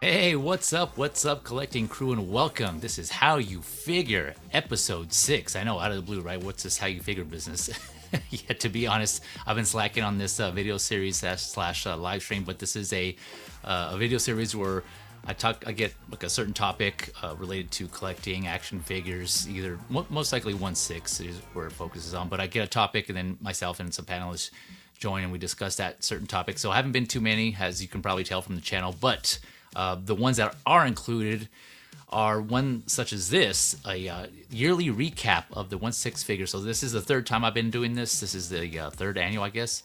Hey, what's up? What's up, collecting crew, and welcome. This is How You Figure, episode 6. I know, out of the blue, right? What's this How You Figure business? Yeah, to be honest, I've been slacking on this video series slash live stream, but this is a video series where I get like a certain topic related to collecting action figures. Either most likely 1/6 is where it focuses on, but I get a topic and then myself and some panelists join and we discuss that certain topic. So I haven't been too many, as you can probably tell from the channel, but the ones that are included are one such as this, a yearly recap of the 1/6 figure. So this is the third time I've been doing this. This is the third annual, I guess.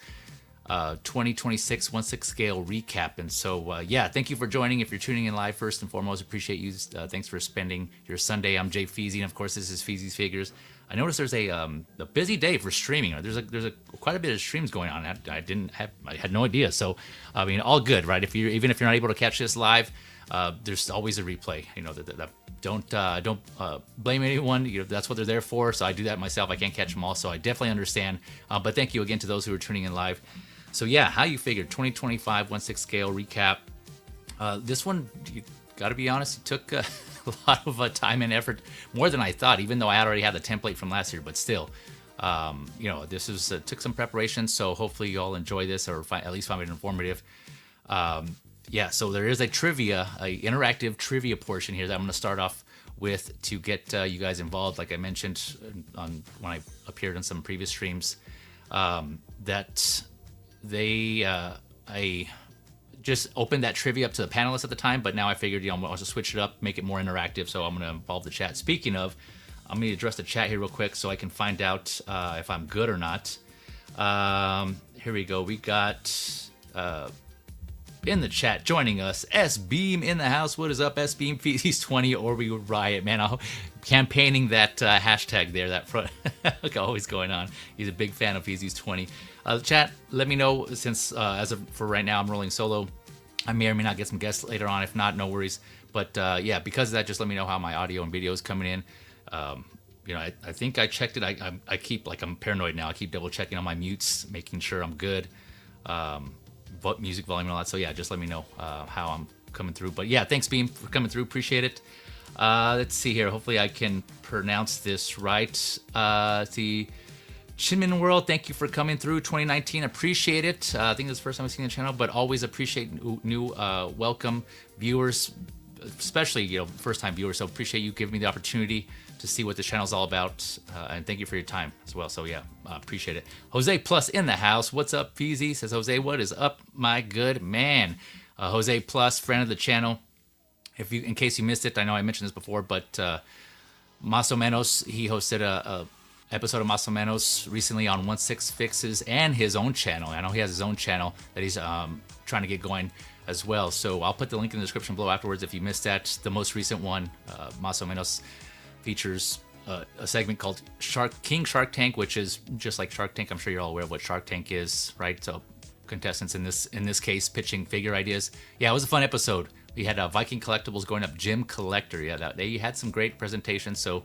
2026 1/6 scale recap. And so, yeah, thank you for joining. If you're tuning in live, first and foremost, appreciate you. Thanks for spending your Sunday. I'm Jay Feezy, and of course, this is Feezy's Figures. I noticed there's a busy day for streaming. There's quite a bit of streams going on. I had no idea. So, I mean, all good, right? Even if you're not able to catch this live, there's always a replay. You know, don't blame anyone. You know, that's what they're there for. So I do that myself. I can't catch them all. So I definitely understand. But thank you again to those who are tuning in live. So yeah, How You Figure 2025 1/6 scale recap. This one, you got to be honest, it took a lot of time and effort, more than I thought. Even though I already had the template from last year, but still, you know, this was took some preparation. So hopefully you all enjoy this, or at least find it informative. Yeah, so there is a interactive trivia portion here that I'm going to start off with to get you guys involved. Like I mentioned when I appeared on some previous streams, that I just opened that trivia up to the panelists at the time, but now I figured, you know, I'll just switch it up, make it more interactive. So I'm going to involve the chat. Speaking of, I'm going to address the chat here real quick so I can find out if I'm good or not. Here we go. We got in the chat joining us, S Beam in the house. What is up, S Beam? He's 20 or we riot, man. I'm campaigning that hashtag there, that front. Look, always going on. He's a big fan of Feezy's 20. Chat, let me know, since for right now I'm rolling solo. I may or may not get some guests later on. If not, no worries. But yeah, because of that, just let me know how my audio and video is coming in. You know, I think I checked it. I keep, like, I'm paranoid now. I keep double checking on my mutes, making sure I'm good. Music volume and all that. So yeah, just let me know how I'm coming through. But yeah, thanks Beam for coming through. Appreciate it. Let's see here. Hopefully I can pronounce this right. The Chinmin World, thank you for coming through. 2019, appreciate it. I think it's the first time I've seen the channel, but always appreciate new welcome viewers, especially, you know, first time viewers. So appreciate you giving me the opportunity to see what this channel is all about, and thank you for your time as well. So yeah, appreciate it. Jose Plus in the house. What's up, Feezy? Says Jose. What is up, my good man? Jose Plus, friend of the channel. In case you missed it, I know I mentioned this before, but Mas o Menos, he hosted a episode of Mas o Menos recently on 1/6 fixes and his own channel. I know he has his own channel that he's trying to get going as well. So I'll put the link in the description below afterwards if you missed that. The most recent one, Mas o Menos, features a segment called King Shark Tank, which is just like Shark Tank. I'm sure you're all aware of what Shark Tank is, right? So contestants in this case pitching figure ideas. Yeah, it was a fun episode. We had Viking Collectibles going up Gym Collector. Yeah, they had some great presentations. So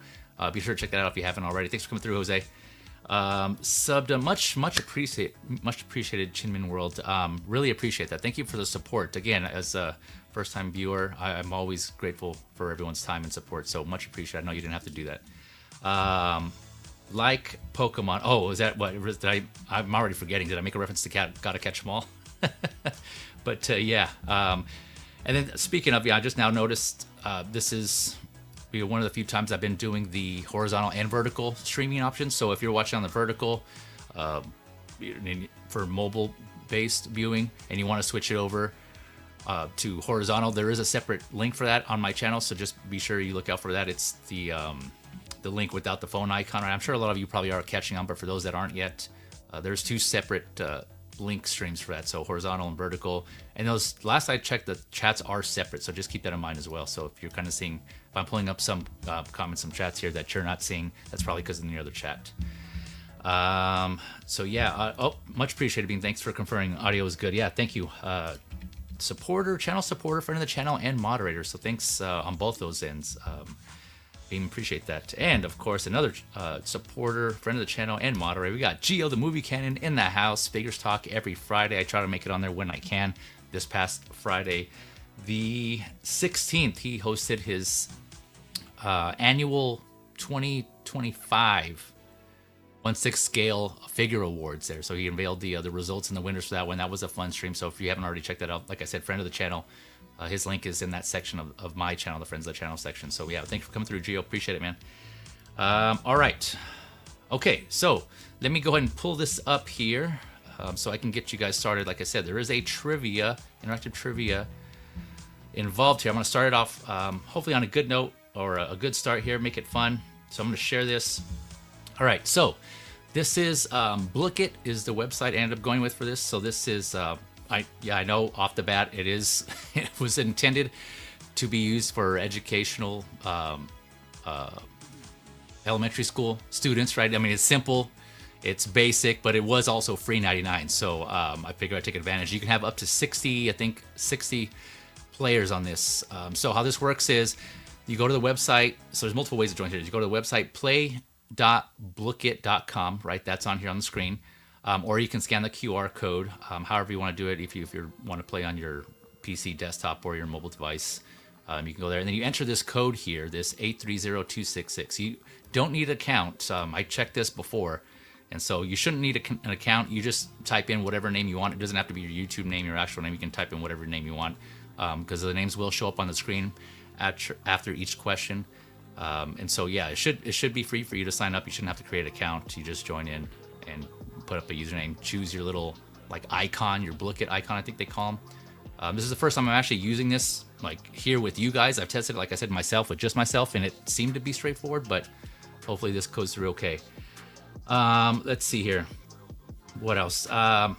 be sure to check that out if you haven't already. Thanks for coming through, Jose. Subbed, much appreciated, Chinmin World. Really appreciate that. Thank you for the support. Again, as a first-time viewer, I'm always grateful for everyone's time and support. So much appreciated. I know you didn't have to do that. Like Pokemon. Oh, is that what? I'm already forgetting. Did I make a reference to Gotta Catch 'Em All? But yeah. And then speaking of, yeah, I just now noticed this is one of the few times I've been doing the horizontal and vertical streaming options. So if you're watching on the vertical for mobile-based viewing and you want to switch it over to horizontal, there is a separate link for that on my channel. So just be sure you look out for that. It's the link without the phone icon. I'm sure a lot of you probably are catching on, but for those that aren't yet, there's two separate link streams for that, so horizontal and vertical. And those, last I checked, the chats are separate, so just keep that in mind as well. So if you're kind of seeing, if I'm pulling up some comments, some chats here that you're not seeing, that's probably because in the other chat. So yeah, much appreciated, Bean. Thanks for confirming audio is good. Yeah, thank you. Channel supporter, friend of the channel, and moderator. So thanks on both those ends. Beam, appreciate that. And of course, another supporter, friend of the channel, and moderator. We got Geo, the movie canon, in the house. Figures Talk every Friday. I try to make it on there when I can. This past Friday, the 16th, he hosted his annual 2025 1/6 scale figure awards there. So he unveiled the results and the winners for that one. That was a fun stream. So if you haven't already checked that out, like I said, friend of the channel, his link is in that section of my channel, the Friends of the Channel section. So yeah, thanks for coming through, Gio. Appreciate it, man. All right. Okay, so let me go ahead and pull this up here so I can get you guys started. Like I said, there is a trivia, interactive trivia involved here. I'm going to start it off hopefully on a good note or a good start here, make it fun. So I'm going to share this. All right, so this is Blookit is the website I ended up going with for this. So this is, I know off the bat it is, it was intended to be used for educational elementary school students, right? I mean, it's simple, it's basic, but it was also free 99. So I figured I'd take advantage. You can have up to 60, I think 60 players on this. So how this works is you go to the website. So there's multiple ways to join here. You go to the website, play.blookit.com, right? That's on here on the screen. Or you can scan the QR code, however you want to do it. If you want to play on your PC, desktop, or your mobile device, you can go there. And then you enter this code here, this 830266. You don't need an account. I checked this before. And so you shouldn't need an account. You just type in whatever name you want. It doesn't have to be your YouTube name, your actual name. You can type in whatever name you want because the names will show up on the screen after each question. And so, yeah, it should be free for you to sign up. You shouldn't have to create an account. You just join in and put up a username. Choose your little like icon, your Blookit icon, I think they call them. This is the first time I'm actually using this like here with you guys. I've tested it, like I said, myself with just myself, and it seemed to be straightforward, but hopefully this goes through okay. Let's see here. What else? Yeah,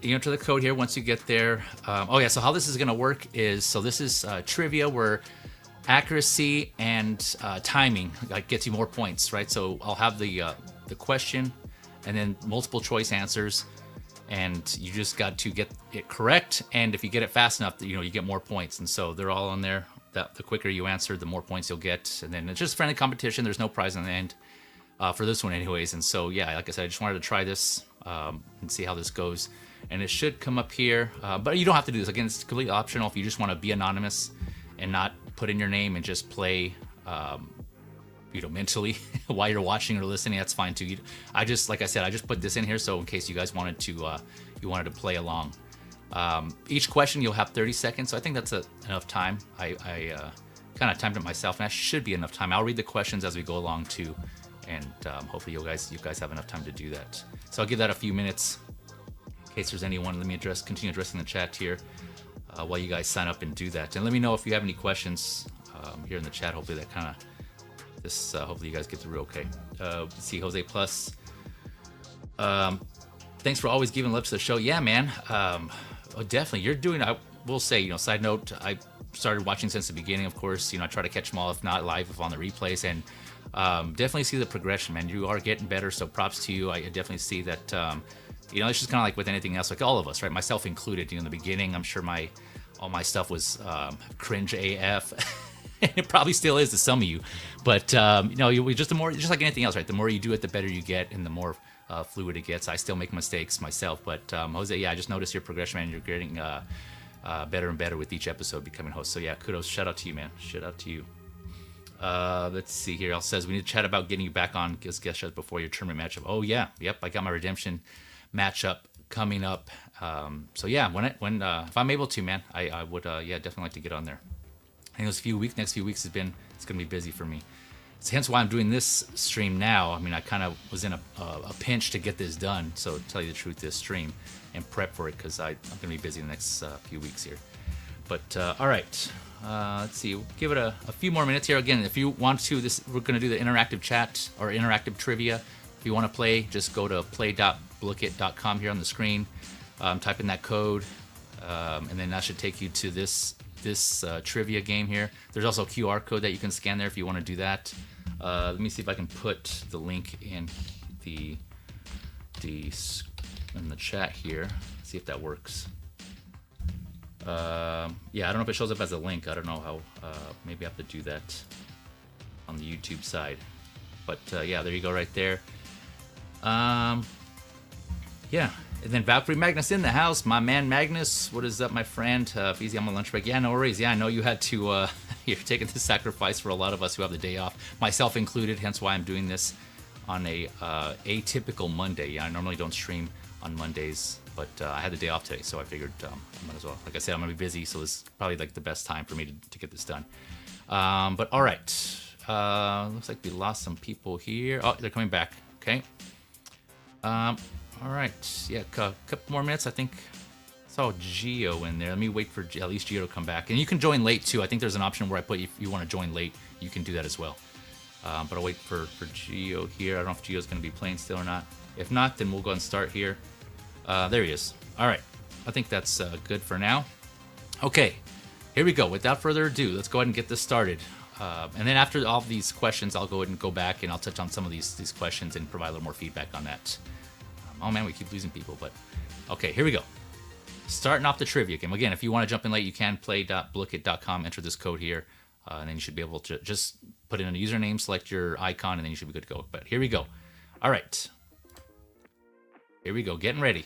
you enter the code here once you get there. Oh yeah, so how this is gonna work is, so this is trivia where accuracy and timing like gets you more points, right? So I'll have the question and then multiple choice answers, and you just got to get it correct. And if you get it fast enough, you get more points. And so they're all on there. The quicker you answer, the more points you'll get. And then it's just friendly competition. There's no prize in the end for this one, anyways. And so yeah, like I said, I just wanted to try this and see how this goes. And it should come up here, but you don't have to do this. Again, it's completely optional. If you just want to be anonymous and not put in your name and just play, mentally while you're watching or listening, that's fine too. Like I said, I just put this in here so in case you guys wanted to play along. Each question you'll have 30 seconds, so I think that's enough time. I kind of timed it myself, and that should be enough time. I'll read the questions as we go along too, and hopefully you guys have enough time to do that. So I'll give that a few minutes in case there's anyone. Let me continue addressing the chat here while you guys sign up and do that, and let me know if you have any questions here in the chat. Hopefully that kind of hopefully you guys get through okay. Let's see, Jose Plus. Thanks for always giving love to the show. Yeah, man. Definitely. You're doing, I will say, side note, I started watching since the beginning, of course. I try to catch them all, if not live, if on the replays. And definitely see the progression, man. You are getting better, so props to you. I definitely see that, it's just kind of like with anything else, like all of us, right? Myself included. In the beginning, I'm sure all my stuff was cringe AF. And it probably still is to some of you, but just like anything else, right? The more you do it, the better you get, and the more fluid it gets. I still make mistakes myself, but Jose, yeah, I just noticed your progression, man. You're getting better and better with each episode becoming host. So yeah, kudos, shout out to you, man. Shout out to you. Let's see here. It says we need to chat about getting you back on guest shows before your tournament matchup. Oh yeah, yep. I got my redemption matchup coming up. So yeah, when if I'm able to, man, I would definitely like to get on there. I think next few weeks it's gonna be busy for me. So hence why I'm doing this stream now. I mean, I kind of was in a pinch to get this done. So to tell you the truth, this stream and prep for it because I'm gonna be busy the next few weeks here. But all right, let's see. We'll give it a few more minutes here. Again, if you want to, we're gonna do the interactive chat or interactive trivia. If you want to play, just go to play.blookit.com here on the screen. Type in that code, and then that should take you to this trivia game here. There's also a QR code that you can scan there if you want to do that. Let me see if I can put the link in the chat here. See if that works. Yeah, I don't know if it shows up as a link. I don't know how. Maybe I have to do that on the YouTube side. But yeah, there you go, right there. Yeah, And then Valkyrie Magnus in the house. My man Magnus, what is up, my friend? Feezy, I'm on lunch break. Yeah, no worries. Yeah, I know you had to, you're taking the sacrifice for a lot of us who have the day off, myself included, hence why I'm doing this on a atypical Monday. Yeah, I normally don't stream on Mondays, but I had the day off today, so I figured I might as well. Like I said, I'm going to be busy, so this is probably like the best time for me to get this done. But all right. Looks like we lost some people here. Oh, they're coming back. Okay. All right. Yeah, a couple more minutes. I think I saw Geo in there. Let me wait for at least Geo to come back. And you can join late, too. I think there's an option where I put if you want to join late, you can do that as well. But I'll wait for Geo here. I don't know if Geo's going to be playing still or not. If not, then we'll go and start here. There he is. All right. I think that's good for now. Okay. Here we go. Without further ado, let's go ahead and get this started. And then after all of these questions, I'll go ahead and go back and I'll touch on some of these questions and provide a little more feedback on that. Oh man, we keep losing people, but okay, here we go. Starting off the trivia game. Again, if you want to jump in late, you can play.blickit.com, enter this code here, and then you should be able to just put in a username, select your icon, and then you should be good to go. But here we go. All right. Here we go, getting ready.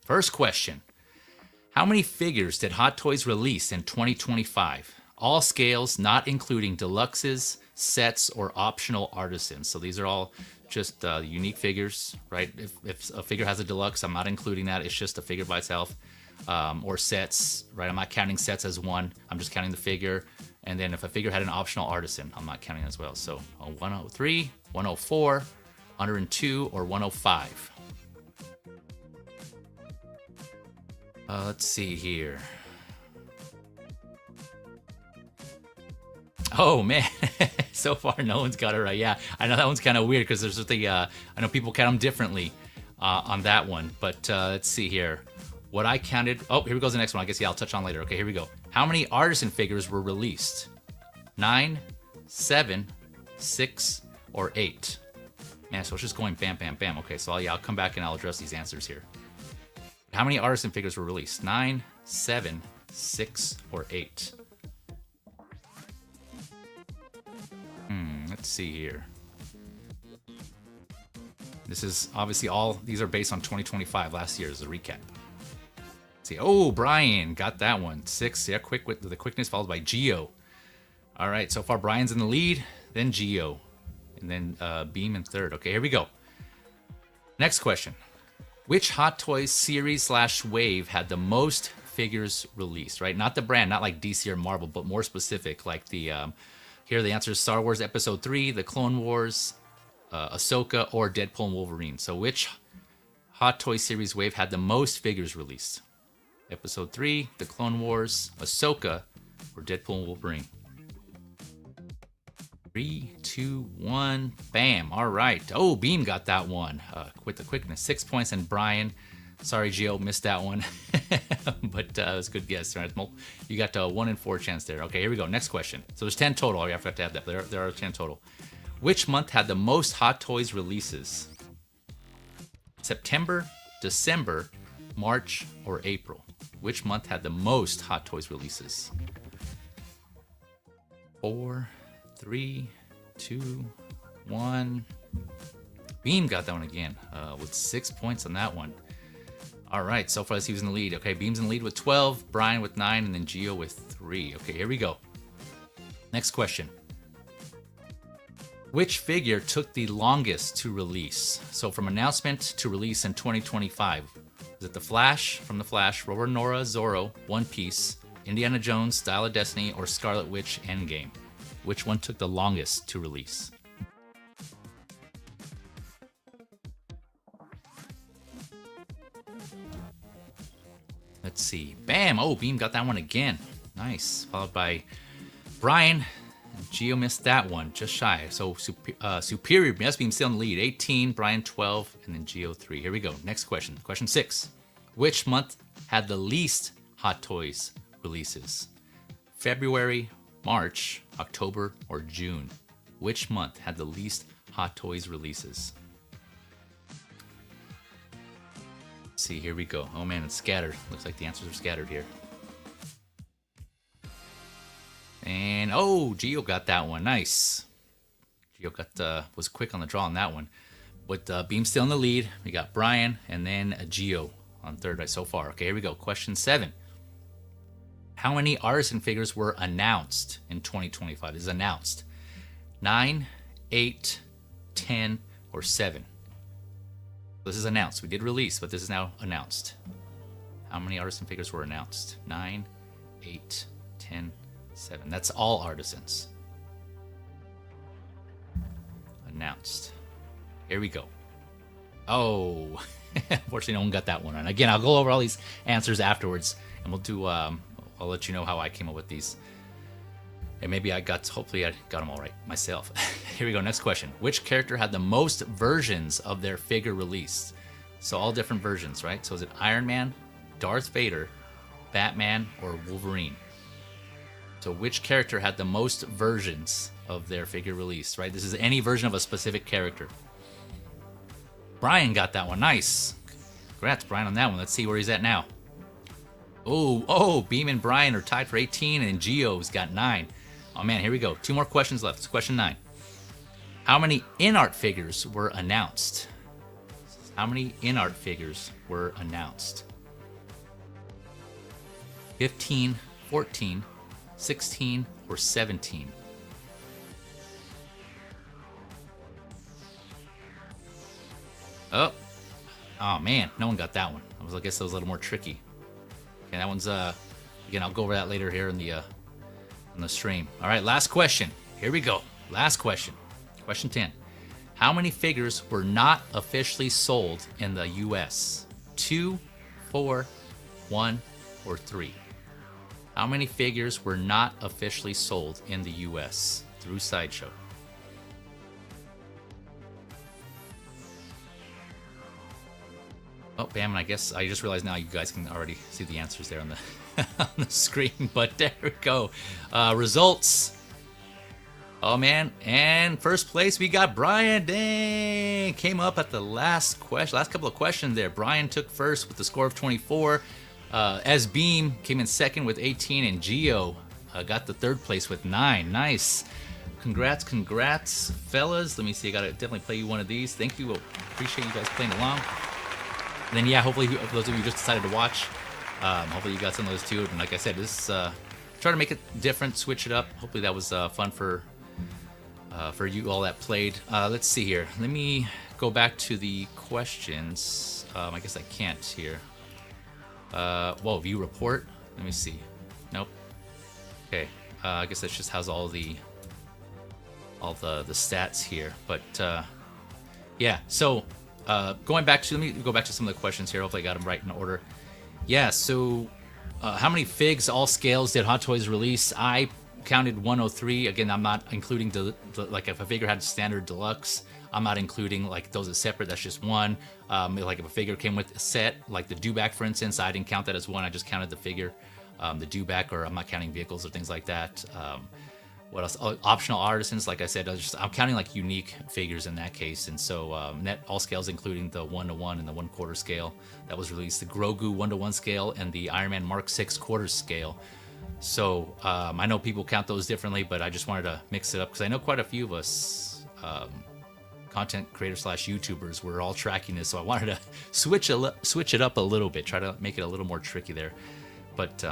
First question. How many figures did Hot Toys release in 2025? All scales, not including deluxes, sets, or optional artisans. So these are all just unique figures, right? If a figure has a deluxe, I'm not including that. It's just a figure by itself. Or sets, right? I'm not counting sets as one. I'm just counting the figure. And then if a figure had an optional artisan, I'm not counting as well. So 103, 104, 102, or 105. Let's see here. Oh man, so far no one's got it right. Yeah, I know that one's kind of weird because there's the I know people count them differently on that one. But let's see here. What I counted. Oh, here goes the next one. I guess I'll touch on later. Okay, here we go. How many artisan figures were released? 9, 7, 6, or 8? Man, so it's just going bam, bam, bam. Okay, so I'll come back and I'll address these answers here. How many artisan figures were released? 9, 7, 6, or 8? Let's see here. This is obviously these are based on 2025, last year as a recap. Let's see. Oh, Brian got that one. 6, yeah, quick with the quickness, followed by Geo. All right, so far Brian's in the lead, then Geo, and then Beam in third. Okay, here we go. Next question. Which Hot Toys series/wave had the most figures released, right? Not the brand, not like DC or Marvel, but more specific, like the, here the answer is Star Wars Episode 3, The Clone Wars, Ahsoka, or Deadpool and Wolverine. So which Hot Toys series wave had the most figures released? Episode 3, The Clone Wars, Ahsoka, or Deadpool and Wolverine? 3, 2, 1, bam. All right. Oh, Beam got that one with the quickness. 6 points. And Brian, sorry, Gio, missed that one. But it was a good guess. Right? You got a 1 in 4 chance there. Okay, here we go. Next question. So there's 10 total. I forgot to add that. There are 10 total. Which month had the most Hot Toys releases? September, December, March, or April? Which month had the most Hot Toys releases? 4, 3, 2, 1. Beam got that one again with 6 points on that one. All right, so far he was in the lead. Okay, Beam's in the lead with 12, Brian with 9, and then Geo with 3. Okay, here we go. Next question. Which figure took the longest to release? So from announcement to release in 2025. Is it The Flash, from The Flash, Robert Nora, Zorro, One Piece, Indiana Jones, Style of Destiny, or Scarlet Witch Endgame? Which one took the longest to release? Let's see. Bam! Oh, Beam got that one again. Nice. Followed by Brian. Geo missed that one. Just shy. So Superior. Yes, Beam still in the lead. 18, Brian 12, and then Geo 3. Here we go. Next question. Question 6. Which month had the least Hot Toys releases? February, March, October, or June? Which month had the least Hot Toys releases? Let's see, here we go. Oh man, it's scattered. Looks like the answers are scattered here. And oh, Geo got that one. Nice. Geo was quick on the draw on that one. With Beam still in the lead, we got Brian and then Geo on third right so far. Okay, here we go. Question 7. How many Artisan figures were announced in 2025? This is announced. 9, 8, 10, or 7? This is announced. We did release, but this is now announced. How many Artisan figures were announced? 9, 8, 10, 7. That's all Artisans. Announced. Here we go. Oh, unfortunately, no one got that one on. Again, I'll go over all these answers afterwards, and we'll do. I'll let you know how I came up with these. And maybe hopefully I got them all right myself. Here we go, next question. Which character had the most versions of their figure released? So all different versions, right? So is it Iron Man, Darth Vader, Batman, or Wolverine? So which character had the most versions of their figure released, right? This is any version of a specific character. Brian got that one, nice. Congrats, Brian, on that one. Let's see where he's at now. Oh, Beam and Brian are tied for 18, and Gio's got 9. Oh man, here we go. 2 more questions left. It's question 9. How many Inart figures were announced? How many Inart figures were announced? 15, 14, 16, or 17? Oh man, no one got that one. I guess that was a little more tricky. Okay, that one's again, I'll go over that later here in the stream. All right, last question. Here we go. Last question. Question 10. How many figures were not officially sold in the US? 2, 4, 1, or 3? How many figures were not officially sold in the US through Sideshow? Oh, bam, and I guess I just realized now you guys can already see the answers there on the on the screen, but there we go. Results. Oh man, and first place we got Brian. Dang, came up at the last couple of questions there. Brian took first with the score of 24. S Beam came in second with 18, and Gio got the third place with 9. Nice. Congrats, fellas. Let me see. I gotta definitely play you one of these. Thank you. Appreciate you guys playing along. And then yeah, hopefully those of you just decided to watch, hopefully you got some of those too. And like I said, this try to make it different, switch it up. Hopefully that was fun for you all that played. Let's see here. Let me go back to the questions. I guess I can't here. Whoa, view report. Let me see. Nope. Okay. I guess that just has all the stats here. But yeah. So. Let me go back to some of the questions here. Hopefully I got them right in order. Yeah, so how many figs, all scales, did Hot Toys release? I counted 103. Again, I'm not including like if a figure had standard deluxe, I'm not including like those as separate. That's just one. Like if a figure came with a set, like the dewback, for instance, I didn't count that as one. I just counted the figure, the dewback, or I'm not counting vehicles or things like that. What else? Optional Artisans, like I said, I'm counting like unique figures in that case. And so net all scales, including the 1:1 and the 1/4 scale that was released, the Grogu 1:1 scale, and the Iron Man Mark 6 quarters scale. So I know people count those differently, but I just wanted to mix it up because I know quite a few of us content creators / YouTubers were all tracking this. So I wanted to switch it up a little bit, try to make it a little more tricky there. But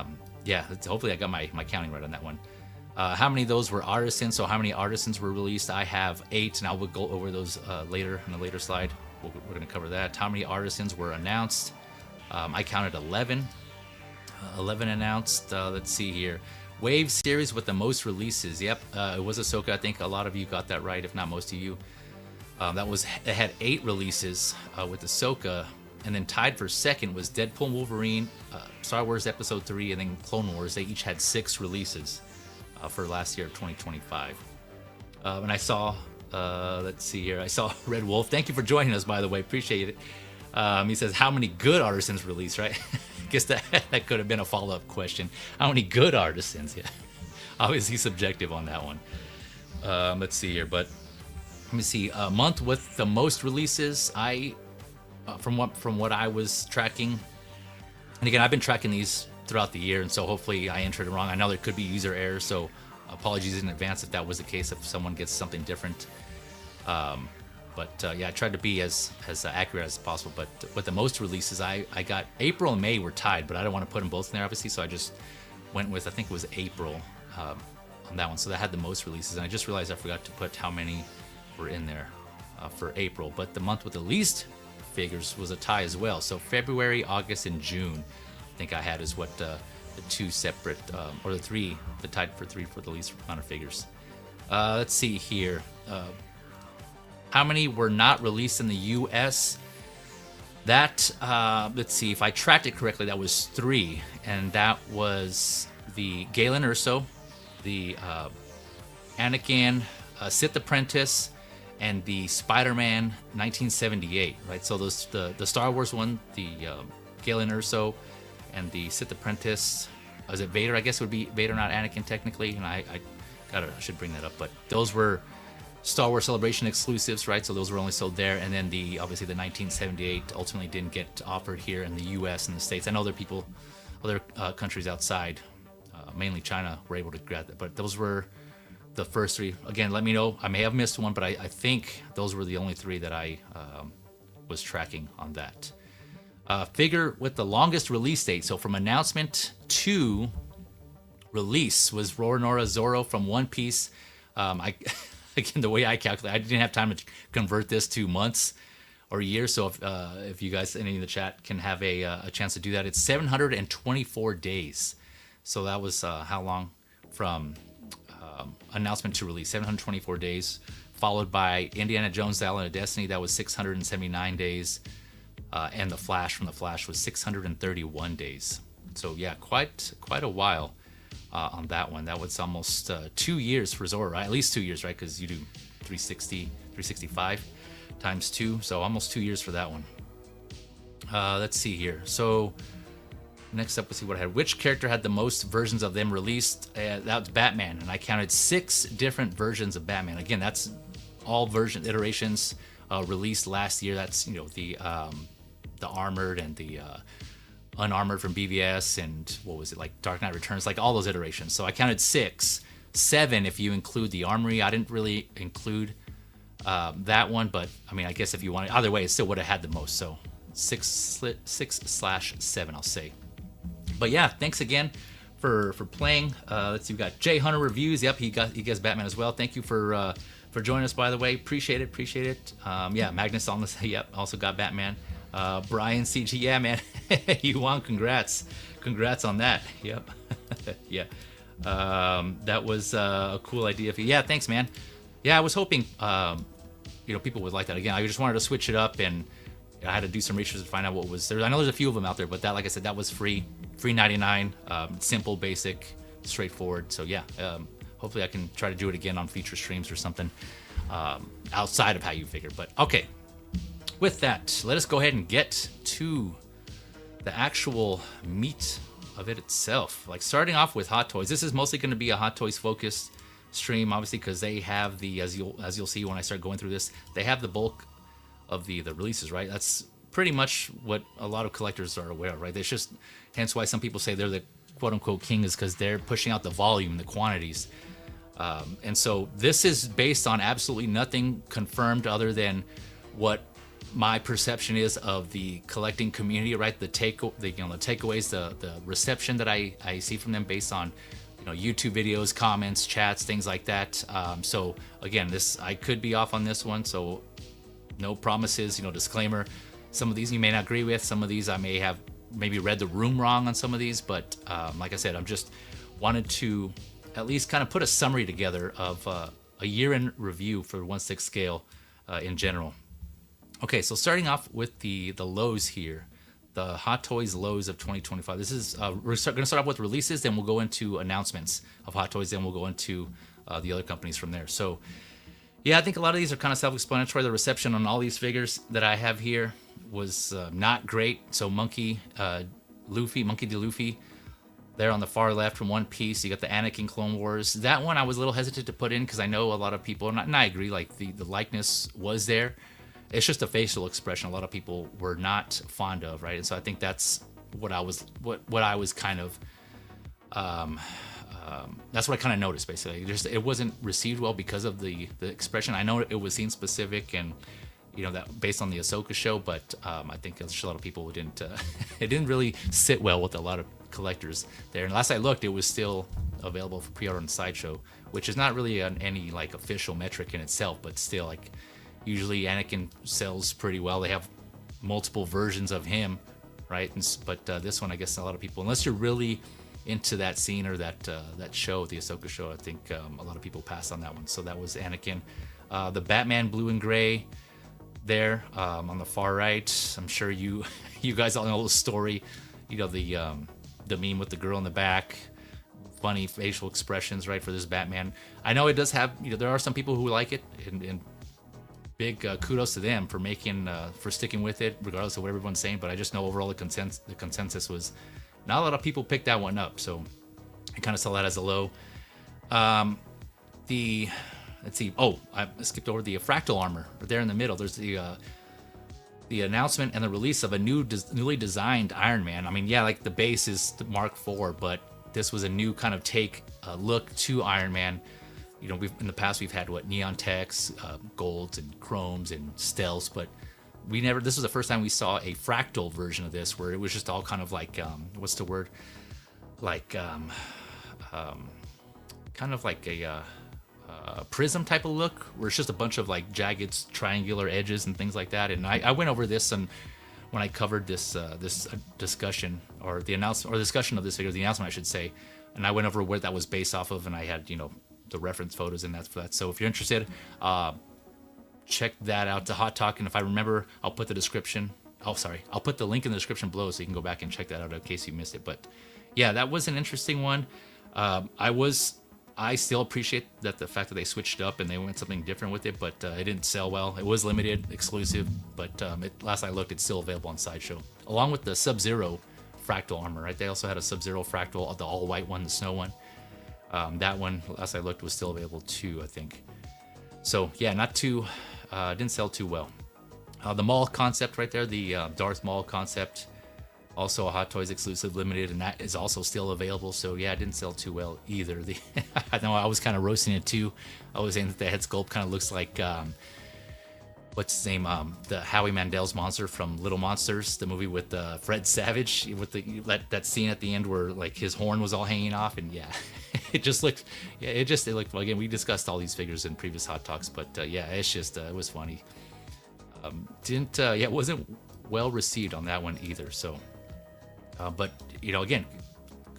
yeah, hopefully I got my counting right on that one. How many of those were Artisans? So how many Artisans were released? I have 8, and I will go over those later in a later slide. We're going to cover that. How many Artisans were announced? I counted 11. 11 announced. Let's see here. Wave series with the most releases. Yep, it was Ahsoka. I think a lot of you got that right, if not most of you. It had 8 releases with Ahsoka, and then tied for second was Deadpool and Wolverine, Star Wars Episode 3, and then Clone Wars. They each had 6 releases for last year of 2025. And I saw, let's see here, I saw Red Wolf. Thank you for joining us, by the way. Appreciate it. He says, how many good Artisans released, right? I guess that could have been a follow-up question. How many good Artisans? Yeah. Obviously subjective on that one. Let's see here, but let me see. A month with the most releases. From what I was tracking, and again, I've been tracking these throughout the year, and so hopefully I entered it wrong. I know there could be user errors, so apologies in advance if that was the case, if someone gets something different. But yeah, I tried to be as accurate as possible. But with the most releases, I got April and May were tied, but I don't want to put them both in there, obviously. So I just went with, I think it was April on that one. So that had the most releases. And I just realized I forgot to put how many were in there for April. But the month with the least figures was a tie as well. So February, August, and June, I think I had is what the two separate, or the three, the tied for three for the least amount of figures. Let's see here. How many were not released in the U.S.? That, let's see, if I tracked it correctly, that was 3. And that was the Galen Erso, the Anakin, Sith Apprentice, and the Spider-Man 1978, right? So those the Star Wars one, the Galen Erso, and the Sith Apprentice. Was it Vader? I guess it would be Vader, not Anakin, technically. And I should bring that up. But those were Star Wars Celebration exclusives, right? So those were only sold there. And then obviously the 1978 ultimately didn't get offered here in the U.S. and the States. I know other countries outside, mainly China, were able to grab that. But those were the first 3. Again, let me know. I may have missed one, but I think those were the only 3 that I was tracking on that. Figure with the longest release date. So from announcement to release was Roronoa Zoro from One Piece. Again, the way I calculate, I didn't have time to convert this to months or years. So if you guys, any in the chat, can have a chance to do that, it's 724 days. So that was how long from announcement to release, 724 days, followed by Indiana Jones, the Island of Destiny, that was 679 days, and The Flash from The Flash was 631 days. So yeah, quite a while on that one. That was almost 2 years for Zoro, right? At least 2 years, right? Because you do 365 times 2, so almost 2 years for that one. Let's see here. So next up, let's see what I had. Which character had the most versions of them released? That was Batman, and I counted 6 different versions of Batman. Again, that's all iterations released last year. That's the armored and the unarmored from BVS, and what was it, like Dark Knight Returns, like all those iterations. So I counted 6, 7 if you include the Armory. I didn't really include that one, but I mean, I guess if you want, either way, it still would have had the most. So 6/7, I'll say. But yeah, thanks again for playing. Let's see, we got Jay Hunter Reviews. Yep, he gets Batman as well. Thank you for joining us, by the way. Appreciate it. Yeah, Magnus on this. Yep, also got Batman. Brian CG, yeah, man, you won. Congrats on that. Yep. Yeah, that was a cool idea for you. Yeah, thanks, man. Yeah, I was hoping people would like that. Again, I just wanted to switch it up, and I had to do some research to find out what was there. I know there's a few of them out there, but that, like I said, that was free 99, simple, basic, straightforward. So yeah, hopefully I can try to do it again on feature streams or something outside of How You Figure. But okay, with that, let us go ahead and get to the actual meat of it itself. Like, starting off with Hot Toys. This is mostly going to be a Hot Toys focused stream, obviously, because they have the, as you'll see when I start going through this, they have the bulk of the releases, right? That's pretty much what a lot of collectors are aware of, right? It's just, hence why some people say they're the quote unquote king, is because they're pushing out the volume, the quantities. And so this is based on absolutely nothing confirmed other than what my perception is of the collecting community, right? The takeaways, the reception that I see from them based on YouTube videos, comments, chats, things like that. So again, I could be off on this one, so no promises, disclaimer. Some of these you may not agree with, some of these I may have maybe read the room wrong on some of these, but like I said, I'm just wanted to at least kind of put a summary together of a year in review for 1/6 scale in general. Okay, so starting off with the lows here, the Hot Toys lows of 2025. This is we're going to start off with releases, then we'll go into announcements of Hot Toys, then we'll go into the other companies from there. So yeah, I think a lot of these are kind of self-explanatory. The reception on all these figures that I have here was not great. So Monkey D. Luffy, there on the far left from One Piece. You got the Anakin Clone Wars. That one I was a little hesitant to put in because I know a lot of people, and I agree, like the likeness was there. It's just a facial expression a lot of people were not fond of, right? And so I think that's what I was kind of that's what I kind of noticed, basically. It wasn't received well because of the expression. I know it was scene specific, and that based on the Ahsoka show, but I think there's a lot of people who didn't. It didn't really sit well with a lot of collectors there. And last I looked, it was still available for pre-order on Sideshow, which is not really any like official metric in itself, but still, like, usually Anakin sells pretty well. They have multiple versions of him, right? But this one, I guess a lot of people, unless you're really into that scene or that show, the Ahsoka show, I think a lot of people passed on that one. So that was Anakin. The Batman blue and gray there on the far right. I'm sure you guys all know the story. The meme with the girl in the back, funny facial expressions, right, for this Batman. I know it does have, there are some people who like it, and big kudos to them for for sticking with it, regardless of what everyone's saying. But I just know overall the consensus was not a lot of people picked that one up, so I kind of saw that as a low. Let's see. Oh, I skipped over the fractal armor. There in the middle, there's the announcement and the release of a newly designed Iron Man. I mean, yeah, like the base is the Mark IV, but this was a new kind of look to Iron Man. In the past we've had neon techs, golds and chromes and stealths, but this was the first time we saw a fractal version of this, where it was just all kind of like what's the word? Like kind of like a prism type of look, where it's just a bunch of like jagged triangular edges and things like that. And I went over this when I covered this discussion or the announcement or discussion of this figure, the announcement I should say, and I went over where that was based off of, and I had the reference photos and that's for that. So if you're interested, check that out to Hot Talk, and if I remember, I'll put the link in the description below so you can go back and check that out in case you missed it. But yeah, that was an interesting one. I still appreciate the fact that they switched up and they went something different with it, but it didn't sell well. It was limited, exclusive, but last I looked, it's still available on Sideshow, along with the Sub-Zero fractal armor, right? They also had a Sub-Zero fractal, the all-white one, the snow one. That one, last I looked, was still available too, I think. So yeah, didn't sell too well. The Maul concept right there, the Darth Maul concept, also a Hot Toys exclusive, limited, and that is also still available. So yeah, it didn't sell too well either. I know I was kind of roasting it too. I was saying that the head sculpt kind of looks like what's his name? The Howie Mandel's monster from Little Monsters, the movie with Fred Savage, with that scene at the end where like his horn was all hanging off, and yeah, it looked well. Again, we discussed all these figures in previous Hot Talks, but yeah, it's just it was funny. It wasn't well received on that one either. So. But again,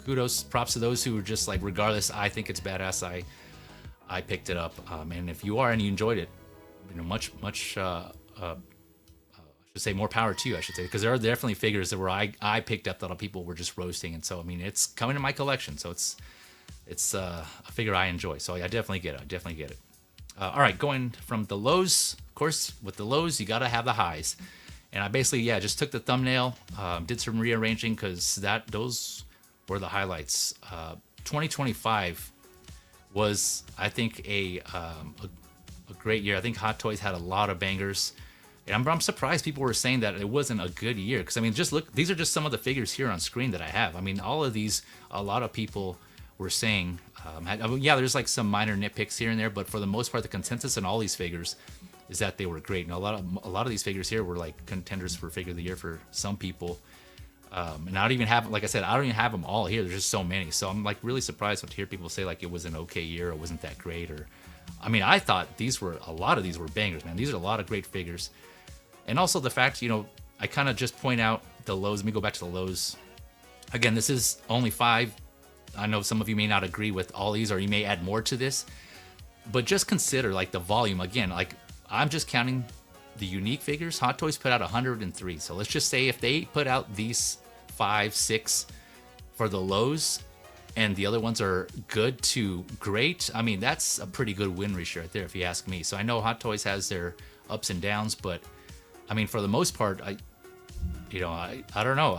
kudos, props to those who were just like, regardless, I think it's badass. I picked it up, and if you are and you enjoyed it, much I should say more power to you. I should say, because there are definitely figures that where I picked up that other people were just roasting, and so I mean it's coming to my collection, so it's a figure I enjoy. So I definitely get it. All right, going from the lows, of course, with the lows you gotta have the highs. And I basically, just took the thumbnail, did some rearranging because those were the highlights. 2025 was, I think, a great year. I think Hot Toys had a lot of bangers. And I'm surprised people were saying that it wasn't a good year. Because, I mean, just look, these are just some of the figures here on screen that I have. I mean, all of these, a lot of people were saying, there's like some minor nitpicks here and there. But for the most part, the consensus on all these figures is that they were great. And a lot of these figures here were like contenders for figure of the year for some people. And I don't even have, like I said, I don't even have them all here. There's just so many. So I'm like really surprised to hear people say like it was an okay year or wasn't that great. Or, I mean, I thought a lot of these were bangers, man. These are a lot of great figures. And also the fact, I kind of just point out the lows. Let me go back to the lows. Again, this is only 5. I know some of you may not agree with all these, or you may add more to this, but just consider like the volume. Again, like, I'm just counting the unique figures. Hot Toys put out 103. So let's just say if they put out these 5, 6 for the lows, and the other ones are good to great, I mean, that's a pretty good win ratio right there, if you ask me. So I know Hot Toys has their ups and downs, but I mean, for the most part, I don't know.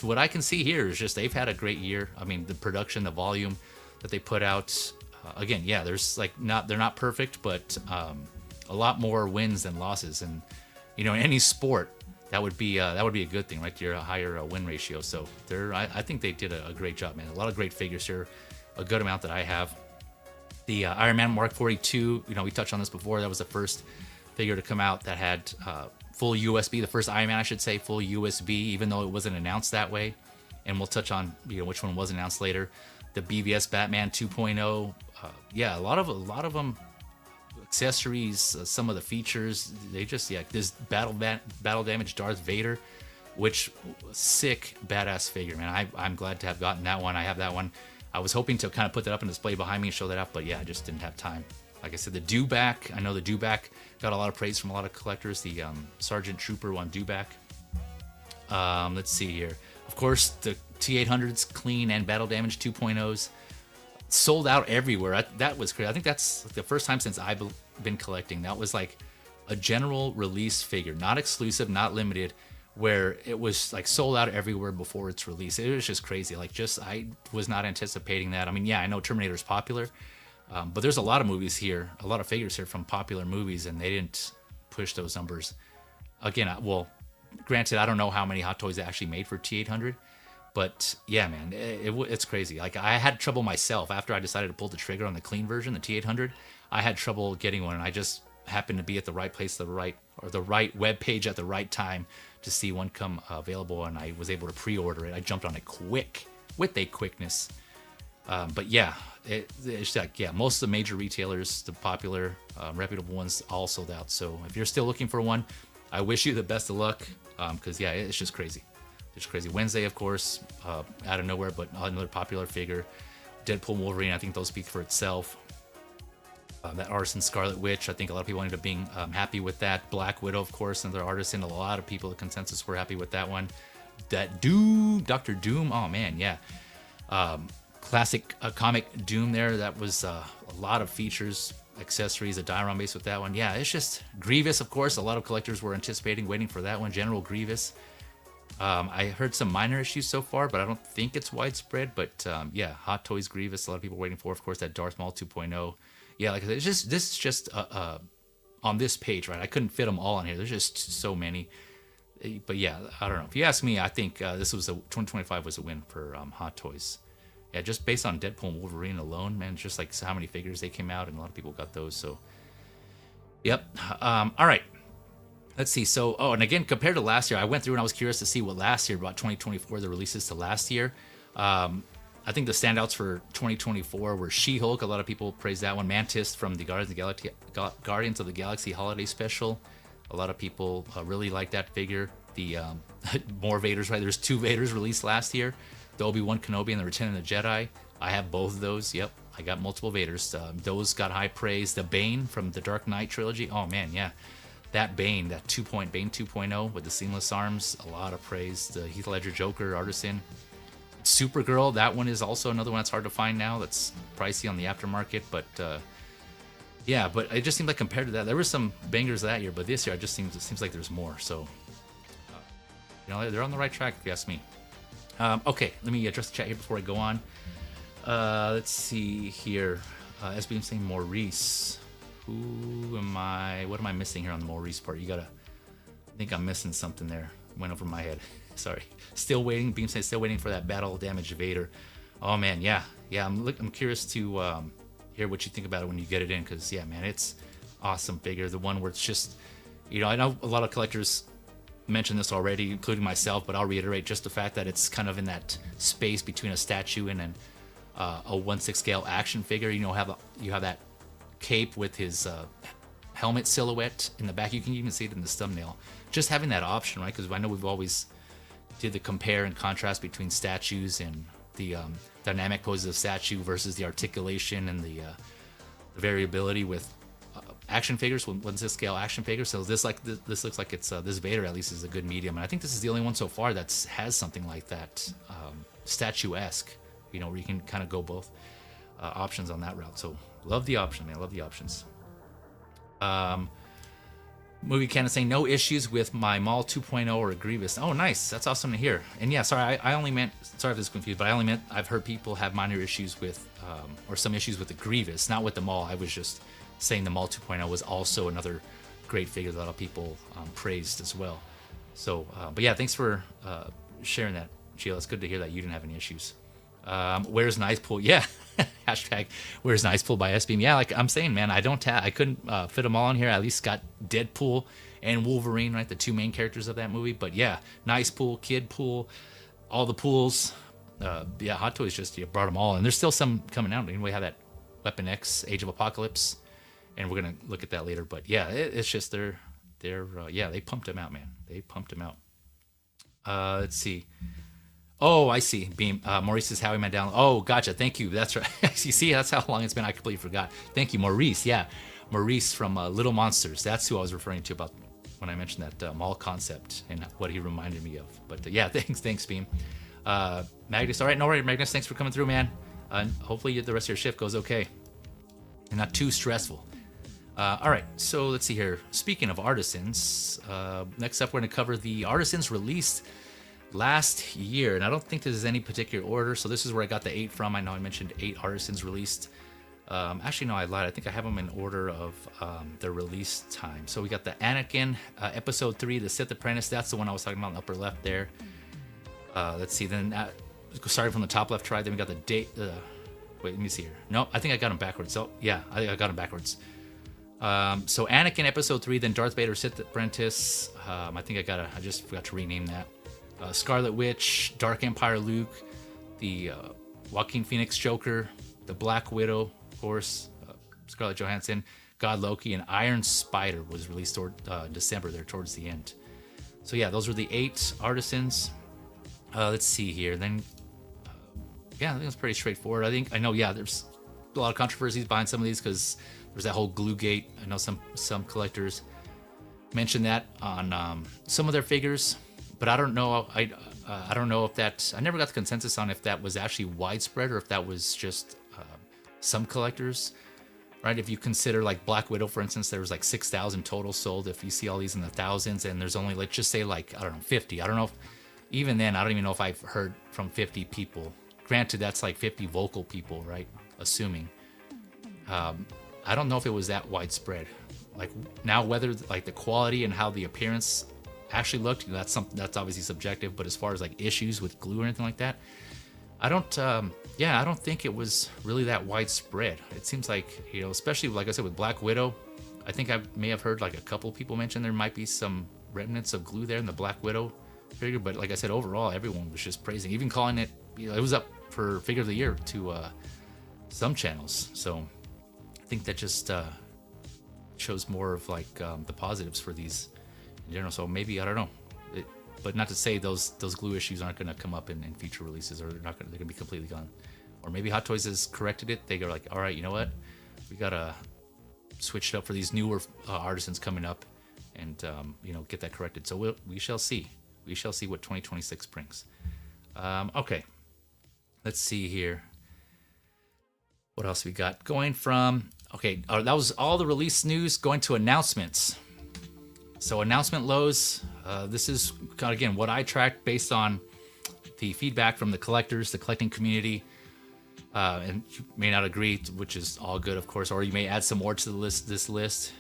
What I can see here is just they've had a great year. I mean, the production, the volume that they put out. Again, yeah, there's like they're not perfect, but a lot more wins than losses, and in any sport that would be a good thing, right? You're a higher win ratio. So I think they did a great job, man. A lot of great figures here, a good amount that I have. The Iron Man Mark 42, we touched on this before. That was the first figure to come out that had full USB. The first Iron Man, I should say, full USB, even though it wasn't announced that way. And we'll touch on which one was announced later. The BVS Batman 2.0. Yeah, a lot of them. Accessories, some of the features. They just this battle damage Darth Vader, which sick badass figure, man. I'm glad to have gotten that one. I have that one. I was hoping to kind of put that up on display behind me and show that up, but yeah, I just didn't have time. Like I said, the Dewback. I know the Dewback got a lot of praise from a lot of collectors. The Sergeant Trooper one Dewback. Let's see here. Of course, the T800s clean and battle damage 2.0s sold out everywhere. That was crazy. I think that's the first time since I've been collecting. That was like a general release figure, not exclusive, not limited, where it was like sold out everywhere before its release. It was just crazy. Like, I was not anticipating that. I mean, yeah, I know Terminator's popular, but there's a lot of movies here, a lot of figures here from popular movies, and they didn't push those numbers. Again, well, granted, I don't know how many Hot Toys they actually made for T800, but yeah, man, it's crazy. Like, I had trouble myself after I decided to pull the trigger on the clean version, the T800. I had trouble getting one, and I just happened to be at the right place, the right web page at the right time to see one come available, and I was able to pre-order it. I jumped on it with a quickness. But yeah, it's like, yeah, most of the major retailers, the popular, reputable ones, all sold out. So if you're still looking for one, I wish you the best of luck, because yeah, it's just crazy. It's crazy. Wednesday, of course, out of nowhere, but another popular figure. Deadpool, Wolverine, I think those speak for itself. That Artisan Scarlet Witch, I think a lot of people ended up being happy with that. Black Widow, of course, another Artisan. A lot of people, the consensus, were happy with that one. That Doom, Dr. Doom, oh man, yeah. Classic comic Doom there. That was a lot of features, accessories, a Diron base with that one. Yeah, it's just Grievous, of course. A lot of collectors were anticipating, waiting for that one. General Grievous. I heard some minor issues so far, but I don't think it's widespread. But yeah, Hot Toys Grievous, a lot of people waiting for. Of course, that Darth Maul 2.0. Yeah, like I said, this is just on this page, right? I couldn't fit them all on here. There's just so many. But yeah, I don't know. If you ask me, I think this was 2025 was a win for Hot Toys. Yeah, just based on Deadpool and Wolverine alone, man, just like how many figures they came out, and a lot of people got those. So, yep. All right. Let's see. So, and again, compared to last year, I went through and I was curious to see what last year, about 2024, the releases to last year. I think the standouts for 2024 were She-Hulk. A lot of people praised that one. Mantis from the Guardians of the Galaxy Holiday Special. A lot of people really like that figure. The more Vaders, right? There's 2 Vaders released last year. The Obi-Wan Kenobi and the Return of the Jedi. I have both of those. Yep, I got multiple Vaders. Those got high praise. The Bane from the Dark Knight trilogy. Oh man, yeah. That Bane, that Bane 2.0 with the seamless arms, a lot of praise. The Heath Ledger Joker, Artisan. Supergirl, that one is also another one that's hard to find now. That's pricey on the aftermarket, but yeah, but it just seemed like compared to that, there were some bangers that year, but this year it seems like there's more. So they're on the right track if you ask me. Okay, let me address the chat here before I go on. Let's see here. SB saying Maurice. Who am I? What am I missing here on the Maurice part? I think I'm missing something there. Went over my head. Sorry. Still waiting. Beam says still waiting for that battle damage Vader. Oh man, yeah. I'm curious to hear what you think about it when you get it in, because yeah, man, it's awesome figure. The one where it's just, I know a lot of collectors mentioned this already, including myself, but I'll reiterate just the fact that it's kind of in that space between a statue and a 1/6 scale action figure. You have that cape with his helmet silhouette in the back. You can even see it in this thumbnail. Just having that option, right? Because I know we've always did the compare and contrast between statues and the dynamic poses of statue versus the articulation and the variability with action figures, 1/6 scale action figures. So this looks like it's this Vader at least is a good medium, and I think this is the only one so far that has something like that statuesque. Where you can kind of go both options on that route. So love the option, man. Love the options. Movie Canon saying no issues with my Maul 2.0 or a Grievous. Oh, nice. That's awesome to hear. And yeah, sorry, I only meant, sorry if this is confused, but I only meant I've heard people have minor issues with, or some issues with the Grievous, not with the Maul. I was just saying the Maul 2.0 was also another great figure that a lot of people praised as well. So, but yeah, thanks for sharing that, Sheila. It's good to hear that you didn't have any issues. Where's Nice Pool? Yeah. Hashtag Where's Nice Pool by SBeam. Yeah, like I'm saying, man, I couldn't fit them all in here. I at least got Deadpool and Wolverine, right? The two main characters of that movie. But yeah, Nice Pool, Kid Pool, all the pools. Yeah, Hot Toys just brought them all. And there's still some coming out. We have that Weapon X, Age of Apocalypse. And we're going to look at that later. But yeah, it's just they pumped them out, man. They pumped them out. Let's see. Oh, I see. Beam. Maurice says, Howie, man, down. Oh, gotcha. Thank you. That's right. You see, that's how long it's been. I completely forgot. Thank you, Maurice. Yeah. Maurice from Little Monsters. That's who I was referring to about when I mentioned that mall concept and what he reminded me of. But yeah, thanks, Beam. Magnus. All right. No worries, Magnus. Thanks for coming through, man. Hopefully the rest of your shift goes okay and not too stressful. All right. So let's see here. Speaking of Artisans, next up, we're going to cover the Artisans released last year, and I don't think there's any particular order, so this is where I got the 8 from. I know I mentioned 8 Artisans released. Actually, no, I lied. I think I have them in order of their release time. So we got the Anakin episode 3, the Sith Apprentice. That's the one I was talking about in the upper left there. Let's see. Then starting from the top left, try. Then we got the date. Wait, let me see here. No, I think I got them backwards. So yeah, I think I got them backwards. So Anakin episode 3, then Darth Vader Sith Apprentice. I think I just forgot to rename that. Scarlet Witch, Dark Empire Luke, the Joaquin Phoenix Joker, the Black Widow, of course, Scarlett Johansson, God Loki, and Iron Spider was released December there towards the end. So yeah, those were the 8 Artisans. Let's see here. Then, yeah, I think it's pretty straightforward. There's a lot of controversies behind some of these because there's that whole glue gate. I know some collectors mentioned that on some of their figures. But I don't know. I don't know if that. I never got the consensus on if that was actually widespread or if that was just some collectors, right? If you consider like Black Widow, for instance, there was like 6,000 total sold. If you see all these in the thousands, and there's only, let's just say, like, I don't know, 50. I don't know. Even then, I don't even know if I've heard from 50 people. Granted, that's like 50 vocal people, right? Assuming. I don't know if it was that widespread. Like now, whether like the quality and how the appearance actually looked, that's something that's obviously subjective. But as far as like issues with glue or anything like that, I don't think it was really that widespread. It seems like, especially like I said with Black Widow, I think I may have heard like a couple people mention there might be some remnants of glue there in the Black Widow figure. But like I said, overall, everyone was just praising, even calling it, it was up for figure of the year to some channels. So I think that just shows more of like the positives for these in general. So maybe, I don't know, but not to say those glue issues aren't going to come up in future releases, or they're going to be completely gone. Or maybe Hot Toys has corrected it. They go like, all right, you know what, we gotta switch it up for these newer Artisans coming up, and get that corrected. So we shall see. We shall see what 2026 brings. Okay, let's see here. What else we got? Going from that was all the release news. Going to announcements. So announcement lows. This is kind of, again, what I tracked based on the feedback from the collectors, the collecting community. And you may not agree, which is all good, of course, or you may add some more to this list.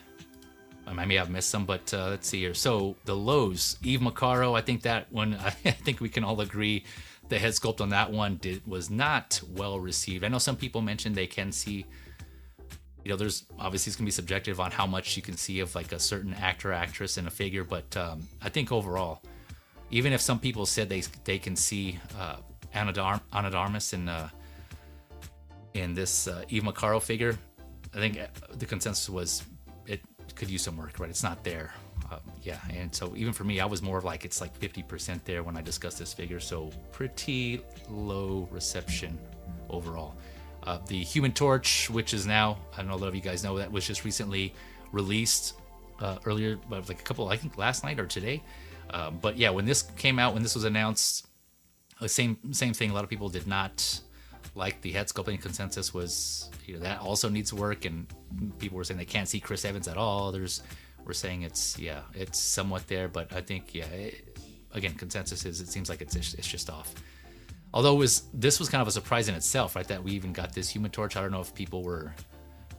I may have missed some, but let's see here. So the lows, Eve Macaro, I think that one, I think we can all agree the head sculpt on that one was not well received. I know some people mentioned they can see, there's obviously it's gonna be subjective on how much you can see of like a certain actor or actress in a figure, but I think overall, even if some people said they can see Ana de Armas in this Eve Macaro figure, I think the consensus was it could use some work, right? It's not there. And so even for me, I was more of like, it's like 50% there when I discussed this figure, so pretty low reception overall. The Human Torch, which is now, I don't know, a lot of you guys know, that was just recently released earlier, but like I think last night or today. But yeah, when this came out, when this was announced, same thing. A lot of people did not like the head sculpting. Consensus was, that also needs work, and people were saying they can't see Chris Evans at all. We're saying it's somewhat there, but I think again, consensus is it seems like it's just off. Although this was kind of a surprise in itself, right? That we even got this Human Torch. I don't know if people were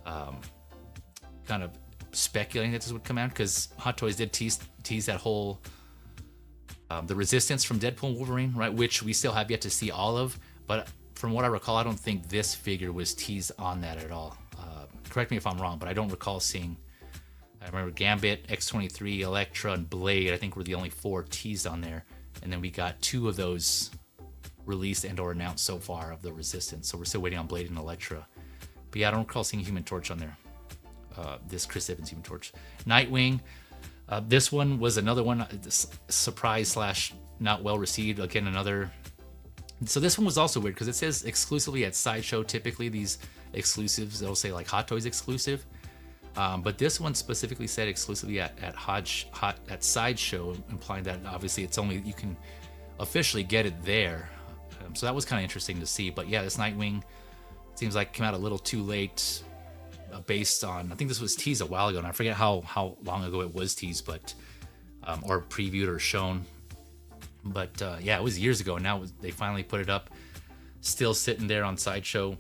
kind of speculating that this would come out, because Hot Toys did tease that whole the Resistance from Deadpool and Wolverine, right? Which we still have yet to see all of. But from what I recall, I don't think this figure was teased on that at all. Correct me if I'm wrong, but I don't recall seeing. I remember Gambit, X-23, Elektra, and Blade, I think were the only 4 teased on there. And then we got 2 of those released and or announced so far of the Resistance. So we're still waiting on Blade and Elektra. But yeah, I don't recall seeing Human Torch on there. This Chris Evans Human Torch. Nightwing. This one was another one, surprise / not well received. Again, another. So this one was also weird because it says exclusively at Sideshow. Typically these exclusives, they'll say like Hot Toys exclusive. But this one specifically said exclusively at Sideshow, implying that obviously it's only, you can officially get it there. So that was kind of interesting to see. But yeah, this Nightwing seems like came out a little too late, based on, I think this was teased a while ago, and I forget how long ago it was teased, but or previewed or shown. But yeah, it was years ago. Now they finally put it up, still sitting there on Sideshow.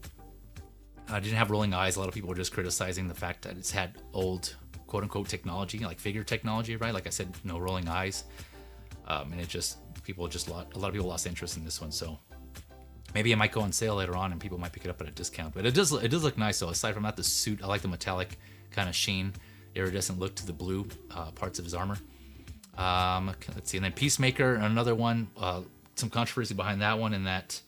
I didn't have rolling eyes. A lot of people were just criticizing the fact that it's had old quote unquote technology, like figure technology, right? Like I said, no rolling eyes, and it just a lot of people lost interest in this one. So maybe it might go on sale later on, and people might pick it up at a discount. But it does look nice though. Aside from that, the suit, I like the metallic kind of sheen, iridescent look to the blue parts of his armor. Let's see, and then Peacemaker, another one. Some controversy behind that one, in that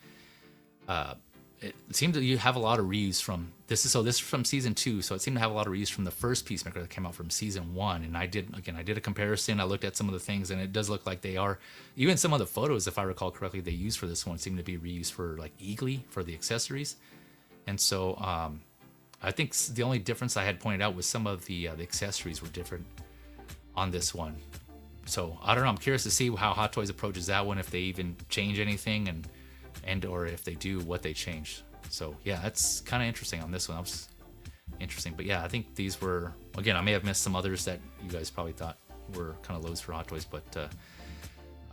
it seemed that you have a lot of reuse from this is from season 2, so it seemed to have a lot of reuse from the first Peacemaker that came out from season 1. And I did a comparison. I looked at some of the things, and it does look like they are, even some of the photos, if I recall correctly, they used for this one seem to be reused for like Eagly for the accessories. And so I think the only difference I had pointed out was some of the accessories were different on this one. So I don't know. I'm curious to see how Hot Toys approaches that one, if they even change anything, and or if they do, what they change. So yeah, that's kind of interesting on this one. That was interesting. But yeah, I think these were, again, I may have missed some others that you guys probably thought were kind of lows for Hot Toys. But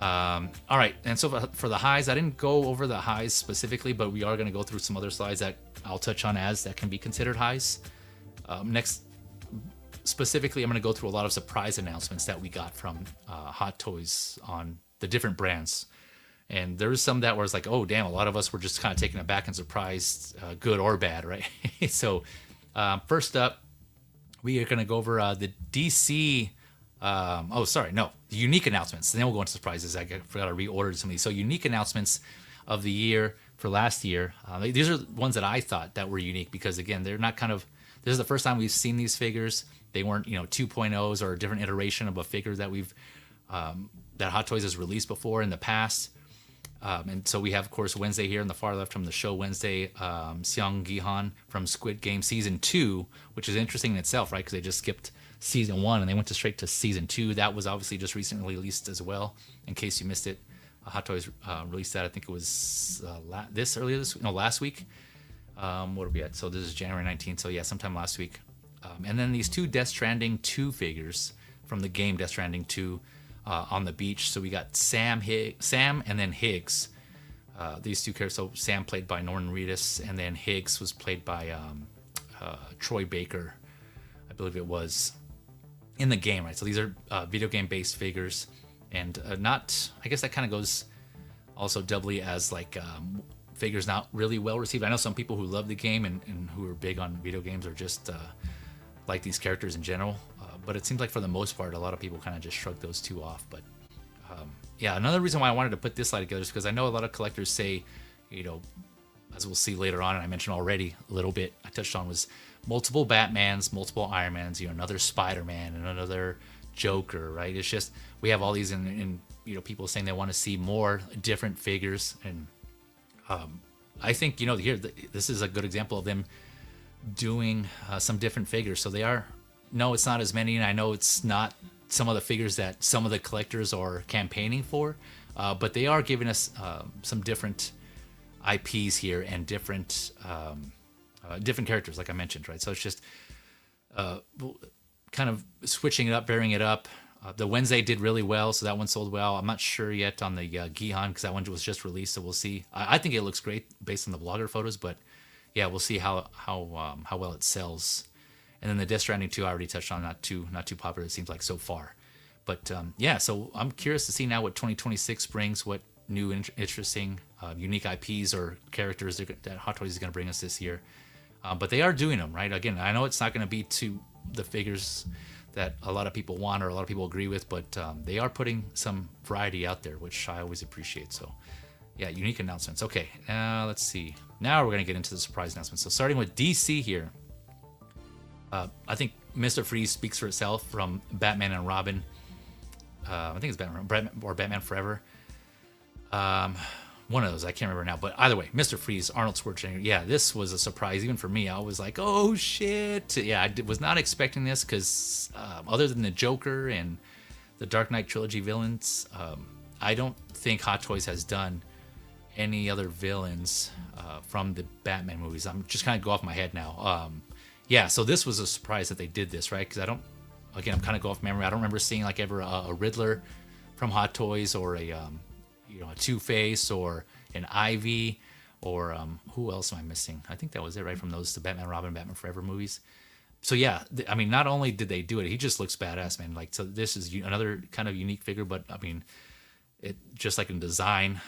all right. And so for the highs, I didn't go over the highs specifically, but we are going to go through some other slides that I'll touch on as that can be considered highs. Next, specifically, I'm going to go through a lot of surprise announcements that we got from Hot Toys on the different brands. And there's some that was like, oh, damn, a lot of us were just kind of taken aback and surprised, good or bad, right? So first up, we are going to go over the DC, the unique announcements. And then we'll go into surprises. I forgot to reorder some of these. So unique announcements of the year for last year. These are ones that I thought that were unique because, again, they're not this is the first time we've seen these figures. They weren't, 2.0s or a different iteration of a figure that that Hot Toys has released before in the past. And so we have, of course, Wednesday here on the far left from the show Wednesday, Seong Gi-han from Squid Game Season 2, which is interesting in itself, right? Because they just skipped Season 1 and they went straight to Season 2. That was obviously just recently released as well, in case you missed it. Hot Toys released that, I think it was last week. What are we at? So this is January 19th, so yeah, sometime last week. And then these 2 Death Stranding 2 figures from the game Death Stranding 2, on the beach. So we got Sam and then Higgs. These 2 characters. So Sam played by Norman Reedus, and then Higgs was played by Troy Baker, I believe it was, in the game, right? So these are video game based figures, and I guess that kind of goes also doubly as like figures not really well received. I know some people who love the game and who are big on video games are just like these characters in general. But it seems like for the most part, a lot of people kind of just shrug those 2 off. But yeah, another reason why I wanted to put this slide together is because I know a lot of collectors say, as we'll see later on, and I mentioned already a little bit, I touched on, was multiple Batmans, multiple Iron Mans, another Spider-Man and another Joker, right? It's just, we have all these in people saying they want to see more different figures. And I think, here, this is a good example of them doing some different figures. So they are, no, it's not as many, and I know it's not some of the figures that some of the collectors are campaigning for, but they are giving us some different IPs here and different characters, like I mentioned, right? So it's just kind of switching it up, varying it up. The Wednesday did really well, so that one sold well. I'm not sure yet on the Gi-han because that one was just released, so we'll see. I think it looks great based on the blogger photos, but yeah, we'll see how well it sells. And then the Death Stranding 2 I already touched on, not too popular, it seems like so far. But yeah, so I'm curious to see now what 2026 brings, what new, interesting, unique IPs or characters that Hot Toys is going to bring us this year. But they are doing them, right? Again, I know it's not going to be to the figures that a lot of people want or a lot of people agree with, but they are putting some variety out there, which I always appreciate. So, yeah, unique announcements. Okay, let's see. Now we're going to get into the surprise announcements. So, starting with DC here, I think Mr. Freeze speaks for itself from Batman and Robin. I think it's Batman or Batman Forever. One of those, I can't remember now, but either way, Mr. Freeze, Arnold Schwarzenegger. Yeah, this was a surprise even for me. I was like, oh shit. Yeah, I was not expecting this because other than the Joker and the Dark Knight trilogy villains, I don't think Hot Toys has done any other villains from the Batman movies. I'm just kind of go off my head now. Yeah, so this was a surprise that they did this, right? Because I'm kind of go off memory. I don't remember seeing like ever a Riddler from Hot Toys or a Two-Face or an Ivy or who else am I missing? I think that was it, right? From the Batman, Robin, Batman Forever movies. So yeah, I mean, not only did they do it, he just looks badass, man. Like, so this is another kind of unique figure, but I mean, it just like in design,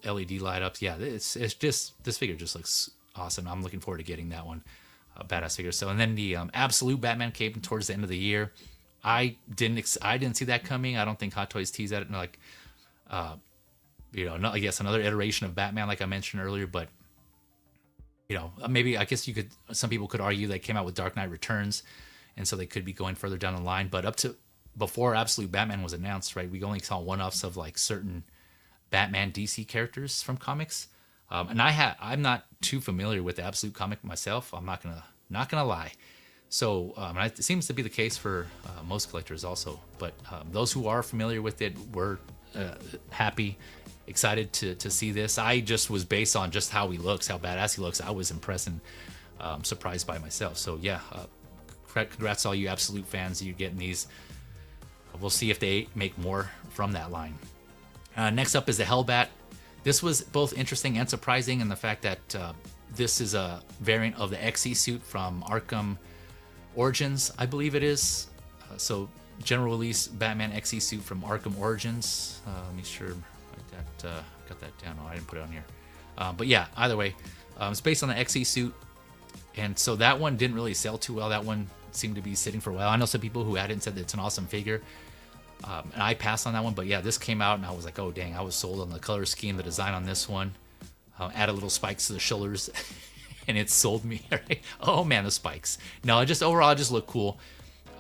LED light ups. Yeah, it's just, this figure just looks awesome. I'm looking forward to getting that one. Badass figure. So, and then the Absolute Batman came towards the end of the year. I didn't see that coming. I don't think Hot Toys teased at it. Like, I guess another iteration of Batman, like I mentioned earlier. But maybe I guess some people could argue they came out with Dark Knight Returns, and so they could be going further down the line. But up to before Absolute Batman was announced, right, we only saw one-offs of like certain Batman DC characters from comics. And I'm not too familiar with the Absolute comic myself. I'm not gonna lie. So it seems to be the case for most collectors also. But those who are familiar with it were happy, excited to see this. I just was based on just how he looks, how badass he looks. I was impressed and surprised by myself. So yeah, congrats to all you Absolute fans. You're getting these. We'll see if they make more from that line. Next up is the Hellbat. This was both interesting and surprising in the fact that this is a variant of the XE suit from Arkham Origins, I believe it is. So general release Batman XE suit from Arkham Origins. Let me sure I got that down. Oh, I didn't put it on here. But yeah, either way, it's based on the XE suit. And so that one didn't really sell too well. That one seemed to be sitting for a while. I know some people who had it and said that it's an awesome figure. And I passed on that one, but yeah, this came out and I was like, oh dang, I was sold on the color scheme, the design on this one. Added little spikes to the shoulders, and it sold me. Right? Oh man, the spikes. No, overall, it just looked cool.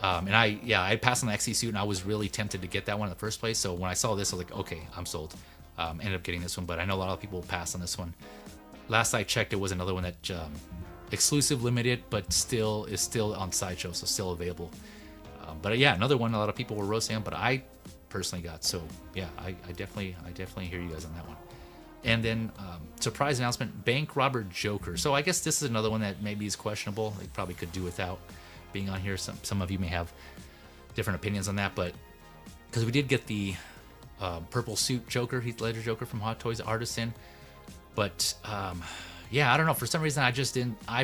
And I passed on the XE suit, and I was really tempted to get that one in the first place. So when I saw this, I was like, okay, I'm sold. Ended up getting this one, but I know a lot of people passed on this one. Last I checked, it was another one that exclusive, limited, but is still on Sideshow, so still available. But yeah, another one a lot of people were roasting on, but I personally got. So yeah, I definitely hear you guys on that one. And then surprise announcement, Bank Robber Joker. So I guess this is another one that maybe is questionable. They probably could do without being on here. Some of you may have different opinions on that, but because we did get the purple suit Joker, Heath Ledger Joker from Hot Toys Artisan. But yeah, I don't know. For some reason, I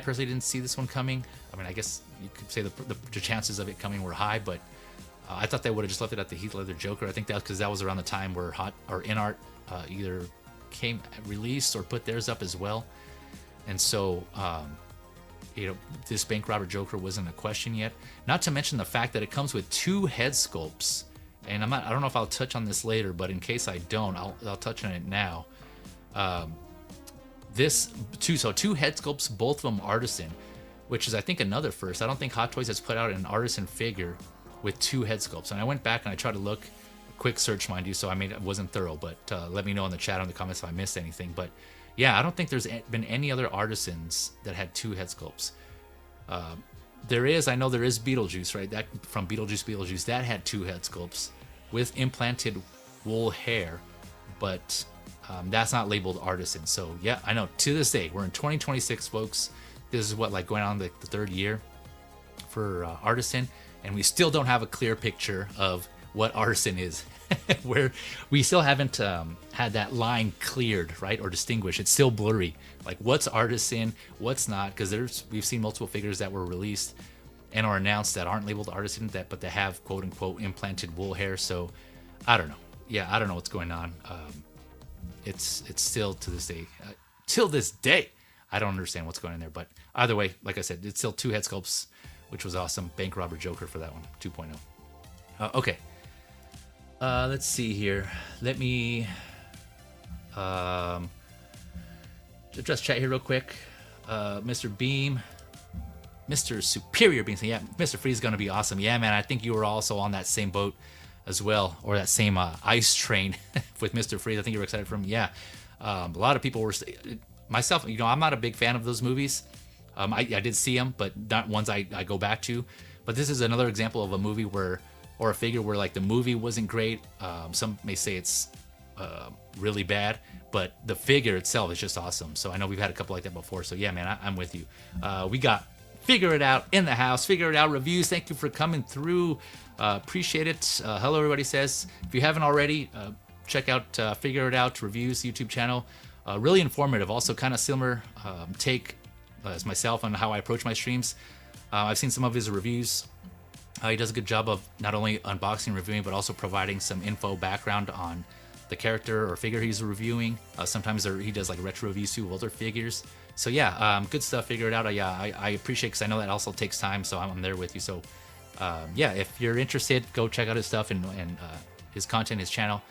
personally didn't see this one coming. I mean, I guess you could say the chances of it coming were high, but I thought they would have just left it at the Heath Ledger Joker. I think that's because that was around the time where Inart either released or put theirs up as well. And so, this Bank Robber Joker wasn't a question yet. Not to mention the fact that it comes with 2 head sculpts. And I don't know if I'll touch on this later, but in case I don't, I'll touch on it now. Two head sculpts, both of them Artisan, which is I think another first. I don't think Hot Toys has put out an Artisan figure with 2 head sculpts. And I went back and I tried to look, quick search mind you, so it wasn't thorough, but let me know in the chat or in the comments if I missed anything. But yeah, I don't think there's been any other Artisans that had 2 head sculpts. I know there is Beetlejuice, right? That from Beetlejuice that had 2 head sculpts with implanted wool hair, but that's not labeled Artisan. So yeah, I know to this day, we're in 2026, folks. This is what, like, going on the 3rd year for Artisan, and we still don't have a clear picture of what Artisan is. Where we still haven't had that line cleared, right, or distinguished. It's still blurry, like what's Artisan, what's not, because we've seen multiple figures that were released and are announced that aren't labeled Artisan, but they have quote unquote implanted wool hair. So I don't know. Yeah, I don't know what's going on. it's still to this day, till this day, I don't understand what's going on there. But either way, like I said, it's still 2 head sculpts, which was awesome. Bank Robber Joker for that one, 2.0. Okay. Let's see here. Let me address chat here real quick. Mr. Beam, Mr. Superior Beam saying, yeah, Mr. Freeze is going to be awesome. Yeah, man, I think you were also on that same boat as well, or that same ice train with Mr. Freeze. I think you were excited for him. Yeah, a lot of people were. Myself, I'm not a big fan of those movies. I did see them, but not ones I go back to. But this is another example of a movie or a figure where like the movie wasn't great. Some may say it's really bad, but the figure itself is just awesome. So I know we've had a couple like that before. So yeah, man, I'm with you. We got Figure It Out in the house. Figure It Out reviews. Thank you for coming through. Appreciate it. Hello, everybody says. If you haven't already, check out Figure It Out reviews YouTube channel. Really informative. Also kind of similar take as myself on how I approach my streams. I've seen some of his reviews. He does a good job of not only unboxing and reviewing, but also providing some info background on the character or figure he's reviewing. Sometimes he does like retro reviews too of older figures. So yeah, good stuff. Figure It Out. Yeah, I appreciate because I know that also takes time. So I'm there with you. So yeah, if you're interested, go check out his stuff and his content, his channel,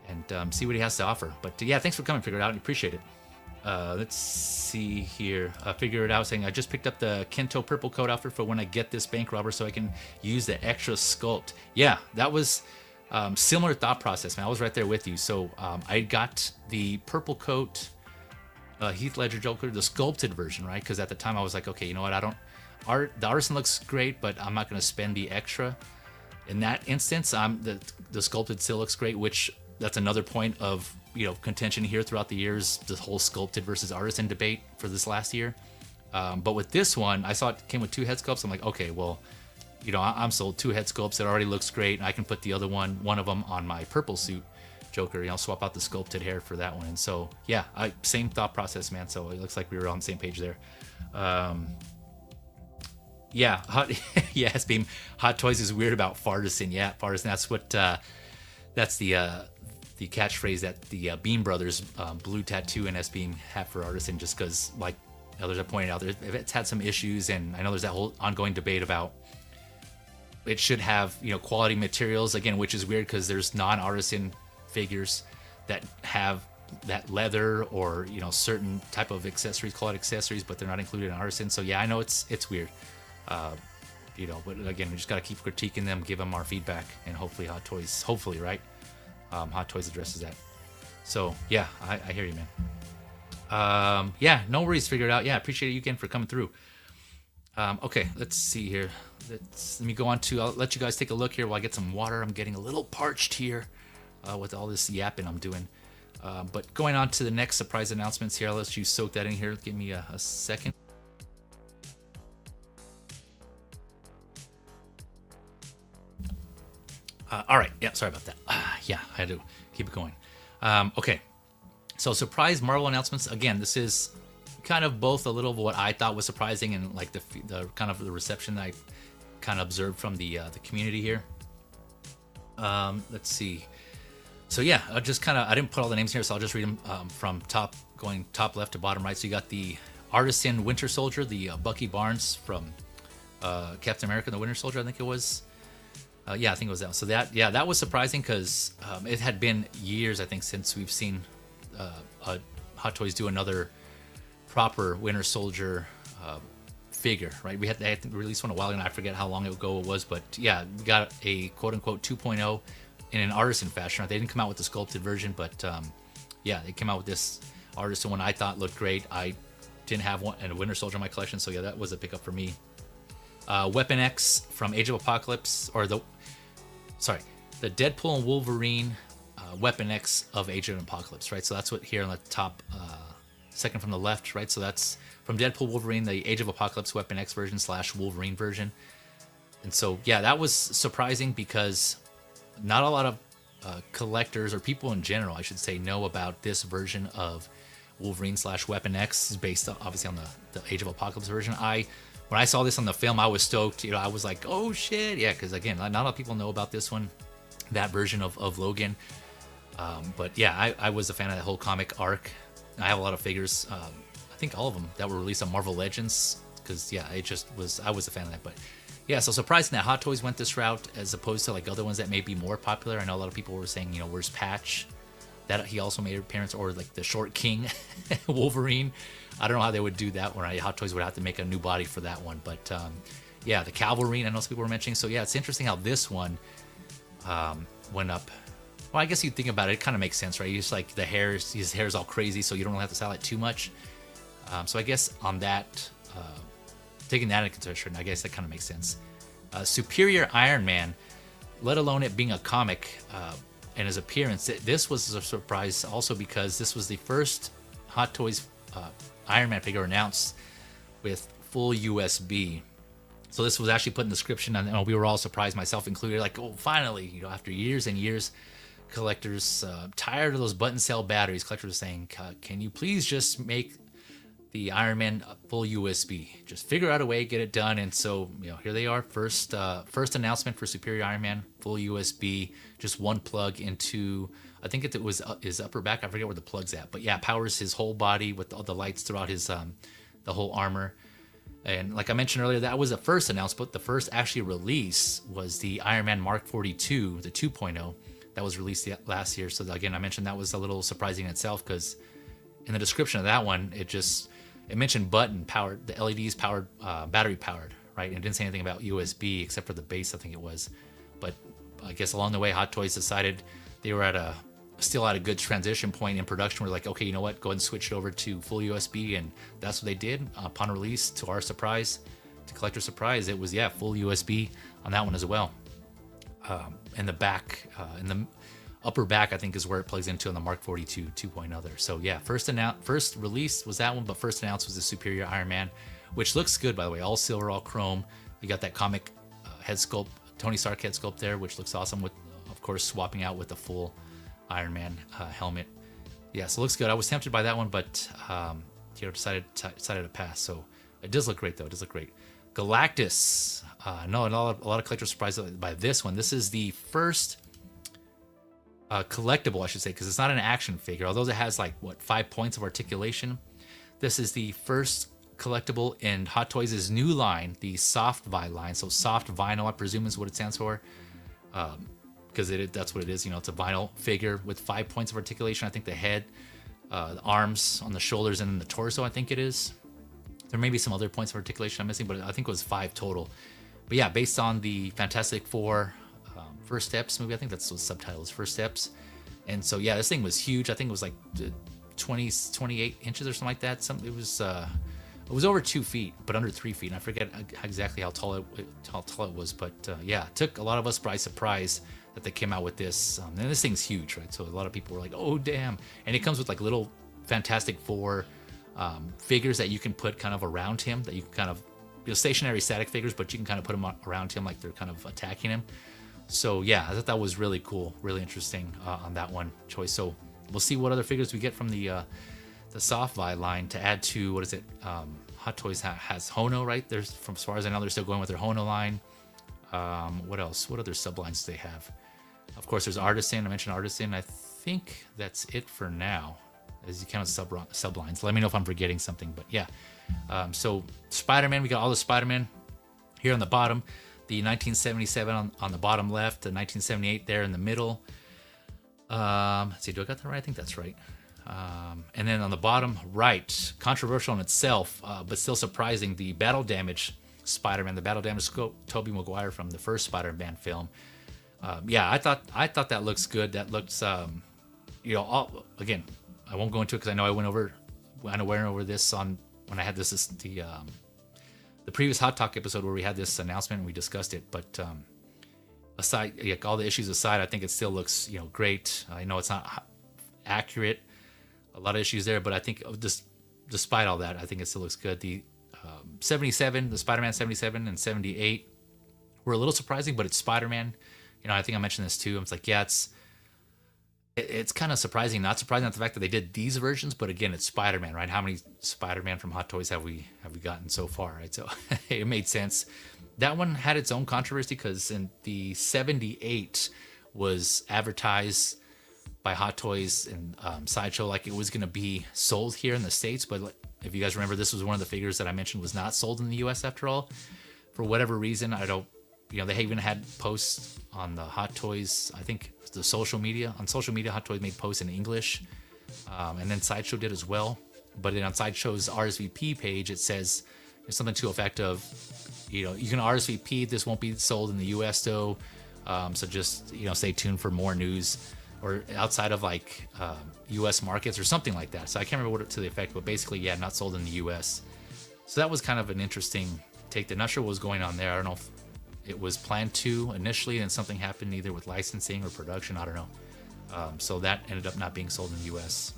and see what he has to offer. But yeah, thanks for coming. Figure It Out. I appreciate it. Let's see here. Figure It Out saying, I just picked up the Kento purple coat outfit for when I get this bank robber so I can use the extra sculpt. Yeah, that was similar thought process, man. I was right there with you. So I got the purple coat Heath Ledger Joker, the sculpted version, right? Because at the time I was like, okay, you know what? The Artisan looks great, but I'm not going to spend the extra. In that instance, the sculpted still looks great, which that's another point of contention here throughout the years, the whole sculpted versus Artisan debate for this last year. But with this one, I saw it came with 2 head sculpts. I'm like, okay, well, I'm sold. 2 head sculpts. It already looks great. And I can put the other one of them on my purple suit Joker. Swap out the sculpted hair for that one. And so, yeah, same thought process, man. So it looks like we were on the same page there. Yeah, yes, Beam. Hot Toys is weird about Fartisan. Yeah, Fartisan. That's what. That's the catchphrase that the Beam Brothers blue tattoo and S-Beam have for Artisan, just because, like others have pointed out, it's had some issues, and I know there's that whole ongoing debate about it should have quality materials again, which is weird because there's non-Artisan figures that have that leather or certain type of accessories, call it accessories, but they're not included in Artisan. So yeah, I know it's weird, but again, we just got to keep critiquing them, give them our feedback, and hopefully Hot Toys, right? Hot Toys addresses that. So yeah, I hear you, man. Yeah, no worries. Figure It Out. Yeah, appreciate you again for coming through. Okay, let's see here. Let me go on to. I'll let you guys take a look here while I get some water. I'm getting a little parched here with all this yapping I'm doing. But going on to the next surprise announcements here. I'll let you soak that in here. Give me a second. All right. Yeah, sorry about that. Yeah, I had to keep it going. Okay. So surprise Marvel announcements. Again, this is kind of both a little of what I thought was surprising and like the kind of the reception that I kind of observed from the community here. Let's see. So yeah, I didn't put all the names here, so I'll just read them from going top left to bottom right. So you got the Artisan Winter Soldier, the Bucky Barnes from Captain America: The Winter Soldier, I think it was. Yeah, I think it was that. So that was surprising because it had been years, I think, since we've seen Hot Toys do another proper Winter Soldier figure, right? They had released one a while ago, and I forget how long ago it was, but yeah, we got a quote-unquote 2.0 in an Artisan fashion. They didn't come out with the sculpted version, but yeah, they came out with this Artisan one I thought looked great. I didn't have one and a Winter Soldier in my collection, so yeah, that was a pickup for me. Weapon X from Age of Apocalypse, or the Deadpool and Wolverine Weapon X of Age of Apocalypse, right? So that's what here on the top, second from the left, right? So that's from Deadpool, Wolverine, the Age of Apocalypse Weapon X version / Wolverine version. And so, yeah, that was surprising because not a lot of collectors or people in general, I should say, know about this version of Wolverine / Weapon X. Is based obviously on the Age of Apocalypse version. When I saw this on the film, I was stoked. I was like, oh shit, yeah, because again, not a lot of people know about this one, that version of Logan. But yeah, I was a fan of that whole comic arc. I have a lot of figures. I think all of them that were released on Marvel Legends. Because yeah, it just was. I was a fan of that. But yeah, so surprising that Hot Toys went this route as opposed to like other ones that may be more popular. I know a lot of people were saying, where's Patch? That he also made an appearance, or like the Short King Wolverine. I don't know how they would do that one. Hot Toys would have to make a new body for that one. But yeah, the Cavalry, I know some people were mentioning. So yeah, it's interesting how this one went up. Well, I guess you think about it, it kind of makes sense, right? He's like his hair's all crazy, so you don't really have to style it too much. So I guess on that, taking that into consideration, I guess that kind of makes sense. Superior Iron Man, let alone it being a comic and his appearance, this was a surprise also because this was the first Hot Toys Iron Man figure announced with full USB. So this was actually put in the description, and we were all surprised, myself included, like, oh, finally, after years and years, collectors tired of those button cell batteries. Collectors were saying, can you please just make the Iron Man full USB? Just figure out a way, get it done. And so, here they are. First announcement for Superior Iron Man, full USB, just one plug into, I think it was his upper back. I forget where the plug's at, but yeah, powers his whole body with all the lights throughout his the whole armor. And like I mentioned earlier, that was the first announcement. The first actually release was the Iron Man Mark 42, the 2.0, that was released last year. So again, I mentioned that was a little surprising in itself because in the description of that one, it mentioned button powered, the LEDs powered, battery powered, right? And it didn't say anything about USB except for the base, I think it was. But I guess along the way, Hot Toys decided they were still at a good transition point in production. We're like, okay, you know what? Go ahead and switch it over to full USB, and that's what they did upon release. To our surprise, to collector surprise, it was full USB on that one as well. In the back, in the upper back, I think is where it plugs into on the Mark 42 2.0 there. So yeah, first release was that one, but first announced was the Superior Iron Man, which looks good, by the way. All silver, all chrome. You got that comic head sculpt, Tony Stark head sculpt there, which looks awesome, with, of course, swapping out with the full Iron Man helmet. Yeah, so it looks good. I was tempted by that one, but decided to pass. So it does look great, though. It does look great. Galactus. No, a lot of collectors surprised by this one. This is the first collectible, I should say, because it's not an action figure. Although it has 5 points of articulation. This is the first collectible in Hot Toys' new line, the Soft Vi line. So soft vinyl, I presume, is what it stands for. Because that's what it is. It's a vinyl figure with 5 points of articulation. I think the head, the arms on the shoulders, and then the torso, I think it is. There may be some other points of articulation I'm missing, but I think it was 5 total. But yeah, based on the Fantastic Four First Steps movie, I think that's what the subtitle is, First Steps. And so yeah, this thing was huge. I think it was 28 inches or something like that. It was over 2 feet, but under 3 feet. And I forget exactly how tall it was, but yeah, it took a lot of us by surprise that they came out with this. And this thing's huge, right? So a lot of people were like, "Oh, damn!" And it comes with little Fantastic Four figures that you can put kind of around him, that you can kind of, stationary static figures, but you can kind of put them around him like they're kind of attacking him. So yeah, I thought that was really cool, really interesting on that one choice. So we'll see what other figures we get from the Soft Vi line to add to, what is it? Hot Toys has Hono, right? There's, from as far as I know, they're still going with their Hono line. What else? What other sublines do they have? Of course, there's Artisan. I mentioned Artisan. I think that's it for now, as you count sublines. Let me know if I'm forgetting something, but yeah. So Spider-Man, we got all the Spider-Man here on the bottom. The 1977 on the bottom left, the 1978 there in the middle. Let's see, do I got that right? I think that's right. And then on the bottom right, controversial in itself, but still surprising, the Battle Damage Spider-Man, the Battle Damage Tobey Maguire from the first Spider-Man film. Yeah, I thought that looks good. That looks, again, I won't go into it because I know I went over this on when I had this the previous Hot Talk episode where we had this announcement and we discussed it. But aside, all the issues aside, I think it still looks great. I know it's not accurate, a lot of issues there, but I think just despite all that, I think it still looks good. The 77, the Spider-Man 77 and 78 were a little surprising, but it's Spider-Man. I think I mentioned this too. It's like, yeah, it's kind of surprising, not surprising at the fact that they did these versions, but again, it's Spider-Man, right? How many Spider-Man from Hot Toys have we gotten so far, right? So it made sense. That one had its own controversy because in the 78 was advertised by Hot Toys and Sideshow, like it was going to be sold here in the States. But like, if you guys remember, this was one of the figures that I mentioned was not sold in the US after all. For whatever reason, I don't, they even had posts on the Hot Toys, I think the social media. On social media, Hot Toys made posts in English. And then Sideshow did as well. But then on Sideshow's RSVP page, it says something to the effect of, you can RSVP. This won't be sold in the US though. So just, stay tuned for more news or outside of like US markets or something like that. So I can't remember what it to the effect, but basically, yeah, not sold in the US. So that was kind of an interesting take. I'm not sure what was going on there. I don't know if it was planned to initially and something happened either with licensing or production. I don't know. So that ended up not being sold in the US.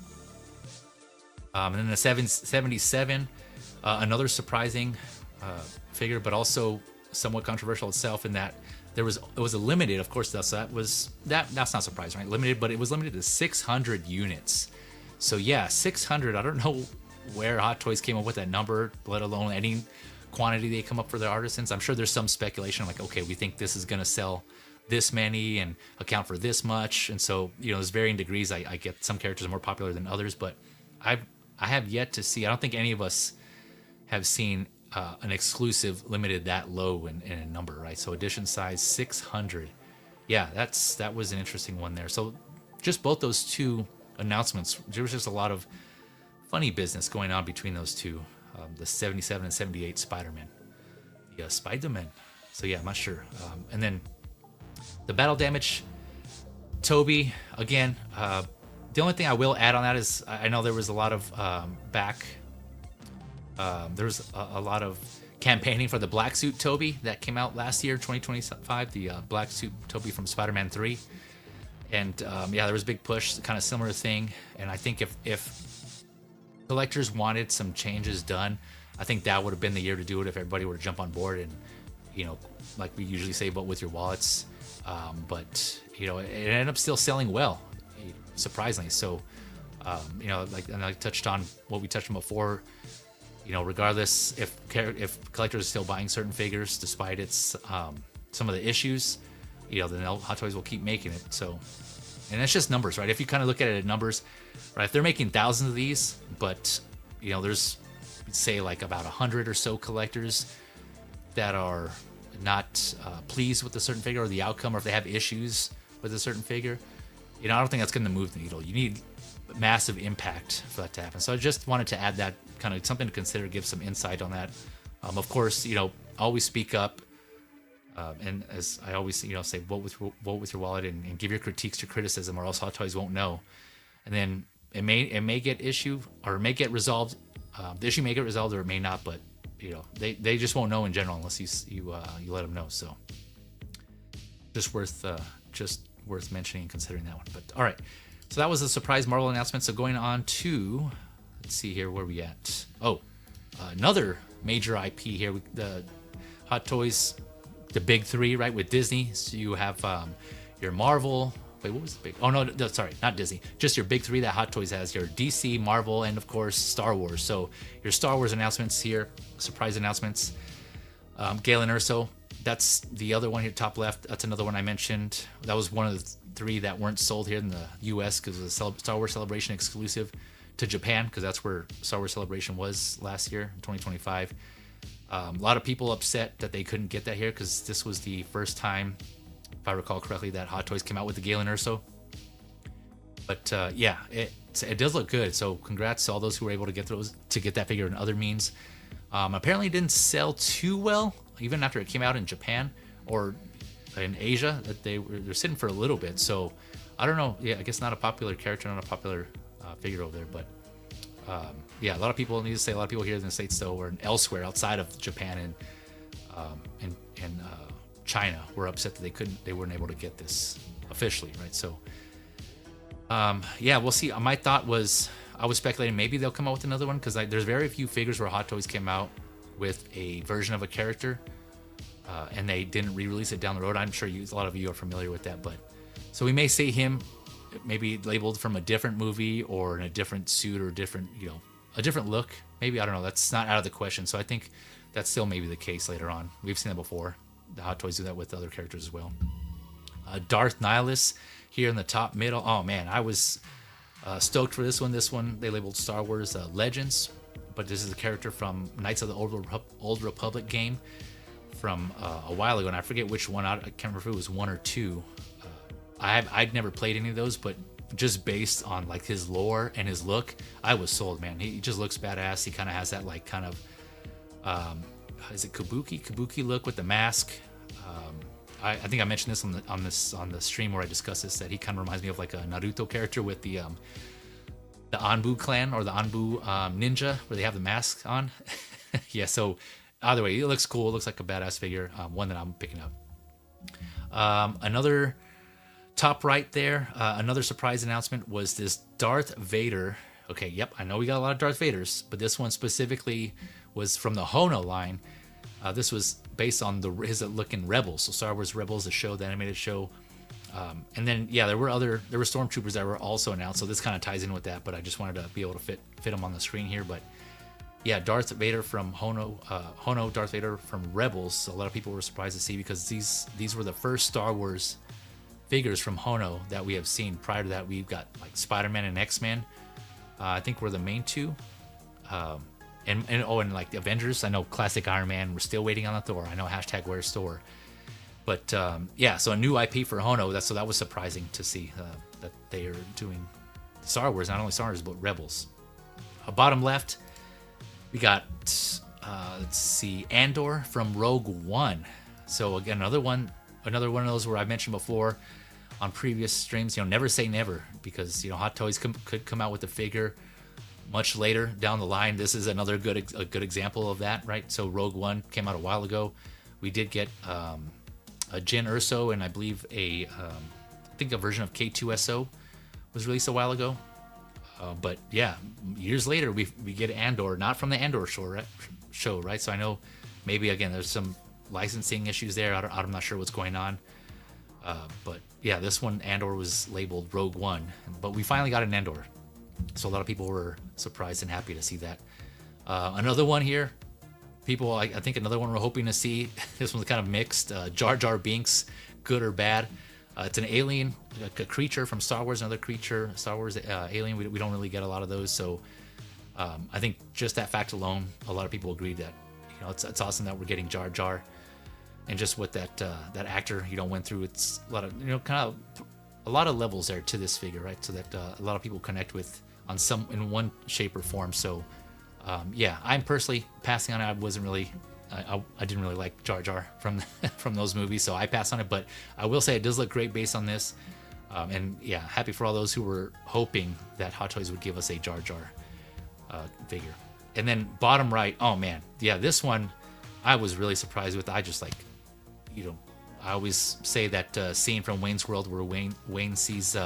And then the 77, another surprising figure, but also somewhat controversial itself in that it was a limited, of course. That's not surprising, right? Limited, but it was limited to 600 units. So yeah, 600. I don't know where Hot Toys came up with that number, let alone any quantity they come up for their artisans. I'm sure there's some speculation like, okay, we think this is going to sell this many and account for this much. And so, there's varying degrees. I get some characters are more popular than others, but I have yet to see, I don't think any of us have seen an exclusive limited that low in a number, right? So edition size 600. Yeah, that was an interesting one there. So just both those two announcements, there was just a lot of funny business going on between those two, the 77 and 78 Spider-Man. The Spider-Man. So yeah, I'm not sure. And then the battle damage, Toby, again, the only thing I will add on that is I know there was a lot of there was a lot of campaigning for the black suit Toby that came out last year, 2025, the black suit Toby from Spider-Man 3. And there was a big push, kind of similar thing. And I think if collectors wanted some changes done, I think that would have been the year to do it if everybody were to jump on board and, like we usually say, vote with your wallets. But it ended up still selling well, surprisingly. So, and I touched on what we touched on before. Regardless if collectors are still buying certain figures despite its some of the issues, then Hot Toys will keep making it. So, and it's just numbers, right? If you kind of look at it at numbers, right? If they're making thousands of these, but there's say like about 100 or so collectors that are not pleased with a certain figure or the outcome, or if they have issues with a certain figure, I don't think that's going to move the needle. You need massive impact for that to happen. So I just wanted to add that, kind of something to consider, give some insight on that. Of course, always speak up, and as I always say, vote with your wallet and give your critiques to criticism, or else Hot Toys won't know. And then it may get resolved. The issue may get resolved, or it may not. But they just won't know in general unless you let them know. So just worth mentioning and considering that one. But all right, so that was the surprise Marvel announcement. So going on to, let's see here, where we at? Another major IP here. The Hot Toys, the big three, right, with Disney. So you have your Marvel. Wait, what was the big? Oh no, sorry, not Disney. Just your big three that Hot Toys has: your DC, Marvel, and of course Star Wars. So your Star Wars announcements here, surprise announcements. Galen Erso, that's the other one here, top left. That's another one I mentioned. That was one of the three that weren't sold here in the U.S. because it was a Star Wars Celebration exclusive to Japan, because that's where Star Wars Celebration was last year, in 2025. A lot of people upset that they couldn't get that here because this was the first time, if I recall correctly, that Hot Toys came out with the Galen Erso. But it does look good. So congrats to all those who were able to get that figure in other means. Apparently it didn't sell too well, even after it came out in Japan or in Asia. That they're sitting for a little bit. So I don't know. Yeah, I guess not a popular character, not a popular figure over there. But a lot of people, need to say, a lot of people here in the States though, or elsewhere outside of Japan and China, were upset that they weren't able to get this officially, right? So we'll see. My thought was, I was speculating maybe they'll come out with another one, because there's very few figures where Hot Toys came out with a version of a character and they didn't re-release it down the road. I'm sure a lot of you are familiar with that, but so we may see him maybe labeled from a different movie or in a different suit or different, a different look. Maybe, I don't know. That's not out of the question. So I think that's still maybe the case later on. We've seen that before. The Hot Toys do that with other characters as well. Darth Nihilus, here in the top middle. Oh man, I was stoked for this one. This one they labeled Star Wars Legends, but this is a character from Knights of the Old Republic game from a while ago, and I forget which one. I can't remember if it was one or two. I'd never played any of those, but just based on like his lore and his look, I was sold, man. He just looks badass. He kind of has that like kind of is it kabuki look with the mask. I think I mentioned this on the stream where I discussed this, that he kind of reminds me of like a Naruto character with the Anbu clan or the Anbu ninja where they have the mask on. Yeah, so either way, it looks cool. It looks like a badass figure, one that I'm picking up. Another top right there, another surprise announcement was this Darth Vader. Okay, yep, I know we got a lot of Darth Vaders, but this one specifically was from the Hono line. This was based on his look in Rebels, so Star Wars Rebels, the show, the animated show. And then, yeah, there were stormtroopers that were also announced, so this kind of ties in with that, but I just wanted to be able to fit them on the screen here. But yeah, Darth Vader from Hono, Darth Vader from Rebels. A lot of people were surprised to see, because these were the first Star Wars figures from Hono that we have seen. Prior to that, we've got like Spider-Man and X-Men. I think were the main two. And like the Avengers. I know classic Iron Man. We're still waiting on the Thor. I know hashtag where's Thor. But yeah, so a new IP for Hono. So that was surprising to see that they are doing Star Wars, not only Star Wars but Rebels. Bottom left, we got let's see, Andor from Rogue One. So again, another one of those where I mentioned before on previous streams. Never say never, because Hot Toys could come out with a figure much later down the line. This is another good example of that, right? So Rogue One came out a while ago. We did get a Jyn Erso, and I believe I think a version of K2SO was released a while ago. But yeah, years later we get Andor, not from the Andor show, right? So I know maybe again there's some licensing issues there. I'm not sure what's going on. But yeah, this one Andor was labeled Rogue One, but we finally got an Andor. So a lot of people were surprised and happy to see that. Another one here, people, I think another one we're hoping to see. This one's kind of mixed. Jar Jar Binks, good or bad. It's an alien, a creature from Star Wars, another creature, Star Wars alien. We don't really get a lot of those. So I think just that fact alone, a lot of people agreed that it's awesome that we're getting Jar Jar, and just what that actor went through. It's a lot of kind of a lot of levels there to this figure, right? So that a lot of people connect with in one shape or form. So yeah, I'm personally passing on it. I wasn't really, I didn't really like Jar Jar from those movies, so I passed on it. But I will say it does look great based on this, and yeah, happy for all those who were hoping that Hot Toys would give us a Jar Jar figure. And then bottom right, oh man, yeah, this one I was really surprised with. I just like, I always say that scene from Wayne's World where Wayne sees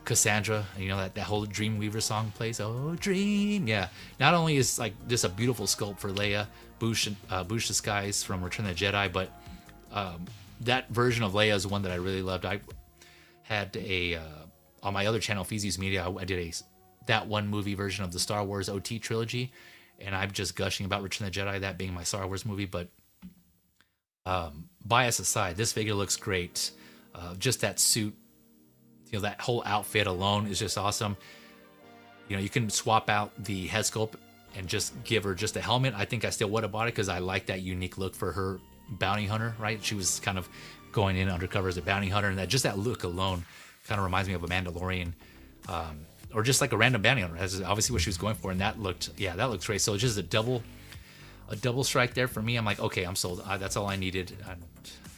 Cassandra, that whole Dreamweaver song plays. Oh, dream, yeah. Not only is like just a beautiful sculpt for Leia, Bouche Disguise from Return of the Jedi, but that version of Leia is one that I really loved. I had on my other channel, Feezy's Media, I did that one movie version of the Star Wars OT trilogy, and I'm just gushing about Return of the Jedi, that being my Star Wars movie. But bias aside, this figure looks great. Just that suit, that whole outfit alone is just awesome. You can swap out the head sculpt and just give her just a helmet. I think I still would have bought it because I like that unique look for her bounty hunter, right? She was kind of going in undercover as a bounty hunter, and that look alone kind of reminds me of a Mandalorian, or just like a random bounty hunter. That's obviously what she was going for, and that looks great. So it's just a double strike there for me. I'm like, okay, I'm sold. That's all I needed.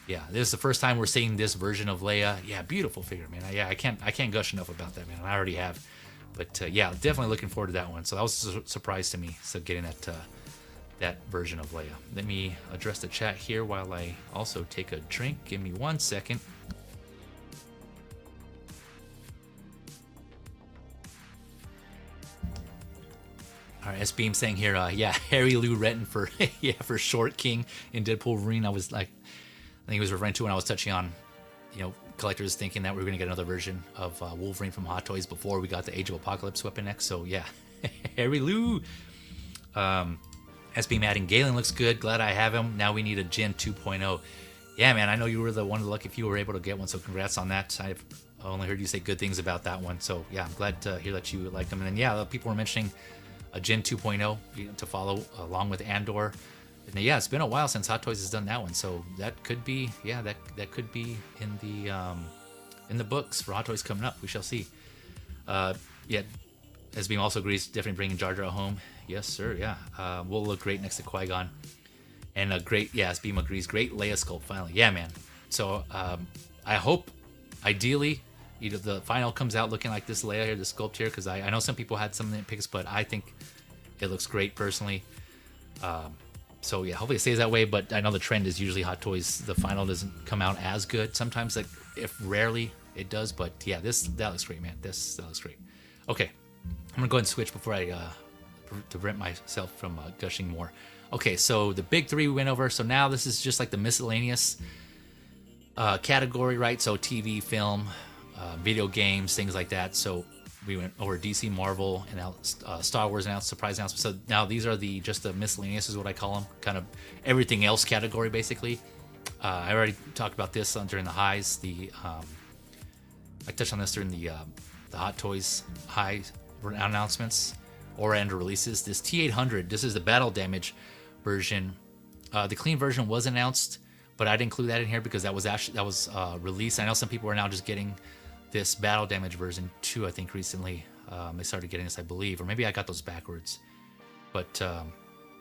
Yeah, this is the first time we're seeing this version of Leia. Yeah, beautiful figure, man. Yeah, I can't gush enough about that, man. I already have, but yeah, definitely looking forward to that one. So that was a surprise to me. So getting that version of Leia. Let me address the chat here while I also take a drink. Give me 1 second. All right, S-Beam saying here, yeah, Harry Lou Retton for Short King in Deadpool Wolverine. I think he was referring to when I was touching on, collectors thinking that we were going to get another version of Wolverine from Hot Toys before we got the Age of Apocalypse Weapon X. So yeah, Harry Lou. S-Beam adding, Galen looks good. Glad I have him. Now we need a Jyn 2.0. Yeah, man, I know you were one of the lucky few who were able to get one, so congrats on that. I only heard you say good things about that one. So yeah, I'm glad to hear that you like them. And then yeah, people were mentioning a Gen 2.0 to follow along with Andor. And yeah, it's been a while since Hot Toys has done that one. So that could be, yeah, that could be in the books for Hot Toys coming up. We shall see. Yeah, as Beam also agrees, definitely bringing Jar Jar home. Yes, sir. Yeah, will look great next to Qui-Gon. And a great, yeah, as Beam agrees, great Leia sculpt finally. Yeah, man. So I hope, ideally, either the final comes out looking like this Leia here, the sculpt here, because I know some people had some nitpicks, but I think it looks great personally. So yeah, hopefully it stays that way. But I know the trend is usually Hot Toys, the final doesn't come out as good. Sometimes, like, if rarely it does. But yeah, that looks great, man. That looks great. Okay, I'm gonna go ahead and switch before I to prevent myself from gushing more. Okay, so the big three we went over. So now this is just like the miscellaneous category, right? So TV, film, video games, things like that. So we went over DC, Marvel, and Star Wars surprise announcements. So now these are just the miscellaneous is what I call them, kind of everything else category basically. I already talked about this during the highs. I touched on this during the Hot Toys high announcements or and releases. This T800, this is the battle damage version. The clean version was announced, but I didn't include that in here because that was released. I know some people are now just getting this battle damage version too. I think recently they started getting this, I believe, or maybe I got those backwards. But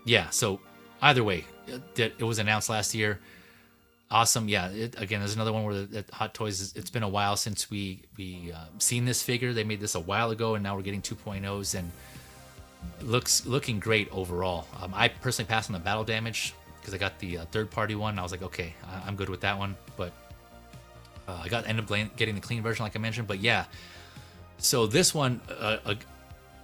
yeah, so either way, it was announced last year. Awesome. Yeah, again, there's another one where the Hot Toys, it's been a while since we seen this figure. They made this a while ago, and now we're getting 2.0s, and looking great overall. I personally passed on the battle damage because I got the third-party one. I was like, okay, I'm good with that one. But I ended up getting the clean version, like I mentioned. But yeah, so this one,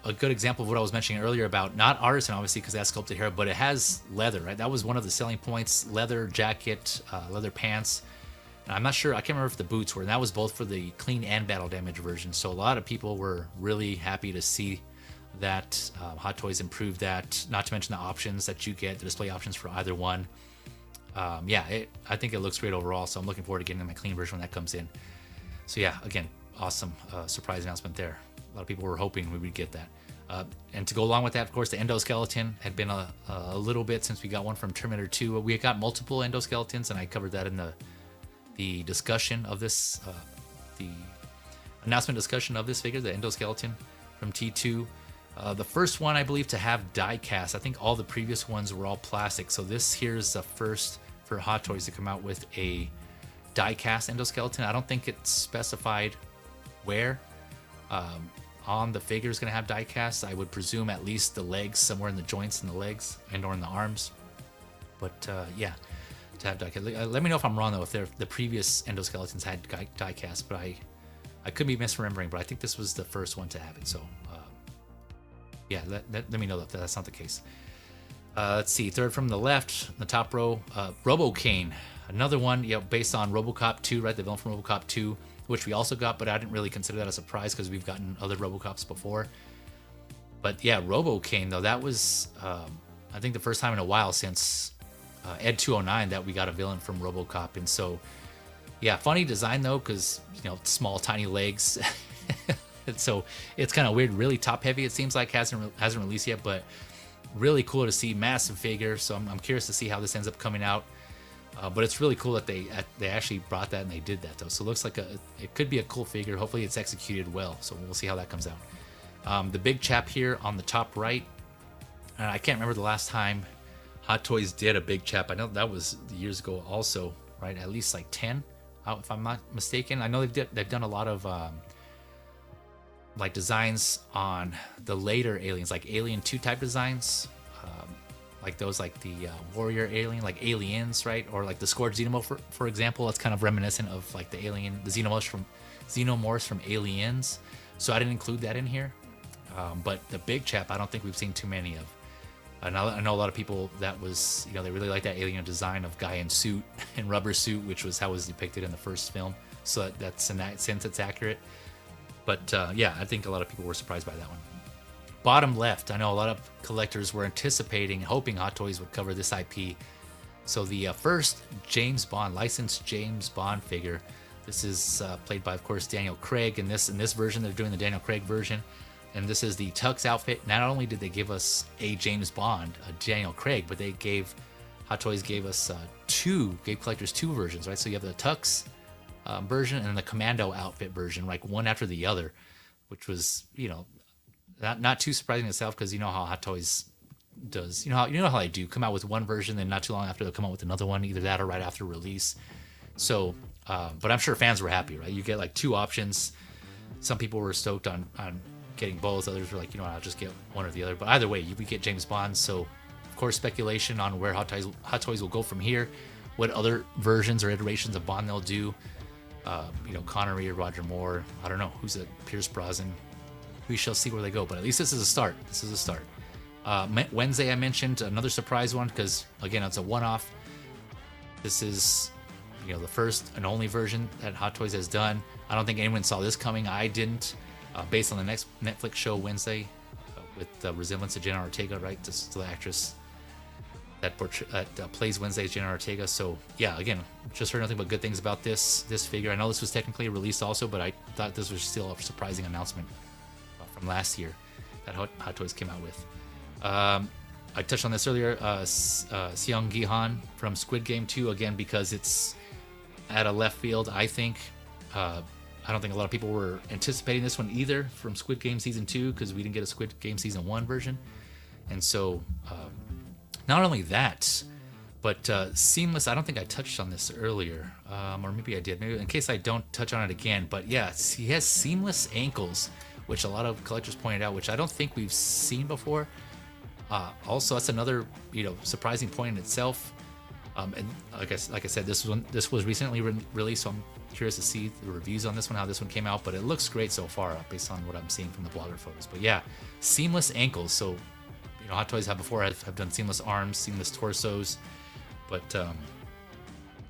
a good example of what I was mentioning earlier about not Artisan, obviously, because that's sculpted hair, but it has leather, right? That was one of the selling points. Leather jacket, leather pants. And I'm not sure, I can't remember if the boots were. And that was both for the clean and battle damage version. So a lot of people were really happy to see that Hot Toys improved that. Not to mention the options that you get, the display options for either one. Yeah, I think it looks great overall. So I'm looking forward to getting my clean version when that comes in. So yeah, again, awesome surprise announcement there. A lot of people were hoping we would get that. And to go along with that, of course, the endoskeleton had been a little bit since we got one from Terminator 2. We got multiple endoskeletons, and I covered that in the discussion of this, the announcement discussion of this figure, the endoskeleton from T2. The first one, I believe, to have die cast. I think all the previous ones were all plastic. So this here is the first for Hot Toys to come out with a die cast endoskeleton. I don't think it's specified where on the figure is going to have die casts. I would presume at least the legs, somewhere in the joints in the legs and or in the arms. But yeah, to have die cast. Let me know if I'm wrong though, if the previous endoskeletons had die cast, but I could be misremembering, but I think this was the first one to have it. So yeah, let me know if that's not the case. Let's see, third from the left, the top row, Robo-Kane. Another one, based on RoboCop 2, right? The villain from RoboCop 2, which we also got, but I didn't really consider that a surprise because we've gotten other RoboCops before. But yeah, Robo-Kane, though, that was, I think, the first time in a while since Ed 209 that we got a villain from RoboCop. And so, yeah, funny design, though, because, small, tiny legs. So it's kind of weird, really top heavy. It seems like hasn't released yet, but really cool to see, massive figure. So I'm curious to see how this ends up coming out. But it's really cool that they actually brought that and they did that though. So it looks like it could be a cool figure. Hopefully it's executed well. So we'll see how that comes out. The big chap here on the top right. And I can't remember the last time Hot Toys did a big chap. I know that was years ago also, right? At least like 10, if I'm not mistaken. I know they've done a lot of like designs on the later aliens, like Alien 2 type designs, like those, like the warrior alien, like aliens, right? Or like the Scourge Xenomorph, for example. That's kind of reminiscent of like the Xenomorphs from Aliens. So I didn't include that in here. But the big chap, I don't think we've seen too many of. I know a lot of people that was, they really like that alien design of guy in suit and rubber suit, which was how it was depicted in the first film. So that's in that sense, it's accurate. But yeah, I think a lot of people were surprised by that one. Bottom left, I know a lot of collectors were anticipating, hoping Hot Toys would cover this IP. So the first licensed James Bond figure, This is played by, of course, Daniel Craig. In this version, they're doing the Daniel Craig version. And this is the Tux outfit. Not only did they give us a James Bond, a Daniel Craig, but Hot Toys gave us gave collectors two versions, right? So you have the Tux version and then the Commando outfit version, like one after the other, which was, not too surprising itself, because you know how Hot Toys does. You know how they do come out with one version, then not too long after they'll come out with another one, either that or right after release. So, but I'm sure fans were happy, right? You get like two options. Some people were stoked on getting both. Others were like, I'll just get one or the other. But either way, we get James Bond. So, of course, speculation on where Hot Toys will go from here, what other versions or iterations of Bond they'll do. Connery or Roger Moore. I don't know who's a Pierce Brosnan. We shall see where they go. But at least this is a start. Wednesday, I mentioned another surprise one because, again, it's a one-off. This is, the first and only version that Hot Toys has done. I don't think anyone saw this coming. I didn't. Based on the next Netflix show Wednesday, with the resemblance to Jenna Ortega, right? This is the actress that plays Wednesday's Jenna Ortega. So yeah, again, just heard nothing but good things about this figure. I know this was technically released also, but I thought this was still a surprising announcement from last year that Hot Toys came out with. I touched on this earlier. Seong Gi-han from Squid Game 2, again, because it's at a left field, I think. I don't think a lot of people were anticipating this one either from Squid Game Season 2, because we didn't get a Squid Game Season 1 version. And so, not only that, but seamless, I don't think I touched on this earlier, or maybe I did, maybe in case I don't touch on it again. But yeah, he has seamless ankles, which a lot of collectors pointed out, which I don't think we've seen before. Also, that's another surprising point in itself. And like I said, this was recently released, so I'm curious to see the reviews on this one, how this one came out. But it looks great so far, based on what I'm seeing from the blogger photos. But yeah, seamless ankles. So Hot Toys have done seamless arms, seamless torsos, but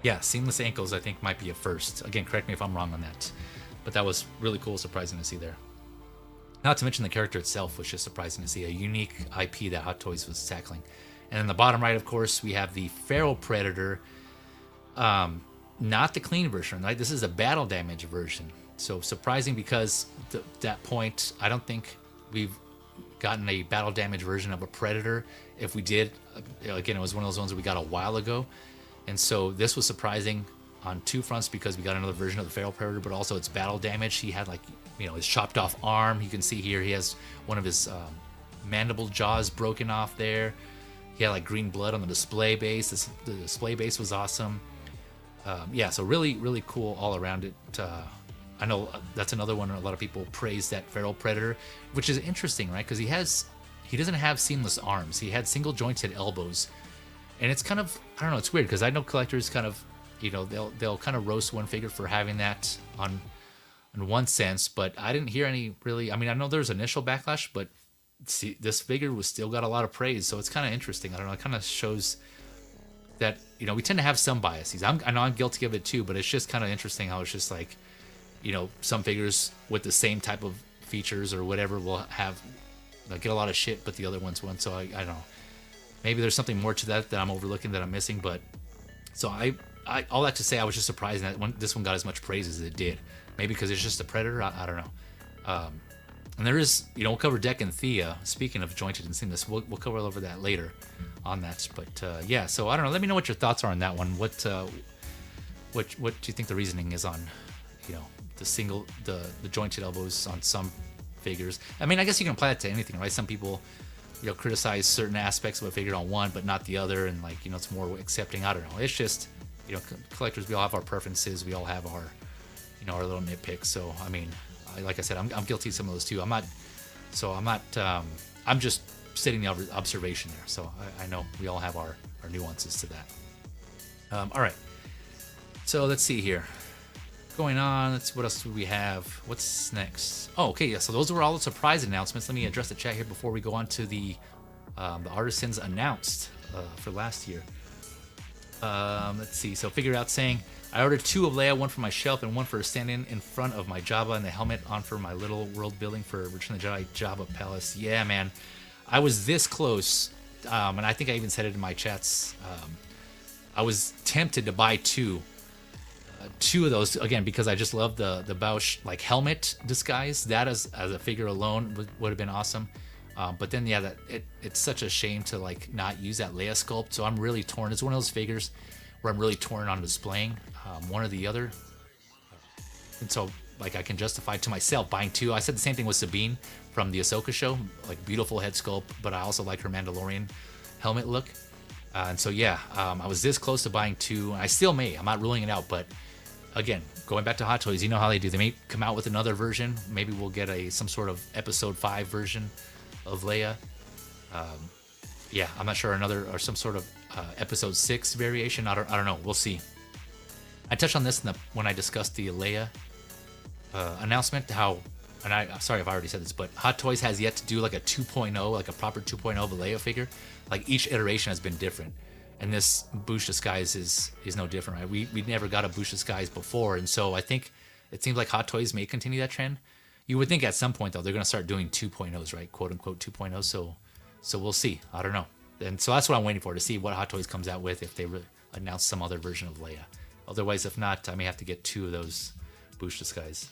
yeah, seamless ankles I think might be a first. Again, correct me if I'm wrong on that, but that was really cool, surprising to see there. Not to mention the character itself was just surprising to see, a unique IP that Hot Toys was tackling. And in the bottom right, of course, we have the Feral Predator, not the clean version, right? This is a battle damage version. So surprising, because that point, I don't think we've gotten a battle damage version of a Predator. If we did, again, it was one of those ones that we got a while ago. And so this was surprising on two fronts, because we got another version of the Feral Predator, but also it's battle damage. He had his chopped off arm. You can see here he has one of his mandible jaws broken off there. He had green blood on the display base. The display base was awesome. Yeah, so really, really cool all around it. I know that's another one a lot of people praise, that Feral Predator, which is interesting, right? Because he doesn't have seamless arms. He had single jointed elbows, and it's kind of, I don't know, it's weird, because I know collectors kind of, they'll kind of roast one figure for having that in one sense, but I didn't hear any really. I mean, I know there's initial backlash, but see, this figure was still got a lot of praise, so it's kind of interesting. I don't know, it kind of shows that we tend to have some biases. I know I'm guilty of it too, but it's just kind of interesting how it's just some figures with the same type of features or whatever will have get a lot of shit, but the other ones won't. So I don't know, maybe there's something more to that I'm overlooking, that I'm missing. But so I all that to say, I was just surprised that this one got as much praise as it did. Maybe because it's just a Predator, I don't know. And there is, we'll cover Deck and Thea. Speaking of jointed and seamless, we'll cover over that later on that. But yeah, so I don't know. Let me know what your thoughts are on that one. What do you think the reasoning is on, the jointed elbows on some figures? I mean, I guess you can apply that to anything, right? Some people, criticize certain aspects of a figure on one, but not the other, and it's more accepting. I don't know. It's just, collectors, we all have our preferences. We all have our, our little nitpicks. So I mean, like I said, I'm guilty of some of those too. I'm just stating the observation there. So I know we all have our nuances to that. All right. So let's see here. Going on, let's see, what else do we have? What's next? Oh, okay, yeah. So those were all the surprise announcements. Let me address the chat here before we go on to the Artisans announced for last year. Let's see. So Figure Out saying, I ordered 2 of Leia, one for my shelf and one for a stand-in in front of my Jabba, and the helmet on for my little world building for Return of the Jedi Jabba Palace. Yeah, man. I was this close, and I think I even said it in my chats. I was tempted to buy 2 two of those again because I just love the Bausch like helmet disguise. That as a figure alone would have been awesome. But then yeah, it's such a shame to like not use that Leia sculpt. So I'm really torn. It's one of those figures where I'm really torn on displaying one or the other. And so like I can justify to myself buying two. I said the same thing with Sabine from the Ahsoka show, like beautiful head sculpt, but I also like her Mandalorian helmet look. And so yeah, I was this close to buying two. I still may. I'm not ruling it out, but again, going back to Hot Toys, you know how they do. They may come out with another version. Maybe we'll get some sort of Episode 5 version of Leia. Yeah, I'm not sure. Another or some sort of Episode 6 variation. I don't know. We'll see. I touched on this when I discussed the Leia announcement. I'm sorry if I already said this, but Hot Toys has yet to do like a 2.0, like a proper 2.0 of a Leia figure. Like each iteration has been different. And this Bouche disguise is no different, right? We never got a Bouche disguise before, and so I think it seems like Hot Toys may continue that trend. You would think at some point though they're going to start doing 2.0s, right? Quote unquote 2.0. So we'll see. I don't know. And so that's what I'm waiting for, to see what Hot Toys comes out with if they announce some other version of Leia. Otherwise, if not, I may have to get two of those Bouche disguise.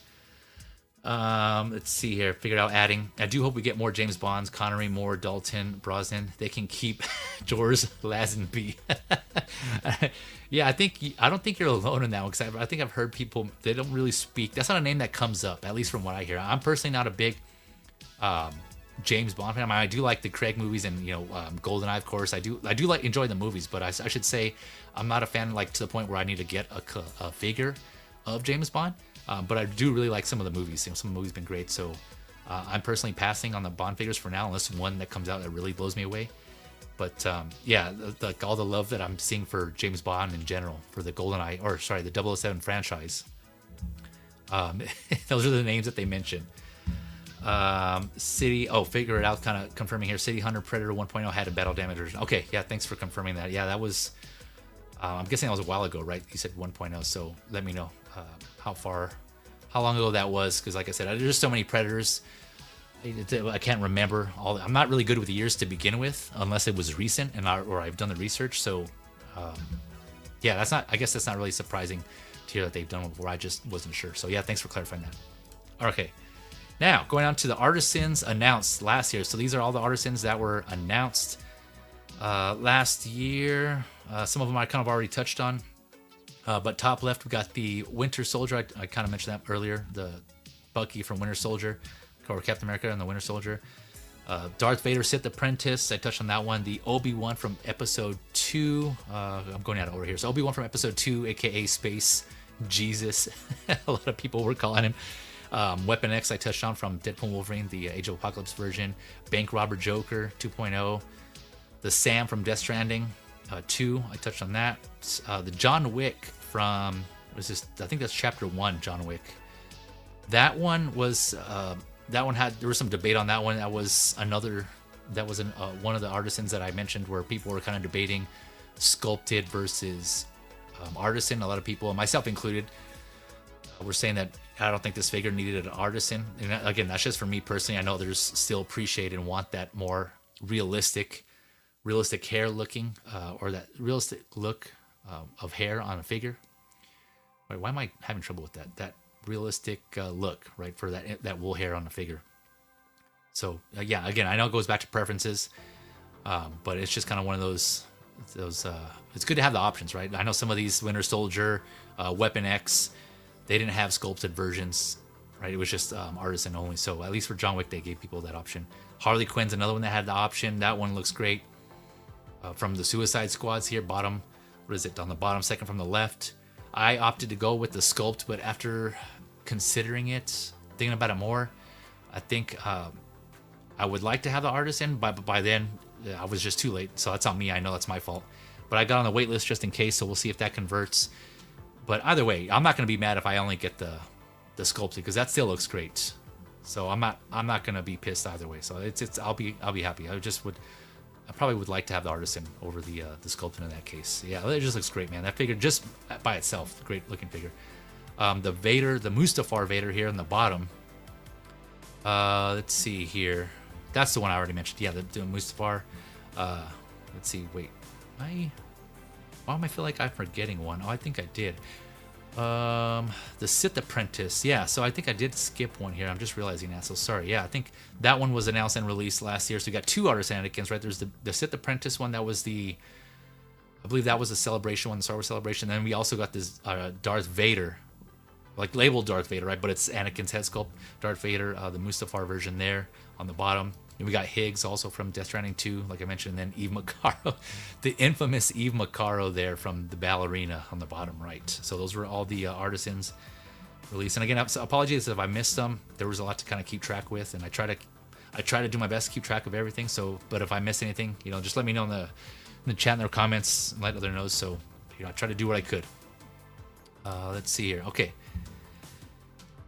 Let's see here. Figured out adding. I do hope we get more James Bonds, Connery, Moore, Dalton, Brosnan. They can keep George Lazenby. Yeah, I don't think you're alone in that one, because I think I've heard people, they don't really speak. That's not a name that comes up, at least from what I hear. I'm personally not a big James Bond fan. I mean, I do like the Craig movies and GoldenEye, of course. I do like enjoy the movies, but I should say I'm not a fan like to the point where I need to get a figure of James Bond. But I do really like some of the movies. Some of the movies have been great. So I'm personally passing on the Bond figures for now, unless one that comes out that really blows me away. But yeah, like all the love that I'm seeing for James Bond in general, for the GoldenEye, or sorry, the 007 franchise. Those are the names that they mention. Figure it out, kind of confirming here. City Hunter Predator 1.0 had a battle damage version. Okay, yeah, thanks for confirming that. Yeah, that was, I'm guessing that was a while ago, right? You said 1.0, so let me know how long ago that was, because like I said, there's so many Predators. I can't remember all. I'm not really good with years to begin with, unless it was recent or I've done the research. So, yeah, I guess that's not really surprising to hear that they've done it before. I just wasn't sure. So yeah, thanks for clarifying that. Okay, now going on to the Artisans announced last year. So these are all the Artisans that were announced last year. Some of them I kind of already touched on. But top left, we got the Winter Soldier. I kind of mentioned that earlier. The Bucky from Winter Soldier, or Captain America and the Winter Soldier. Darth Vader, Sith Apprentice. I touched on that one. The Obi-Wan from Episode 2. I'm going out of order here. So Obi-Wan from Episode 2, a.k.a. Space Jesus. A lot of people were calling him. Weapon X, I touched on from Deadpool Wolverine, the Age of Apocalypse version. Bank Robber Joker 2.0. The Sam from Death Stranding 2. I touched on that. The John Wick from, I think that's Chapter 1, John Wick. That one was, there was some debate on that one. That was one of the Artisans that I mentioned, where people were kind of debating sculpted versus Artisan. A lot of people, myself included, were saying that I don't think this figure needed an Artisan. And again, that's just for me personally. I know there's still appreciate and want that more realistic hair looking, or that realistic look of hair on a figure. Wait, why am I having trouble with that? That realistic look, right, for that wool hair on a figure. So yeah, again, I know it goes back to preferences, but it's just kind of one of those. It's good to have the options, right? I know some of these Winter Soldier, Weapon X, they didn't have sculpted versions, right? It was just Artisan only. So at least for John Wick, they gave people that option. Harley Quinn's another one that had the option. That one looks great. From the Suicide Squads here, bottom, what is it, on the bottom, second from the left. I opted to go with the sculpt, but after considering it, thinking about it more, I think I would like to have the Artisan, but by then I was just too late. So that's on me. I know that's my fault. But I got on the wait list just in case, so we'll see if that converts. But either way, I'm not going to be mad if I only get the sculpted, because that still looks great. So I'm not going to be pissed either way. So I'll be happy. I probably would like to have the Artisan over the sculpting in that case. Yeah, it just looks great, man. That figure just by itself, great looking figure. The Mustafar Vader here on the bottom. Let's see here. That's the one I already mentioned. Yeah, the Mustafar. Let's see. Wait, why am I feel like I'm forgetting one? Oh, I think I did. The Sith Apprentice. Yeah, so I think I did skip one here. I'm just realizing that. So sorry. Yeah, I think that one was announced and released last year. So we got two Artisan Anakins, right? There's the Sith Apprentice one. That was I believe that was the Celebration one, the Star Wars Celebration. Then we also got this Darth Vader, like labeled Darth Vader, right? But it's Anakin's head sculpt. Darth Vader, the Mustafar version there on the bottom. And we got Higgs also from Death Stranding 2, like I mentioned, and then Eve Macaro, the infamous Eve Macaro there from the ballerina on the bottom right. So those were all the Artisans released. And again, apologies if I missed them. There was a lot to kind of keep track with, and I try to do my best to keep track of everything. So, but if I miss anything, just let me know in the chat in their comments and let others know. So, I try to do what I could. Let's see here. Okay.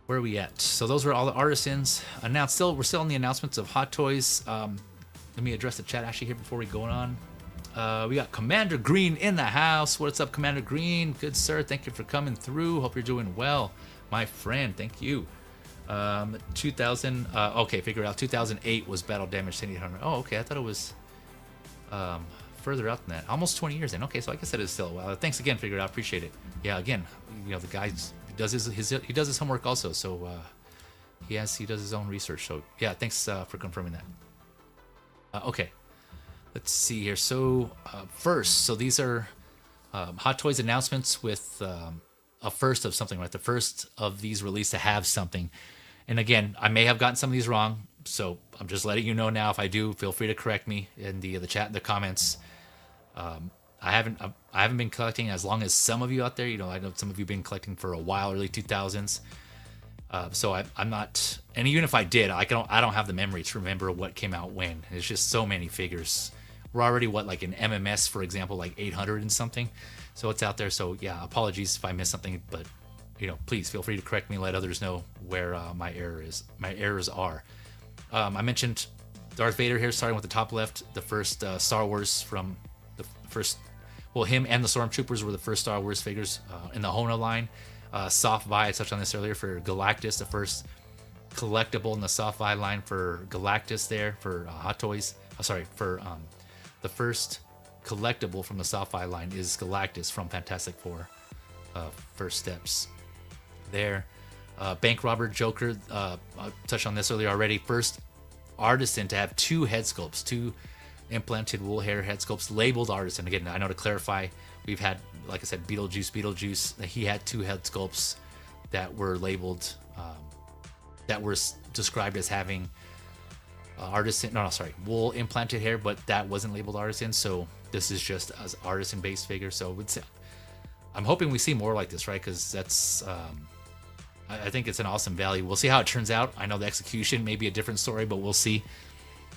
Where are we at? So those were all the Artisans announced. We're still in the announcements of Hot Toys. Let me address the chat actually here before we go on. We got Commander Green in the house. What's up, Commander Green? Good sir. Thank you for coming through. Hope you're doing well, my friend. Thank you. 2000. Okay, figure it out. 2008 was Battle Damage 800. Oh, okay. I thought it was further out than that. Almost 20 years in. Okay, so I guess that is still a while. Thanks again. Figure it out. Appreciate it. Yeah. Again, the guy's. He does his homework also, so he does his own research. So yeah, thanks for confirming that. Okay, let's see here. So first, so these are Hot Toys announcements with a first of something, right? The first of these released to have something. And again, I may have gotten some of these wrong, so I'm just letting you know now. If I do, feel free to correct me in the chat, the comments. I haven't been collecting as long as some of you out there. I know some of you have been collecting for a while, early 2000s. So I'm not, and even if I did, I don't have the memory to remember what came out when. There's just so many figures. We're already like in MMS, for example, like 800 and something. So it's out there. So yeah, apologies if I missed something, but please feel free to correct me. Let others know where my errors are. I mentioned Darth Vader here, starting with the top left. The first Star Wars from the first. Well, him and the Stormtroopers were the first Star Wars figures in the Hona line. Soft buy, I touched on this earlier, for Galactus, the first collectible in the soft buy line for Galactus there for Hot Toys. For the first collectible from the soft buy line is Galactus from Fantastic Four. First steps there. Bank Robber Joker, I touched on this earlier already. First Artisan to have two head sculpts, two implanted wool hair head sculpts labeled Artisan. Again, I know to clarify, we've had, like I said, Beetlejuice. He had two head sculpts that were labeled, that were described as having Artisan. Wool implanted hair, but that wasn't labeled Artisan. So this is just as Artisan based figure. So I'm hoping we see more like this, right? Because that's, I think it's an awesome value. We'll see how it turns out. I know the execution may be a different story, but we'll see.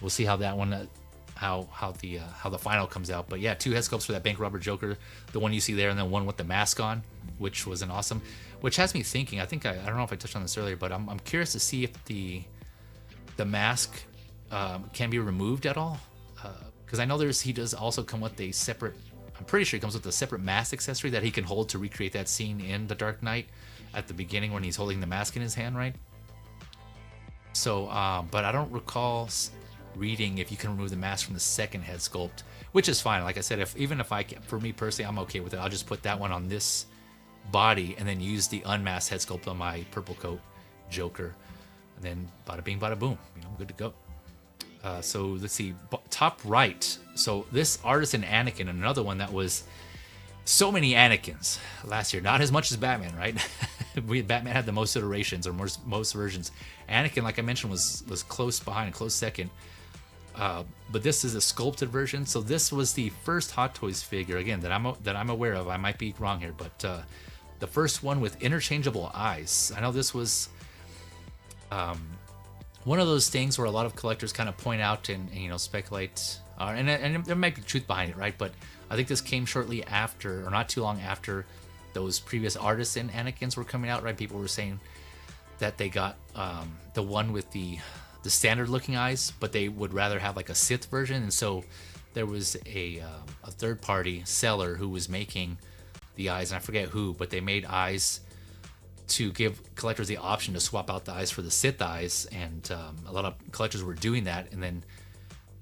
We'll see how that one. How the final comes out. But yeah, two head sculpts for that Bank Robber Joker, the one you see there, and then one with the mask on, which was an awesome. Which has me thinking. I think I don't know if I touched on this earlier, but I'm curious to see if the mask can be removed at all, because I know he does also come with a separate. I'm pretty sure he comes with a separate mask accessory that he can hold to recreate that scene in The Dark Knight at the beginning when he's holding the mask in his hand, right? So, but I don't recall reading if you can remove the mask from the second head sculpt, which is fine. Like I said, for me personally, I'm okay with it. I'll just put that one on this body and then use the unmasked head sculpt on my purple coat Joker, and then bada bing, bada boom. I'm good to go. So let's see, top right. So this Artisan Anakin, another one that was so many Anakins last year. Not as much as Batman, right? Batman had the most iterations or most versions. Anakin, like I mentioned, was close behind, close second. But this is a sculpted version. So this was the first Hot Toys figure, again, that I'm aware of. I might be wrong here, but the first one with interchangeable eyes. I know this was one of those things where a lot of collectors kind of point out and speculate, and there might be truth behind it, right? But I think this came shortly after, or not too long after, those previous Artisan Anakins were coming out, right? People were saying that they got the one with the standard looking eyes, but they would rather have like a Sith version. And so there was a third party seller who was making the eyes, and I forget who, but they made eyes to give collectors the option to swap out the eyes for the Sith eyes. And a lot of collectors were doing that. And then,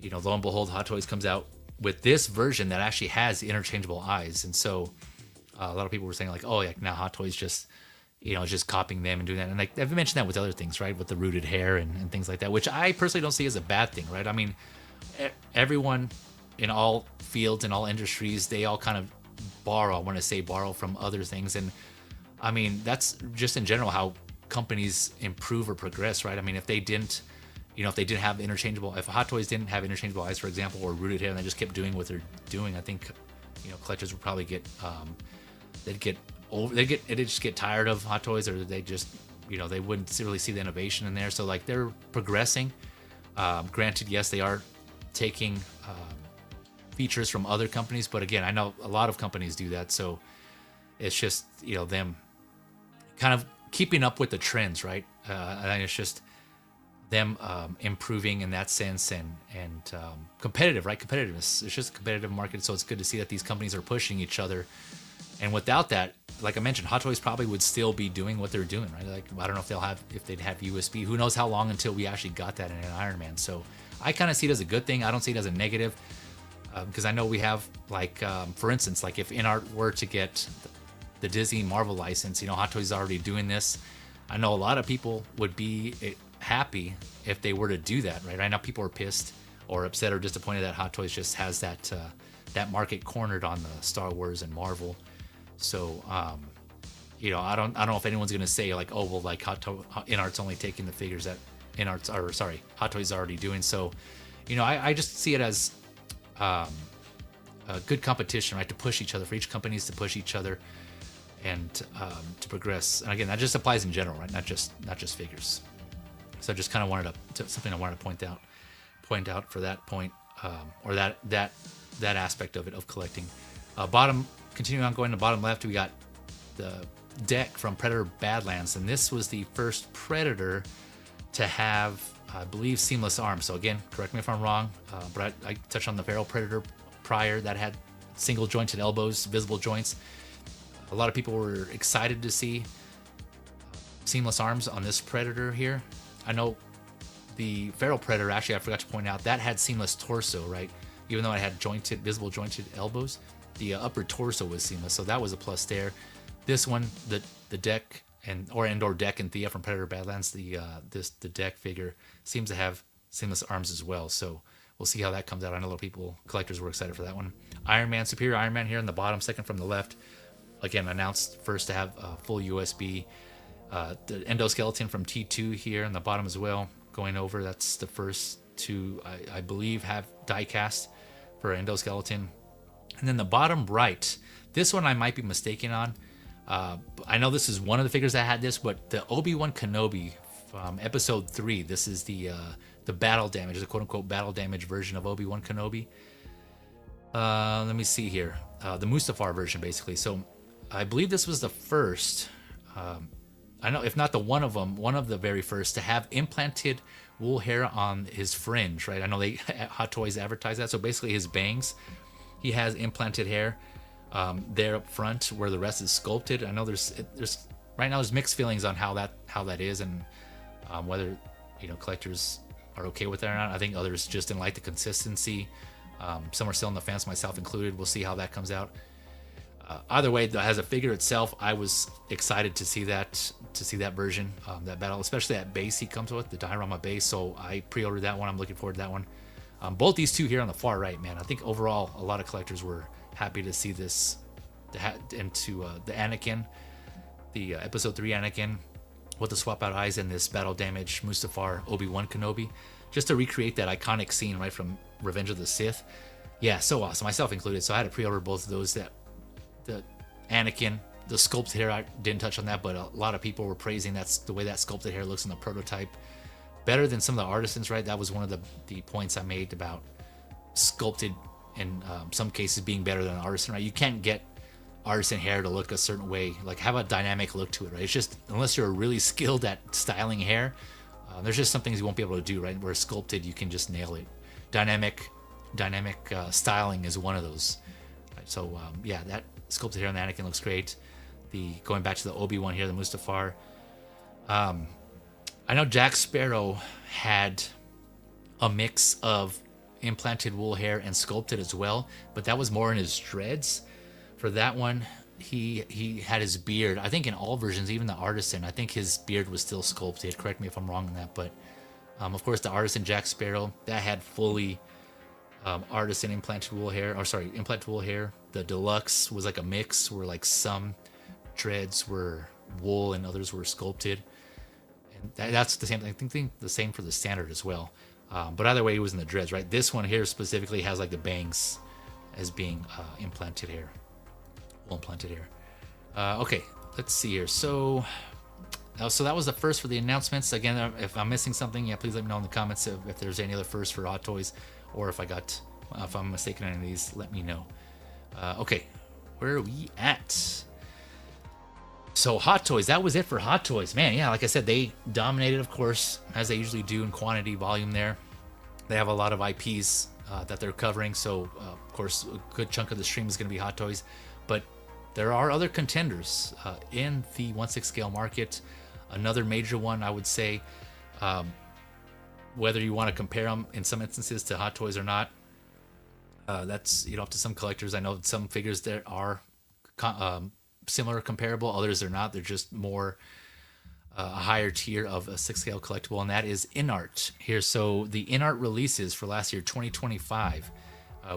lo and behold, Hot Toys comes out with this version that actually has interchangeable eyes. And so A lot of people were saying like, oh, yeah, now Hot Toys just, just copying them and doing that. And like I've mentioned that with other things, right? With the rooted hair and things like that, which I personally don't see as a bad thing, right? I mean, everyone in all fields and all industries, they all kind of borrow. I want to say borrow from other things, and I mean that's just in general how companies improve or progress, right? I mean, if they didn't, if they didn't have interchangeable, if Hot Toys didn't have interchangeable eyes, for example, or rooted hair, and they just kept doing what they're doing, I think, collectors would probably get, they'd just get tired of Hot Toys, or they just, they wouldn't really see the innovation in there. So like they're progressing. Granted, yes, they are taking features from other companies, but again, I know a lot of companies do that, so it's just them kind of keeping up with the trends, right? I think it's just them improving in that sense, and competitive, right? Combetitiveness. It's just a competitive market, so it's good to see that these companies are pushing each other. And without that, like I mentioned, Hot Toys probably would still be doing what they're doing, right? Like I don't know if they'd have USB. Who knows how long until we actually got that in an Iron Man? So I kind of see it as a good thing. I don't see it as a negative, because I know we have like, for instance, like if Inart were to get the Disney Marvel license, Hot Toys is already doing this. I know a lot of people would be happy if they were to do that, right? I know people are pissed or upset or disappointed that Hot Toys just has that market cornered on the Star Wars and Marvel. So, I don't know if anyone's gonna say like, oh well, like Inart's only taking the figures that Hot Toys is already doing. So, I just see it as a good competition, right? To push each other, for each companies to push each other, and to progress. And again, that just applies in general, right? Not just figures. So I just kind of wanted something I wanted to point out for that point, or that aspect of it, of collecting. Continuing on going to bottom left, we got the deck from Predator Badlands, and this was the first Predator to have, I believe, seamless arms. So again, correct me if I'm wrong, but I touched on the Feral Predator prior that had single jointed elbows, visible joints. A lot of people were excited to see seamless arms on this Predator here. I know the Feral Predator, actually, I forgot to point out, that had seamless torso, right? Even though it had visible jointed elbows, the upper torso was seamless, so that was a plus there. This one, the deck or deck and Thea from Predator Badlands, the deck figure seems to have seamless arms as well. So we'll see how that comes out. I know a lot of people, collectors, were excited for that one. Iron Man, Superior Iron Man here in the bottom, second from the left. Again, announced first to have full USB. The endoskeleton from T2 here in the bottom as well, going over. That's the first to, I believe, have die cast for endoskeleton. And then the bottom right, this one I might be mistaken on. I know this is one of the figures that had this, but the Obi-Wan Kenobi from Episode 3. This is the battle damage, the quote-unquote battle damage version of Obi-Wan Kenobi. Let me see here. The Mustafar version, basically. So I believe this was the first, I know if not one of the very first to have implanted wool hair on his fringe, right? I know Hot Toys advertise that. So basically his bangs, he has implanted hair there up front where the rest is sculpted. I know there's right now there's mixed feelings on how that is, and whether collectors are okay with that or not. I think others just didn't like the consistency. Some are still on the fence, myself included. We'll see how that comes out. Either way, as a figure itself, I was excited to see that version, that battle, especially that base he comes with, the diorama base. So I pre-ordered that one. I'm looking forward to that one. Both these two here on the far right, man. I think overall a lot of collectors were happy to see this, the Anakin, the Episode 3 Anakin with the swap out eyes, and this battle damage Mustafar Obi-Wan Kenobi, just to recreate that iconic scene right from Revenge of the Sith. Yeah, so awesome, myself included. So I had to pre-order both of those. That the Anakin, the sculpted hair, I didn't touch on that, but a lot of people were praising that's the way that sculpted hair looks in the prototype. Better than some of the Artisans, right? That was one of the points I made about sculpted in some cases being better than Artisan, right? You can't get Artisan hair to look a certain way, like have a dynamic look to it, right? It's just, unless you're really skilled at styling hair, there's just some things you won't be able to do, right? Where sculpted, you can just nail it. Dynamic styling is one of those. Right? So yeah, that sculpted hair on the Anakin looks great. Going back to the Obi-Wan here, the Mustafar. I know Jack Sparrow had a mix of implanted wool hair and sculpted as well, but that was more in his dreads. For that one, he had his beard. I think in all versions, even the Artisan, I think his beard was still sculpted. Correct me if I'm wrong on that, but of course the Artisan Jack Sparrow that had fully Artisan implanted wool hair, or sorry, implanted wool hair. The deluxe was like a mix, where like some dreads were wool and others were sculpted. And that's the same. I think the same for the standard as well. But either way, he was in the dreads, right? This one here specifically has like the bangs as being implanted hair, wool implanted hair. Okay, let's see here. So that was the first for the announcements. Again, if I'm missing something, yeah, please let me know in the comments if there's any other first for Hot Toys, or if I'm mistaken on any of these, let me know. Okay, where are we at? So Hot Toys, that was it for Hot Toys. Man, yeah, like I said, they dominated, of course, as they usually do in quantity, volume there. They have a lot of IPs that they're covering, so of course, a good chunk of the stream is going to be Hot Toys. But there are other contenders in the 1/6 scale market. Another major one, I would say, whether you want to compare them in some instances to Hot Toys or not, that's up to some collectors. I know some figures there are similar, comparable. Others are not. They're just more a higher tier of a 6 scale collectible, and that is Inart here. So the Inart releases for last year, 2025.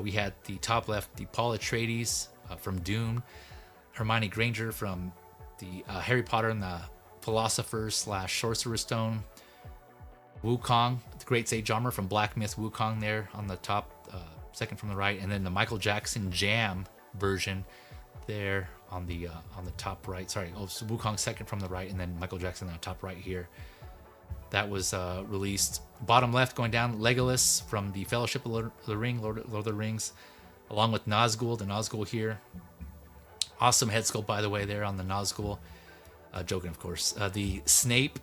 We had the top left, the Paul Atreides from Dune, Hermione Granger from the Harry Potter and the Philosopher's / Sorcerer's Stone, Wukong, the Great Sage Armor from Black Myth Wukong there on the top, second from the right, and then the Michael Jackson Jam version there on the top right. Sorry, so Wukong second from the right, and then Michael Jackson on the top right here. That was released. Bottom left going down, Legolas from the Fellowship of the Ring, Lord of the Rings, along with Nazgul, the Nazgul here. Awesome head sculpt, by the way, there on the Nazgul. Joking, of course. The Snape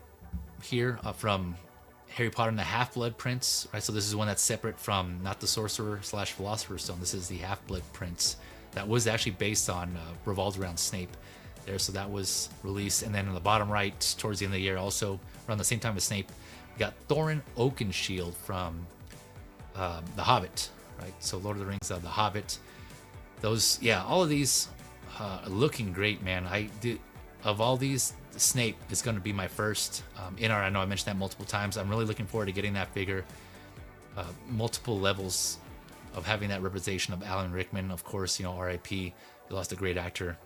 here from Harry Potter and the Half-Blood Prince, right? So this is one that's separate from not the Sorcerer / Philosopher's Stone. This is the Half-Blood Prince that was actually based on, revolved around Snape there. So that was released. And then on the bottom right, towards the end of the year, also around the same time as Snape, we got Thorin Oakenshield from The Hobbit, right? So Lord of the Rings, The Hobbit. Those, yeah, all of these looking great, man. Of all these, Snape is going to be my first. Inart, I know I mentioned that multiple times. I'm really looking forward to getting that figure. Multiple levels of having that representation of Alan Rickman, of course, R.I.P. He lost a great actor.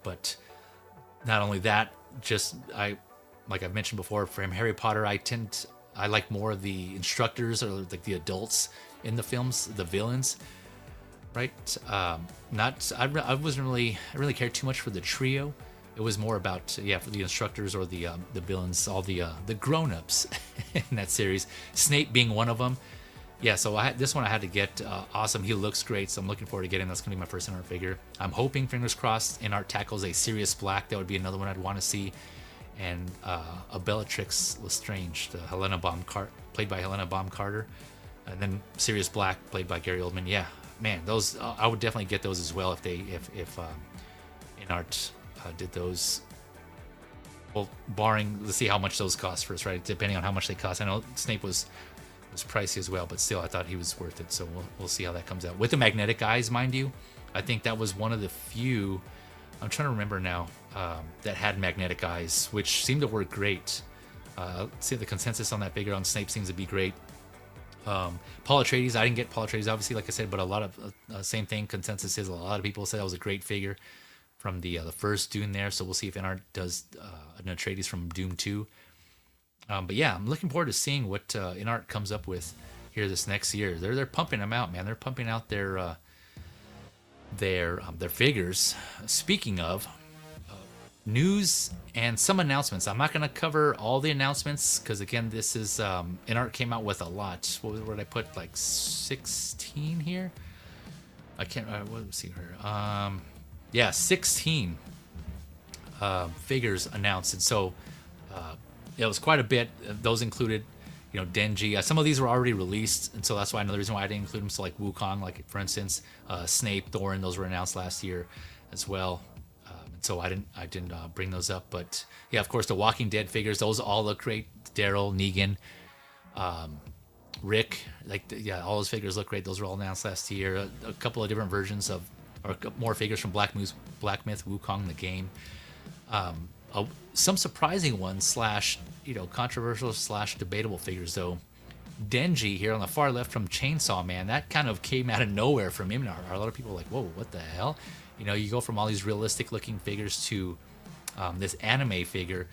But not only that, like I've mentioned before, from Harry Potter, I like more of the instructors, or like the adults in the films, the villains, right? I really cared too much for the trio. It was more about for the instructors or the villains, all the grown-ups in that series. Snape being one of them. Yeah, so this one I had to get. Awesome, he looks great, so I'm looking forward to getting. That's gonna be my first Inart figure. I'm hoping, fingers crossed, Inart tackles a Sirius Black. That would be another one I'd want to see, and a Bellatrix Lestrange, played by Helena Bonham Carter, and then Sirius Black, played by Gary Oldman. Yeah, man, those I would definitely get those as well if Inart did those. Well, barring, let's see how much those cost first, right? Depending on how much they cost. I know Snape was pricey as well, but still I thought he was worth it, so we'll see how that comes out with the magnetic eyes, mind you. I think that was one of the few, I'm trying to remember now, that had magnetic eyes, which seemed to work great. See, the consensus on that figure on Snape seems to be great. Paul Atreides, I didn't get Paul Atreides, obviously, like I said, but a lot of same thing. Consensus is a lot of people said that was a great figure from the first Dune there, so we'll see if Inart does an Atreides from Doom 2. But yeah, I'm looking forward to seeing what Inart comes up with here this next year. They're pumping them out, man. They're pumping out their figures. Speaking of news and some announcements, I'm not going to cover all the announcements because again, this is Inart came out with a lot. What did I put? Like 16 here? I can't. Let's see here. 16 figures announced, and so. It was quite a bit. Those included, Denji. Some of these were already released, and so that's why another reason why I didn't include them. So like Wukong, like for instance, Snape, Thorin, those were announced last year as well. And so I didn't bring those up. But yeah, of course, the Walking Dead figures, those all look great. Daryl, Negan, Rick, all those figures look great. Those were all announced last year. A couple of different versions of or more figures from Black Myth Wukong the game. Some surprising ones slash controversial slash debatable figures though. Denji here on the far left from Chainsaw Man, that kind of came out of nowhere from Inart. A lot of people were like, whoa, what the hell? You go from all these realistic looking figures to this anime figure,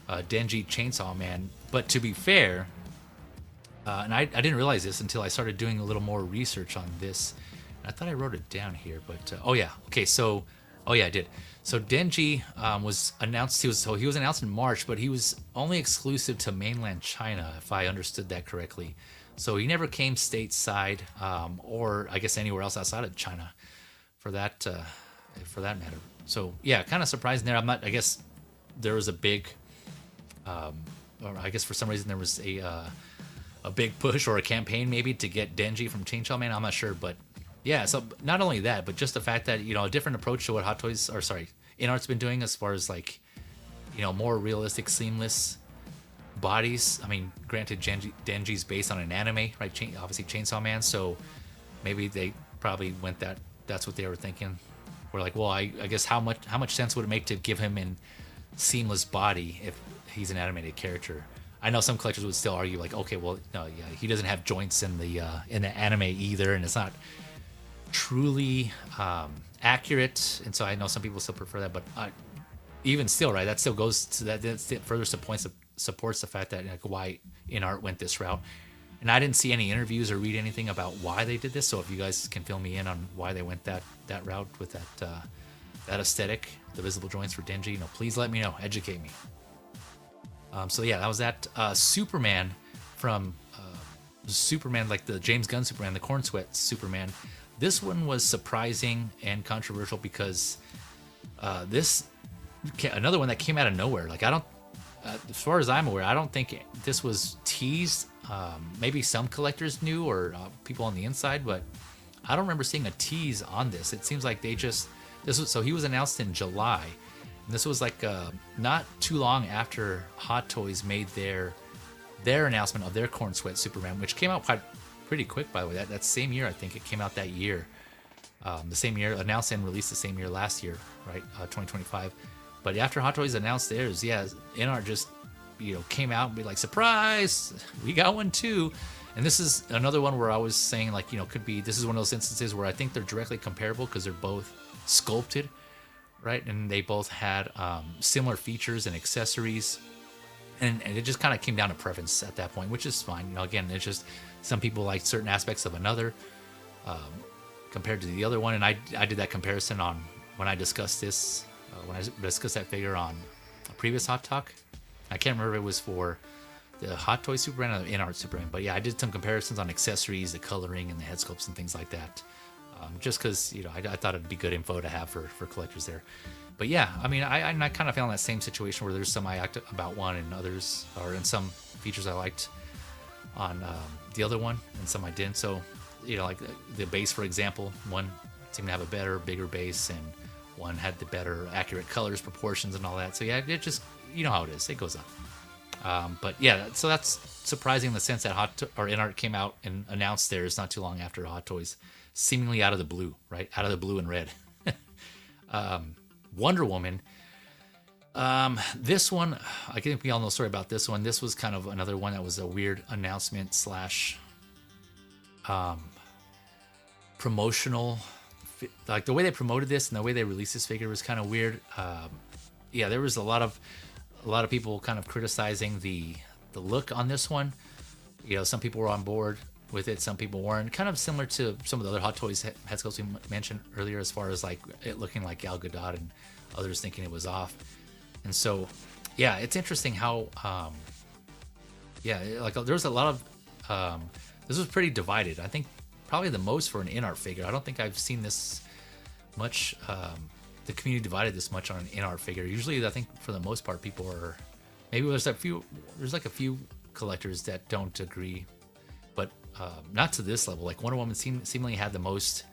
Denji Chainsaw Man. But to be fair, and I didn't realize this until I started doing a little more research on this. I thought I wrote it down here, but oh yeah, okay. So, oh yeah, I did. So Denji was announced. He was announced in March, but he was only exclusive to mainland China, if I understood that correctly. So he never came stateside, or I guess anywhere else outside of China, for that matter. So yeah, kind of surprising there. I guess there was a big, or I guess for some reason there was a big push or a campaign maybe to get Denji from Chainsaw Man. I'm not sure, but yeah. So not only that, but just the fact that a different approach to what Inart's been doing as far as like, more realistic, seamless bodies. I mean, granted, Denji's based on an anime, right? Obviously Chainsaw Man. So maybe they probably went that's what they were thinking. We're like, well, I guess how much sense would it make to give him a seamless body if he's an animated character? I know some collectors would still argue like, okay, well, no, yeah, he doesn't have joints in the anime either, and it's not truly accurate. And so I know some people still prefer that, but even still, right, that still goes to that further supports the fact that like why Inart went this route. And I didn't see any interviews or read anything about why they did this. So if you guys can fill me in on why they went that route with that aesthetic, the visible joints for Denji, please let me know. Educate me. So yeah, that was that. Superman from Superman, like the James Gunn Superman, the Corn Sweat Superman. This one was surprising and controversial because another one that came out of nowhere. Like as far as I'm aware, I don't think this was teased. Maybe some collectors knew or people on the inside, but I don't remember seeing a tease on this. It seems like he was announced in July. And this was like not too long after Hot Toys made their announcement of their Corn Sweat Superman, which came out pretty quick, by the way. That same year, I think it came out that year. The same year, announced and released the same year last year, right? 2025. But after Hot Toys announced theirs, yeah, Inart just came out and be like, surprise, we got one too. And this is another one where I was saying like, this is one of those instances where I think they're directly comparable because they're both sculpted, right? And they both had similar features and accessories. And it just kind of came down to preference at that point, which is fine. Again, it's just some people like certain aspects of another compared to the other one. And I did that comparison on when I discussed this, when I discussed that figure on a previous Hot Talk. I can't remember if it was for the Hot Toy Superman or the Inart Superman. But yeah, I did some comparisons on accessories, the coloring, and the head sculpts and things like that. Just because, I thought it'd be good info to have for collectors there. But yeah, I mean, I kind of feel in that same situation where there's some I liked about one and others, or in some features I liked on the other one and some I didn't. So, like the base, for example, one seemed to have a better, bigger base, and one had the better accurate colors, proportions, and all that. So yeah, it just, how it is. It goes up. But yeah, so that's surprising in the sense that Inart came out and announced theirs not too long after Hot Toys, seemingly out of the blue, right? Out of the blue and red. Wonder Woman. This one, I think we all know the story about this one. This was kind of another one that was a weird announcement slash promotional. Like the way they promoted this and the way they released this figure was kind of weird. Yeah, there was a lot of people kind of criticizing the look on this one. Some people were on board with it, some people weren't. Kind of similar to some of the other Hot Toys head sculpts we mentioned earlier, as far as like it looking like Gal Gadot and others thinking it was off. And so, yeah, it's interesting how, like there was a lot of, this was pretty divided. I think probably the most for an Inart figure. I don't think I've seen this much, the community divided this much on an Inart figure. Usually, I think for the most part, people are, maybe there's a few collectors that don't agree, but not to this level. Like Wonder Woman seemingly had the most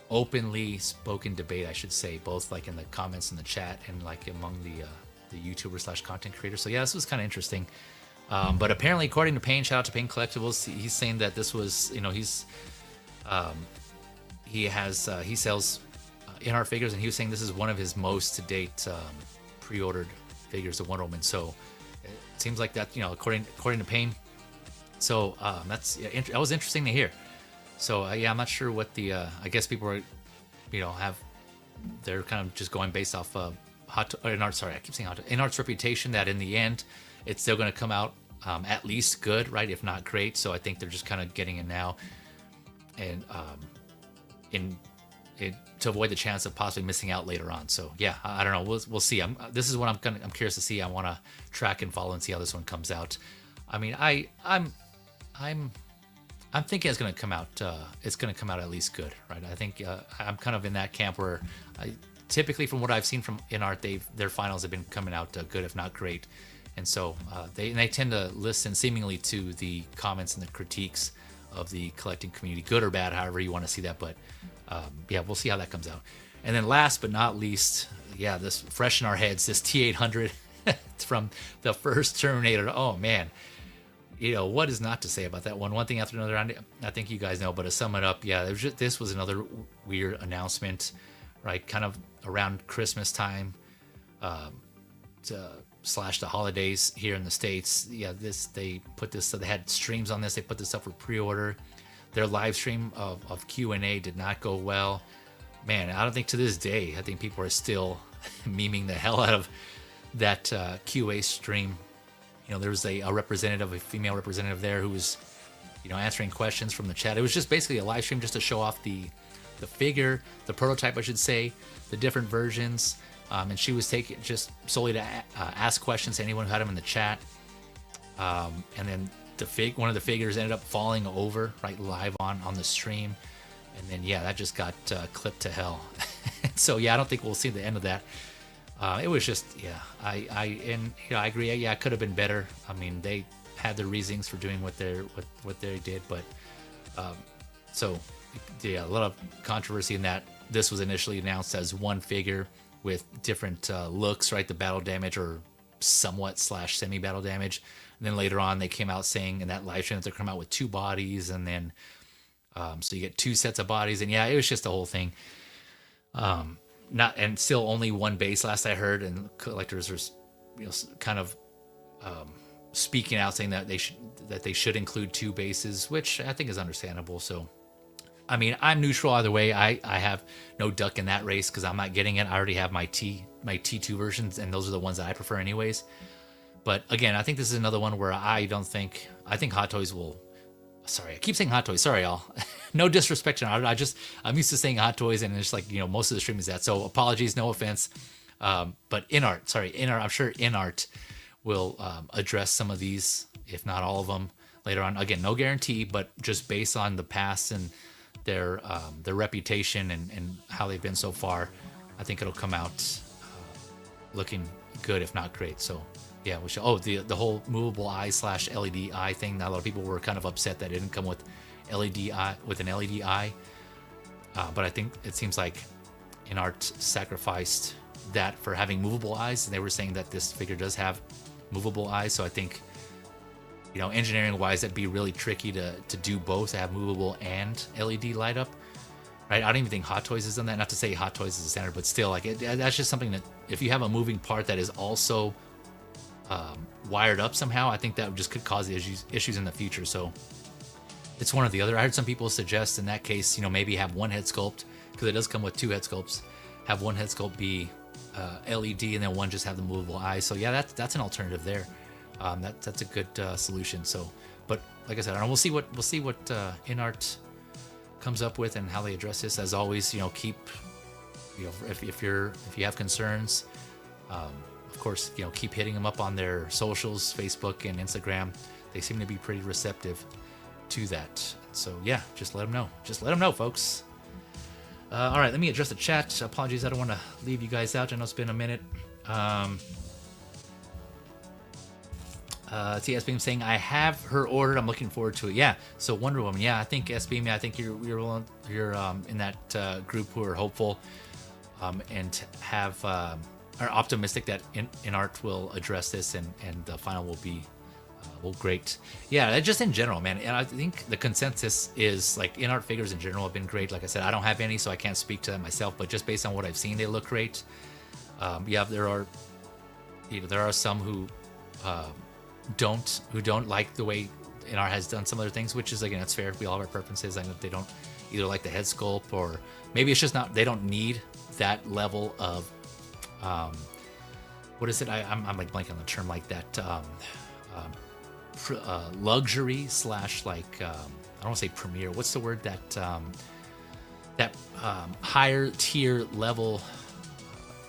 openly spoken debate, I should say, both like in the comments in the chat and like among the YouTubers slash content creators. So yeah, this was kind of interesting. But apparently, according to Payne, shout out to Payne Collectibles, he's saying that this was, he sells Inart figures, and he was saying this is one of his most to date pre-ordered figures of Wonder Woman. So it seems like that, according to Payne. So that was interesting to hear. So yeah, I'm not sure what the I guess people are, they're kind of just going based off Inart's reputation, that in the end it's still going to come out at least good, right, if not great. So I think they're just kind of getting it now, and to avoid the chance of possibly missing out later on. So yeah, I don't know. We'll see. This is what I'm curious to see. I want to track and follow and see how this one comes out. I mean, I'm thinking it's going to come out. It's going to come out at least good, right? I think I'm kind of in that camp where typically, from what I've seen from Inart, their finals have been coming out good, if not great. And so they tend to listen seemingly to the comments and the critiques of the collecting community, good or bad, however you want to see that. But yeah, we'll see how that comes out. And then last but not least, yeah, this fresh in our heads, this T800 from the first Terminator. Oh man, what is not to say about that one? One thing after another. I think you guys know, but to sum it up, yeah, this was another weird announcement, right? Kind of around Christmas time, slash the holidays here in the States. Yeah, they put this. So they had streams on this. They put this up for pre-order. Their live stream of Q&A did not go well. Man, I don't think to this day, I think people are still memeing the hell out of that QA stream. There was a female representative there who was, answering questions from the chat. It was just basically a live stream just to show off the figure, the prototype, I should say, the different versions. And she was taking just solely to ask questions to anyone who had them in the chat. And then one of the figures ended up falling over right live on the stream. And then, yeah, that just got clipped to hell. So, yeah, I don't think we'll see the end of that. It was just, yeah, I agree. Yeah, it could have been better. I mean, they had their reasons for doing what they did, but so yeah, a lot of controversy in that this was initially announced as one figure with different looks, right? The battle damage or somewhat / semi battle damage. And then later on, they came out saying in that live stream that they're coming out with 2 bodies, and then so you get 2 sets of bodies, and yeah, it was just a whole thing. And still only 1 base, last I heard, and collectors are kind of speaking out saying that they should include 2 bases, which I think is understandable. So I mean, I'm neutral either way. I have no duck in that race because I'm not getting it. I already have my T2 versions, and those are the ones that I prefer anyways. But again, I think this is another one where I think Hot Toys will. Sorry, I keep saying Hot Toys. Sorry, y'all. No disrespect. I'm used to saying Hot Toys, and it's like, most of the stream is that. So apologies, no offense. But Inart. I'm sure Inart will address some of these, if not all of them, later on. Again, no guarantee, but just based on the past and their reputation and how they've been so far, I think it'll come out looking good, if not great. So yeah, we should. Oh, the whole movable eye / LED eye thing. Now, a lot of people were kind of upset that it didn't come with an LED eye. But I think it seems like Inart sacrificed that for having movable eyes, and they were saying that this figure does have movable eyes. So I think, engineering wise, that'd be really tricky to do both, to have movable and LED light up, right? I don't even think Hot Toys has done that. Not to say Hot Toys is a standard, but still, that's just something that if you have a moving part that is also wired up somehow, I think that just could cause issues in the future. So it's one or the other. I heard some people suggest in that case, maybe have one head sculpt, because it does come with 2 head sculpts. Have one head sculpt be LED, and then one just have the movable eyes. So yeah, that's an alternative there. That's a good solution. So, but like I said, I don't know. We'll see what Inart comes up with and how they address this. As always, keep, if you have concerns, of course, keep hitting them up on their socials, Facebook and Instagram. They seem to be pretty receptive to that. So yeah, just let them know. Just let them know, folks. All right, let me address the chat. Apologies, I don't want to leave you guys out. I know it's been a minute. TS Beam saying, I have her ordered. I'm looking forward to it. Yeah, so Wonder Woman. Yeah, I think S Beam, I think you're in that group who are hopeful and are optimistic that Inart will address this, and the final will be Well, great. Yeah, just in general, man. And I think the consensus is like Inart figures in general have been great. Like I said, I don't have any, so I can't speak to them myself. But just based on what I've seen, they look great. Yeah, there are some who don't like the way Inart has done some other things, which is again, that's fair. We all have our preferences. I know they don't either like the head sculpt, or maybe it's just not. They don't need that level of what is it? I'm like blanking on the term, like that. Luxury slash like I don't want to say premiere. What's the word that higher tier level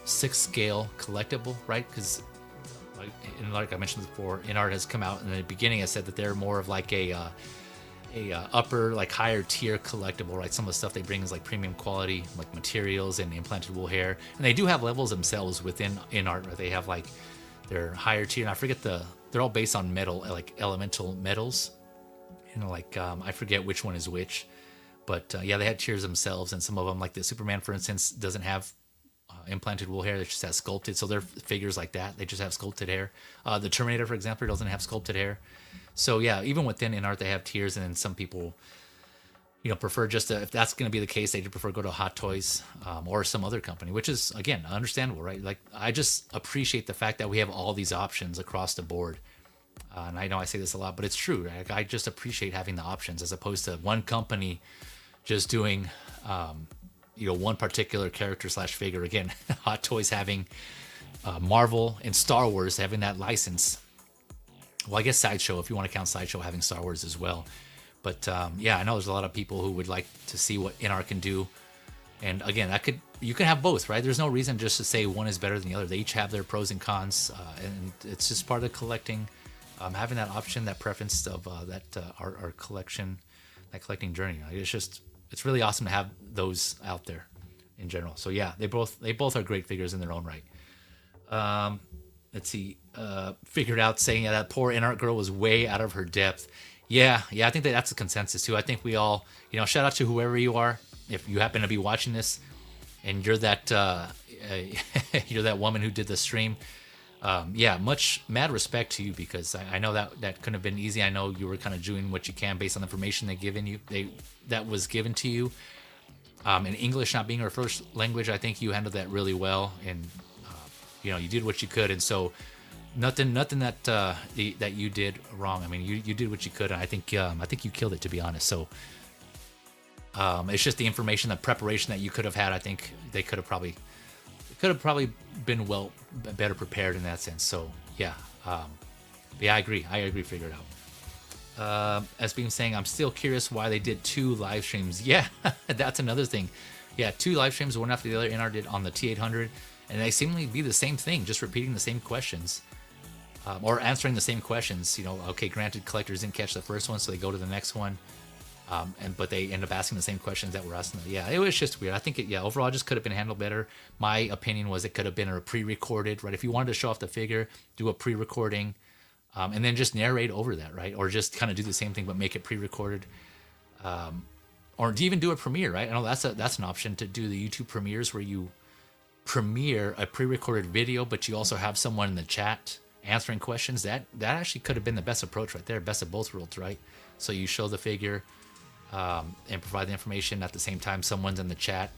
6 scale collectible, right? Because like I mentioned before, Inart has come out in the beginning. I said that they're more of like a upper, like higher tier collectible, right? Some of the stuff they bring is like premium quality, like materials and implanted wool hair, and they do have levels themselves within Inart where they have like their higher tier. And I forget they're all based on metal, like elemental metals. Like I forget which one is which, but yeah, they had tiers themselves, and some of them, like the Superman, for instance, doesn't have implanted wool hair. They just has sculpted. So they're figures like that. They just have sculpted hair. The Terminator, for example, doesn't have sculpted hair. So yeah, even within Inart, they have tiers, and then some people, prefer just if that's going to be the case, they prefer go to Hot Toys or some other company, which is again understandable, right? Like I just appreciate the fact that we have all these options across the board. And I know I say this a lot, but it's true. Right? I just appreciate having the options as opposed to one company just doing, one particular character slash figure. Again, Hot Toys having Marvel and Star Wars having that license. Well, I guess Sideshow, if you want to count Sideshow, having Star Wars as well. But yeah, I know there's a lot of people who would like to see what Inart can do. And again, you can have both, right? There's no reason just to say one is better than the other. They each have their pros and cons, and it's just part of collecting. Having that option, that preference of our collection, that collecting journey. It's really awesome to have those out there in general. So yeah, they both are great figures in their own right. Let's see. Figured out saying that poor Inart girl was way out of her depth. Yeah, I think that's the consensus too. I think we all, shout out to whoever you are. If you happen to be watching this and you're that you're that woman who did the stream, much mad respect to you, because I know that couldn't have been easy. I know you were kind of doing what you can based on the information that was given to you. In English not being her first language, I think you handled that really well, and you did what you could, and so nothing that that you did wrong. I mean, you did what you could, and I think you killed it, to be honest. So it's just the information, the preparation that you could have had. I think they could have probably been better prepared in that sense. So yeah, I agree. Figure it out. As being saying, I'm still curious why they did 2 live streams. Yeah, that's another thing. Yeah, 2 live streams, one after the other. Inart did on the T800, and they seemingly be the same thing, just repeating the same questions, or answering the same questions. Okay, granted, collectors didn't catch the first one, so they go to the next one. But they end up asking the same questions that we're asking. Yeah, it was just weird. I think overall just could have been handled better. My opinion was it could have been a pre-recorded, right? If you wanted to show off the figure, do a pre-recording, and then just narrate over that, right? Or just kind of do the same thing but make it pre-recorded, or even do a premiere, right? I know that's an option, to do the YouTube premieres where you premiere a pre-recorded video, but you also have someone in the chat answering questions. That actually could have been the best approach right there, best of both worlds, right? So you show the figure. And provide the information at the same time someone's in the chat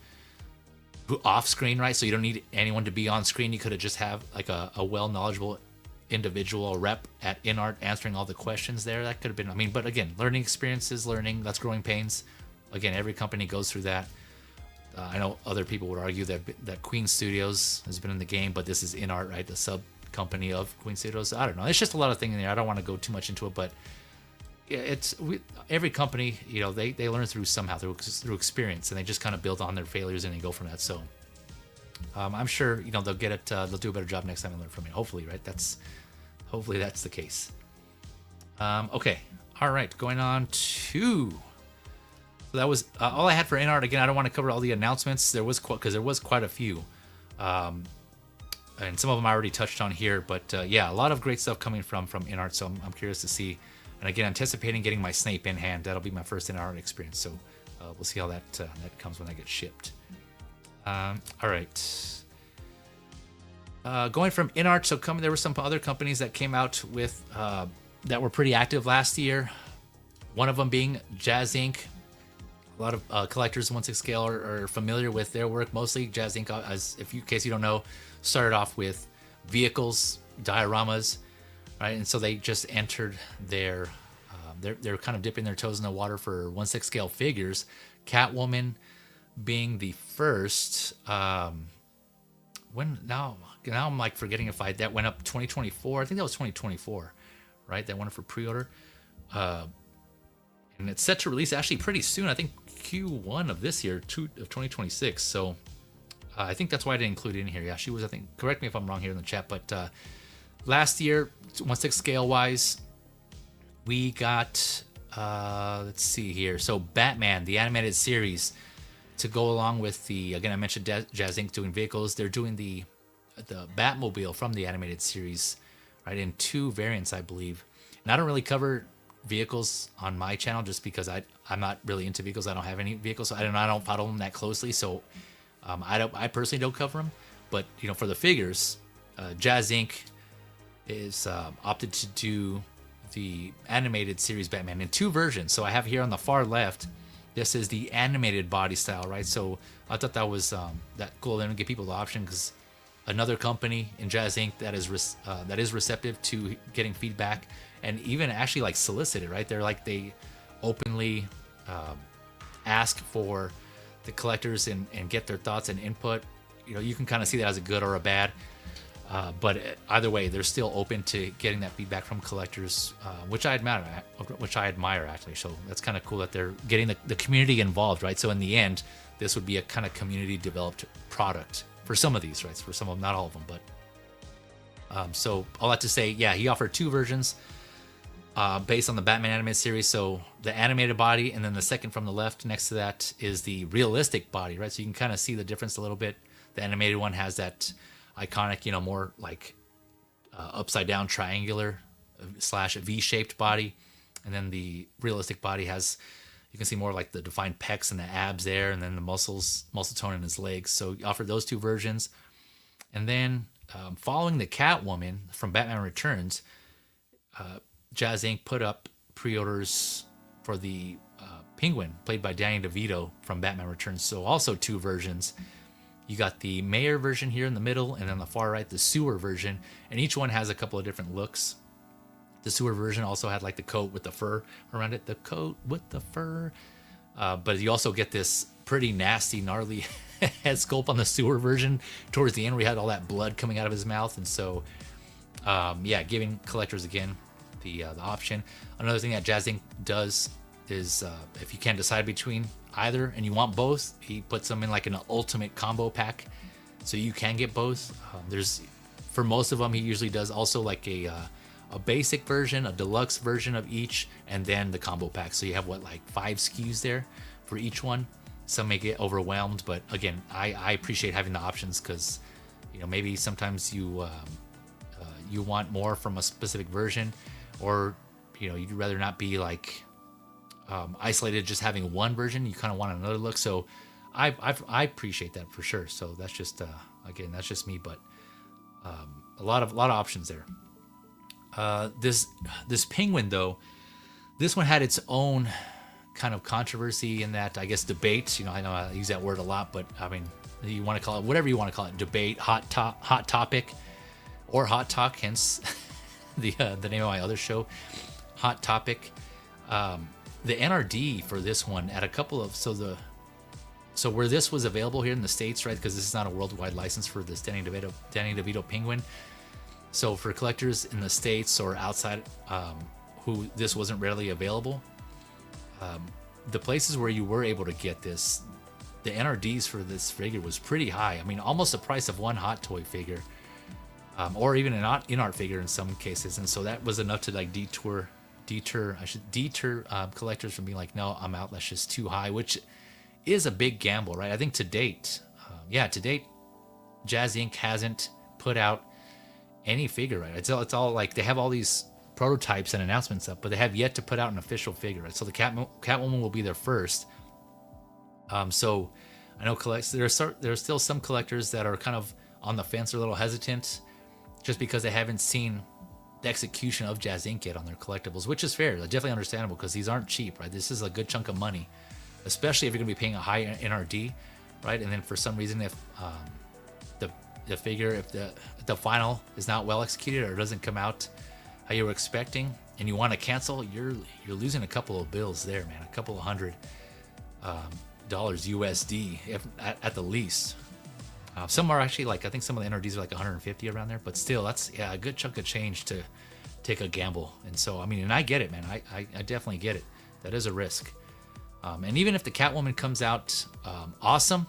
off screen, right? So you don't need anyone to be on screen. You could have just have like a well knowledgeable individual rep at Inart answering all the questions there. That could have been, but again, learning experiences, that's growing pains. Again, every company goes through that. I know other people would argue that Queen Studios has been in the game, but this is Inart, right? The sub company of Queen Studios. I don't know. It's just a lot of things in there. I don't want to go too much into it, but every company, they learn through through experience, and they just kind of build on their failures and they go from that. So I'm sure they'll get it. They'll do a better job next time and learn from it. Hopefully, right? Hopefully that's the case. Okay, all right. Going on to, so that was all I had for Inart. Again, I don't want to cover all the announcements. There was quite a few, and some of them I already touched on here. But yeah, a lot of great stuff coming from Inart. So I'm curious to see. And again, anticipating getting my Snape in hand. That'll be my first Inart experience. So we'll see how that comes when that gets shipped. All right. Going from Inart, so there were some other companies that came out with that were pretty active last year. One of them being Jazzinc. A lot of collectors in 1/6 scale are familiar with their work. Mostly Jazzinc, in case you don't know, started off with vehicles, dioramas, right? And so they just entered they're kind of dipping their toes in the water for 1/6 scale figures. Catwoman being the first. When now I'm like forgetting if that went up 2024. I think that was 2024, right? That went up for pre-order. And it's set to release actually pretty soon. I think Q1 of this year, of 2026. So I think that's why I didn't include it in here. Yeah, she was, I think, correct me if I'm wrong here in the chat, but last year, 1/6 scale wise, we got, let's see here. So Batman, the animated series, to go along with again, I mentioned Jazzinc doing vehicles. They're doing the Batmobile from the animated series, right, in 2 variants, I believe. And I don't really cover vehicles on my channel just because I'm not really into vehicles. I don't have any vehicles, so I don't follow them that closely. So I personally don't cover them. But for the figures, Jazzinc is opted to do the animated series Batman in 2 versions. So I have here on the far left, this is the animated body style, right? So I thought that was that cool. And give people the option because another company in Jazzinc that is receptive to getting feedback and even actually like solicit it, right? They openly ask for the collectors and get their thoughts and input. You can kind of see that as a good or a bad. But either way, they're still open to getting that feedback from collectors, which I admire actually. So that's kind of cool that they're getting the community involved, right? So in the end, this would be a kind of community developed product for some of these, right? For some of them, not all of them, but so all that to say, yeah, he offered 2 versions based on the Batman animated series. So the animated body, and then the second from the left next to that is the realistic body, right? So you can kind of see the difference a little bit. The animated one has that iconic, more like upside down triangular / V-shaped body, and then the realistic body has, you can see more like the defined pecs and the abs there, and then the muscle tone in his legs. So he offered those 2 versions, and then following the Catwoman from Batman Returns, Jazzinc put up pre-orders for the Penguin, played by Danny DeVito from Batman Returns. So also 2 versions. You got the mayor version here in the middle, and on the far right, the sewer version. And each one has a couple of different looks. The sewer version also had like the coat with the fur around it. The coat with the fur. But you also get this pretty nasty, gnarly head sculpt on the sewer version towards the end where he had all that blood coming out of his mouth. And so, yeah, giving collectors, again, the option. Another thing that Jazzinc does is if you can't decide between either and you want both, he puts them in like an ultimate combo pack, so you can get both. There's, for most of them, he usually does also like a basic version, a deluxe version of each, and then the combo pack. So you have like 5 SKUs there for each one. Some may get overwhelmed, but again, I appreciate having the options because maybe sometimes you want more from a specific version, or you'd rather not be like isolated just having one version. You kind of want another look. So I appreciate that for sure. So that's just again, that's just me, but a lot of options there. This Penguin though, this one had its own kind of controversy in that, I guess, debate. I know I use that word a lot, but I mean, you want to call it whatever you want to call it, debate, hot topic, or hot talk, hence the name of my other show, Hot Topic. The NRD for this one at a couple of, so where this was available here in the States, right, because this is not a worldwide license for this Danny DeVito Penguin. So for collectors in the States or outside who this wasn't readily available, the places where you were able to get this, the NRDs for this figure was pretty high. I mean, almost the price of one Hot Toy figure, or even an Inart figure in some cases. And so that was enough to like deter collectors from being like, no, I'm out, that's just too high, which is a big gamble, right? I think to date, Jazzinc hasn't put out any figure, right? It's all like they have all these prototypes and announcements up, but they have yet to put out an official figure, right? So the Catwoman will be their first. So I know there are still some collectors that are kind of on the fence, or a little hesitant, just because they haven't seen the execution of Jazzinc yet on their collectibles, which is fair, definitely understandable because these aren't cheap, right? This is a good chunk of money, especially if you're going to be paying a high NRD, right? And then for some reason, if the figure, if the final is not well executed or doesn't come out how you were expecting, and you want to cancel, you're losing a couple of bills there, man. A couple of $100 USD, if at the least. Some are actually like, I think some of the NRDs are like 150 around there, but still, that's a good chunk of change to take a gamble. And so, I mean, and I get it, man. I definitely get it. That is a risk. And even if the Catwoman comes out awesome,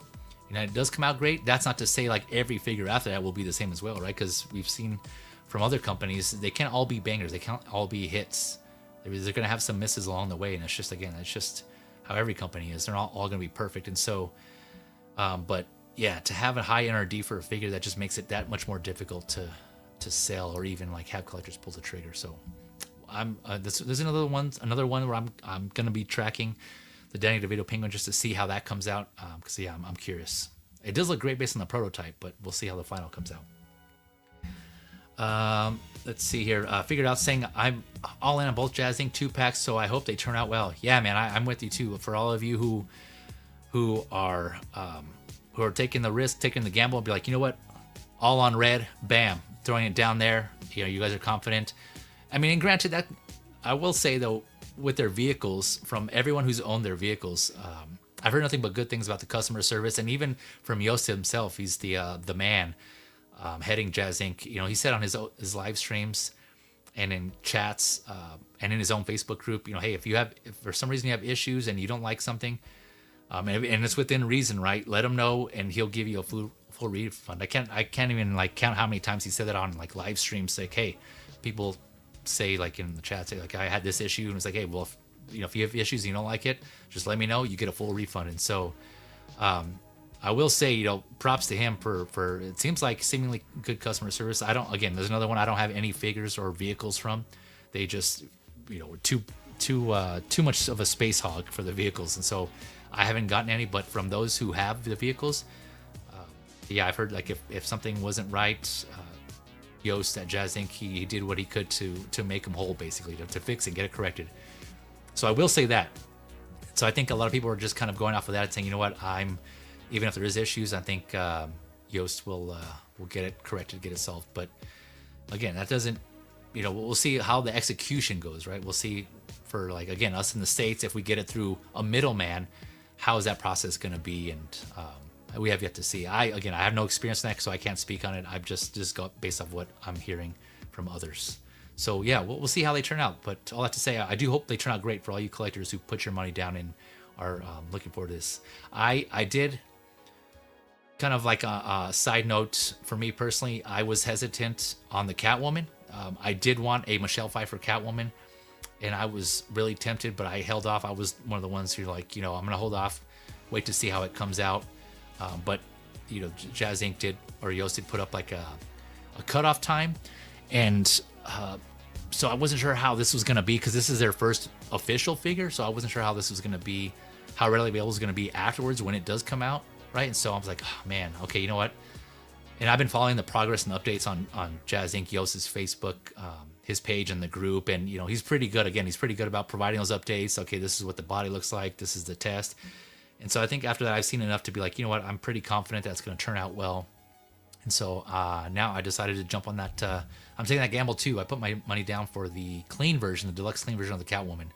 it does come out great, that's not to say like every figure after that will be the same as well, right? Because we've seen from other companies, they can't all be bangers. They can't all be hits. They're going to have some misses along the way. And it's just, again, that's just how every company is. They're not all going to be perfect. And so, but yeah, to have a high NRD for a figure, that just makes it that much more difficult to sell or even like have collectors pull the trigger. So there's another one where I'm going to be tracking the Danny DeVito Penguin just to see how that comes out. Because I'm curious. It does look great based on the prototype, but we'll see how the final comes out. Let's see here. Figured out saying I'm all in on both Jazzinc 2-packs, so I hope they turn out well. Yeah, man, I'm with you too. For all of you who are taking the risk, taking the gamble, and be like, you know what, all on red, bam, throwing it down there. You guys are confident. I mean, and granted that, I will say though, with their vehicles, from everyone who's owned their vehicles, I've heard nothing but good things about the customer service, and even from Yost himself, he's the man heading Jazzinc. He said on his live streams and in chats and in his own Facebook group, hey, if for some reason you have issues and you don't like something, and it's within reason, right? Let him know, and he'll give you a full refund. I can't even like count how many times he said that on like live streams. Like, hey, people say like in the chat, say like, I had this issue, and it's like, hey, well, if you have issues and you don't like it, just let me know. You get a full refund. And so, I will say, props to him for it seems like seemingly good customer service. There's another one I don't have any figures or vehicles from. They just, were too much of a space hog for the vehicles, and so I haven't gotten any. But from those who have the vehicles, I've heard like if something wasn't right, Yost at Jazzinc, he did what he could to make them whole, basically to fix it, get it corrected. So I will say that. So I think a lot of people are just kind of going off of that and saying, you know what, even if there is issues, I think Yost will get it corrected, get it solved. But again, that doesn't, we'll see how the execution goes, right? We'll see for like, again, us in the States, if we get it through a middleman, how is that process going to be? And we have yet to see. I have no experience in that, so I can't speak on it. I've just got based off what I'm hearing from others. So yeah, we'll see how they turn out. But all that to say, I do hope they turn out great for all you collectors who put your money down and are looking forward to this. I did, kind of like a side note for me personally, I was hesitant on the Catwoman. I did want a Michelle Pfeiffer Catwoman, and I was really tempted, but I held off. I was one of the ones who like, I'm going to hold off, wait to see how it comes out. But Jazzinc did, or Yost did put up like a cutoff time, and so I wasn't sure how this was going to be, because this is their first official figure, so I wasn't sure how this was going to be, how readily available it was going to be afterwards when it does come out, right? And so I was like, oh, man, okay, you know what? And I've been following the progress and updates on Jazzinc Yost's Facebook, his page and the group, and he's pretty good. Again, he's pretty good about providing those updates. Okay, this is what the body looks like. This is the test. And so I think after that, I've seen enough to be like, you know what, I'm pretty confident that's going to turn out well. And so now I decided to jump on that. I'm taking that gamble too. I put my money down for the clean version, the deluxe clean version of the Catwoman.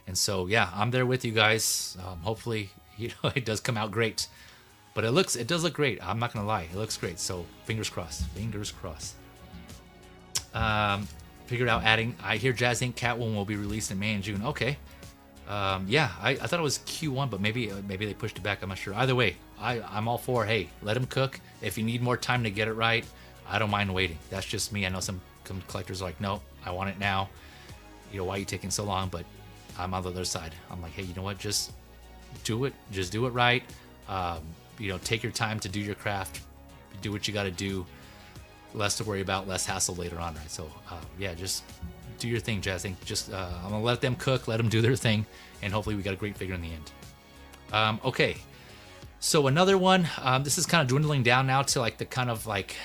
And so, yeah, I'm there with you guys. Hopefully, it does come out great. But it does look great. I'm not going to lie. It looks great. So fingers crossed. Fingers crossed. Figured out adding, I hear Jazzinc Catwoman will be released in May and June. Okay. Yeah, I thought it was Q1, but maybe they pushed it back. I'm not sure. Either way, I'm all for, hey, let them cook. If you need more time to get it right, I don't mind waiting. That's just me. I know some collectors are like, no, I want it now. Why are you taking so long? But I'm on the other side. I'm like, hey, you know what? Just do it. Just do it right. Take your time to do your craft. Do what you got to do. Less to worry about, less hassle later on, right? So, yeah, just do your thing, Jazzinc. Just I'm gonna let them cook, let them do their thing, and hopefully we got a great figure in the end. Okay, so another one. This is kind of dwindling down now to like the kind of like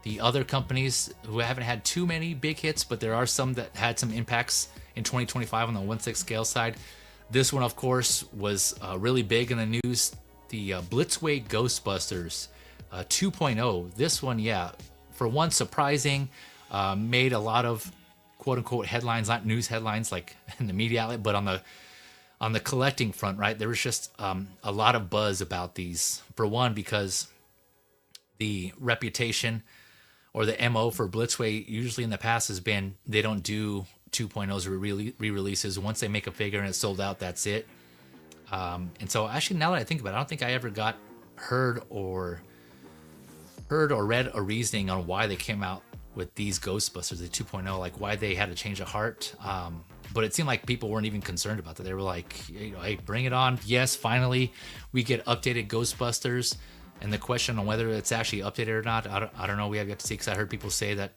the other companies who haven't had too many big hits, but there are some that had some impacts in 2025 on the 1/6 scale side. This one, of course, was really big in the news. The Blitzway Ghostbusters 2.0. This one, yeah, for one, surprising, made a lot of quote-unquote headlines, not news headlines like in the media outlet, but on the collecting front, right? There was just a lot of buzz about these. For one, because the reputation or the MO for Blitzway usually in the past has been they don't do 2.0s or re-releases. Once they make a figure and it's sold out, that's it. And so actually, now that I think about it, I don't think I ever got heard or read a reasoning on why they came out with these Ghostbusters, the 2.0, like why they had a change of heart. But it seemed like people weren't even concerned about that. They were like, hey, bring it on. Yes, finally we get updated Ghostbusters. And the question on whether it's actually updated or not, I don't know. We have yet to see, because I heard people say that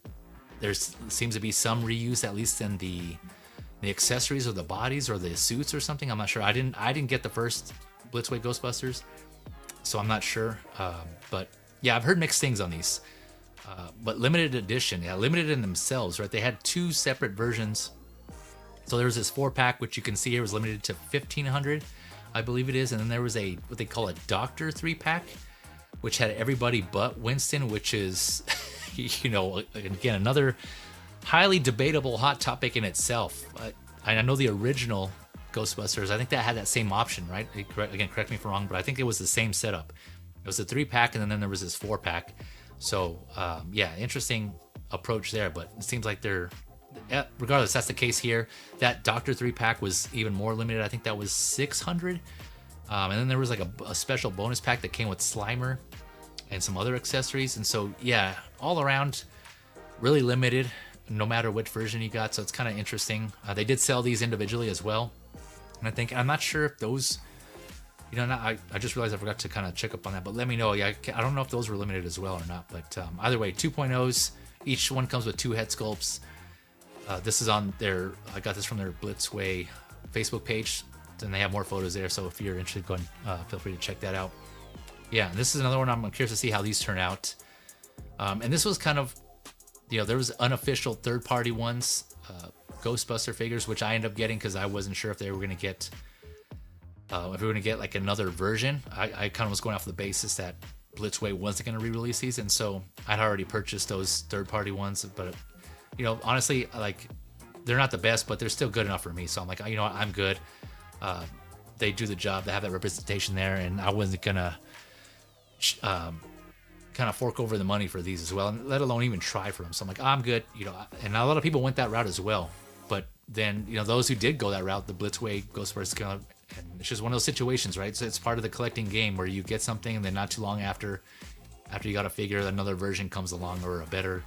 there seems to be some reuse, at least in the accessories or the bodies or the suits or something. I'm not sure. I didn't get the first Blitzway Ghostbusters, so I'm not sure. But yeah, I've heard mixed things on these. But limited edition, yeah, limited in themselves, right? They had two separate versions. So there was this 4-pack, which you can see here was limited to 1,500, I believe it is. And then there was what they call a Doctor 3-pack, which had everybody but Winston, which is, again, another highly debatable hot topic in itself. I know the original Ghostbusters, I think that had that same option, right? Again, correct me if I'm wrong, but I think it was the same setup. It was a 3-pack, and then there was this 4-pack. So, yeah, interesting approach there, but it seems like regardless, that's the case here. That Doctor 3-pack was even more limited. I think that was 600. And then there was like a special bonus pack that came with Slimer and some other accessories. And so, yeah, all around, really limited, no matter which version you got. So it's kind of interesting. They did sell these individually as well. And I'm not sure if those, I just realized I forgot to kind of check up on that. But let me know. Yeah, I don't know if those were limited as well or not. But either way, 2.0s. Each one comes with 2 head sculpts. This is on I got this from their Blitzway Facebook page. And they have more photos there, so if you're interested, go ahead, feel free to check that out. Yeah, and this is another one I'm curious to see how these turn out. And this was kind of, there was unofficial third-party ones, Ghostbuster figures, which I ended up getting because I wasn't sure if they were going to get, like another version. I kind of was going off the basis that Blitzway wasn't going to re-release these, and so I'd already purchased those third-party ones. But honestly, like, they're not the best, but they're still good enough for me. So I'm like, what, I'm good. They do the job. They have that representation there, and I wasn't gonna kind of fork over the money for these as well, and let alone even try for them. So I'm like, I'm good, And a lot of people went that route as well. But then, those who did go that route, the Blitzway Ghostbusters, and it's just one of those situations, right? So it's part of the collecting game where you get something, and then not too long after you got a figure, another version comes along, or a better,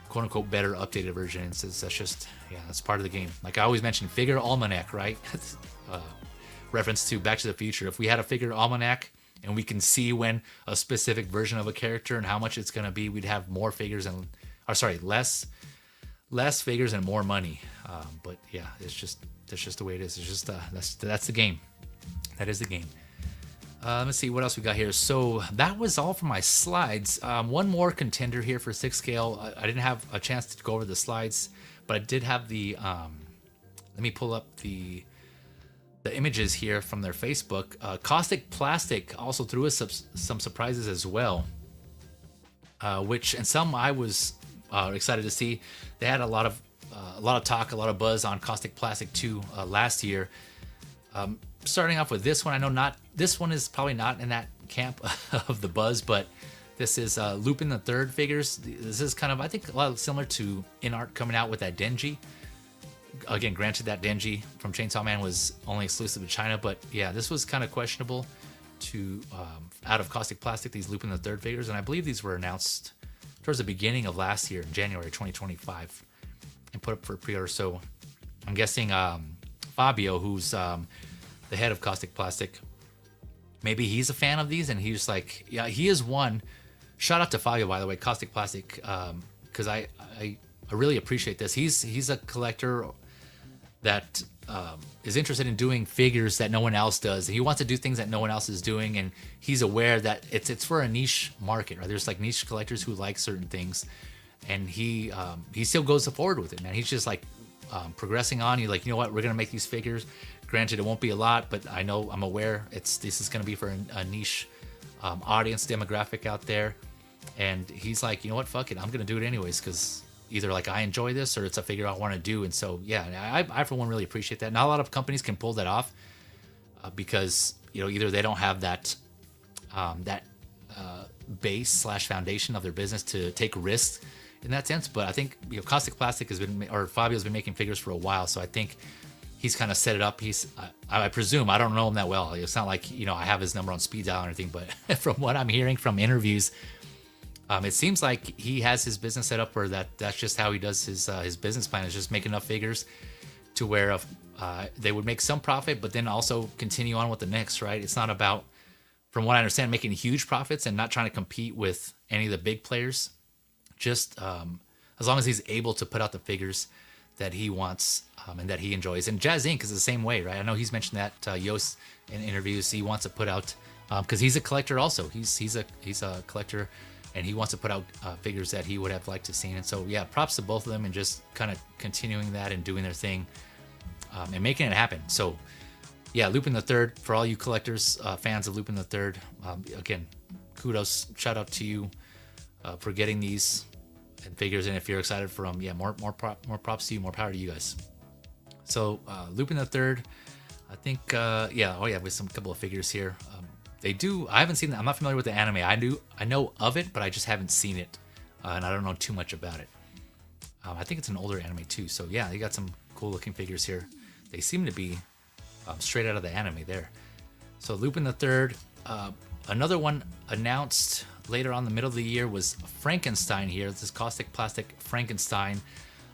quote unquote, better updated version. And says that's just, that's part of the game. Like I always mention, figure almanac, right? Reference to Back to the Future. If we had a figure almanac and we can see when a specific version of a character and how much it's going to be, we'd have more figures less figures and more money. But yeah, that's just the way it is. It's just that's the game. That is the game. Let's see what else we got here. So that was all for my slides. One more contender here for 6 scale. I didn't have a chance to go over the slides, but I did have the. Let me pull up the images here from their Facebook. Caustic Plastic also threw us some surprises as well, and some I was excited to see. They had a lot of talk, a lot of buzz on Caustic Plastic 2 last year. Starting off with this one, I know this one is probably not in that camp of the buzz, but this is Lupin the Third figures. This is kind of, I think, a lot similar to Inart coming out with that Denji. Again, granted that Denji from Chainsaw Man was only exclusive to China, but yeah, this was kind of questionable out of Caustic Plastic, these Lupin the Third figures, and I believe these were announced towards the beginning of last year, in January 2025, and put up for pre-order. So I'm guessing Fabio, who's the head of Caustic Plastic, maybe he's a fan of these, and he's like, yeah, he is one. Shout out to Fabio, by the way, Caustic Plastic, because I really appreciate this. He's a collector that is interested in doing figures that no one else does. He wants to do things that no one else is doing, and he's aware that it's for a niche market, right? There's like niche collectors who like certain things, and he still goes forward with it, man. He's just like progressing on. He's like, you know what, we're gonna make these figures. Granted, it won't be a lot, but I'm aware this is gonna be for a niche audience demographic out there. And he's like, you know what, fuck it, I'm gonna do it anyways, because either like I enjoy this or it's a figure I want to do. And so yeah, I for one really appreciate that. Not a lot of companies can pull that off because either they don't have that base slash foundation of their business to take risks in that sense. But I think Caustic Plastic has been, or Fabio's been making figures for a while, so I think he's kind of set it up. I presume, I don't know him that well. It's not like I have his number on speed dial or anything, but from what I'm hearing from interviews, it seems like he has his business set up where that's just how he does his business plan, is just make enough figures to where they would make some profit, but then also continue on with the next, right? It's not about, from what I understand, making huge profits and not trying to compete with any of the big players. Just as long as he's able to put out the figures that he wants and that he enjoys. And Jazzinc is the same way, right? I know he's mentioned that Yost in interviews. He wants to put out, because he's a collector also. He's a collector, and he wants to put out figures that he would have liked to see. And so yeah, props to both of them, and just kind of continuing that and doing their thing and making it happen. So yeah, Lupin the Third, for all you collectors, fans of Lupin the Third, again, kudos, shout out to you for getting these and figures. And if you're excited for them, yeah, more props to you, more power to you guys. So Lupin the Third, I think with some couple of figures here. I haven't seen that. I'm not familiar with the anime. I know of it, but I just haven't seen it, and I don't know too much about it. I think it's an older anime too. So yeah, you got some cool looking figures here. They seem to be straight out of the anime there. So Lupin the Third, another one announced later on, the middle of the year, was Frankenstein here. This is Caustic Plastic Frankenstein.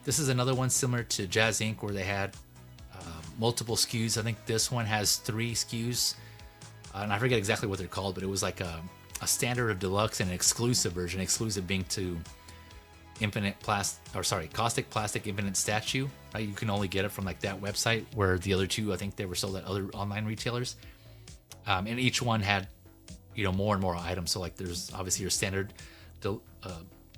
This is another one similar to Jazzinc, where they had multiple SKUs. I think this one has 3 SKUs. And I forget exactly what they're called, but it was like a standard, of deluxe, and an exclusive version. Exclusive being to Caustic Plastic Infinite Statue. Right? You can only get it from like that website, where the other 2, I think they were sold at other online retailers. And each one had, more and more items. So like there's obviously your standard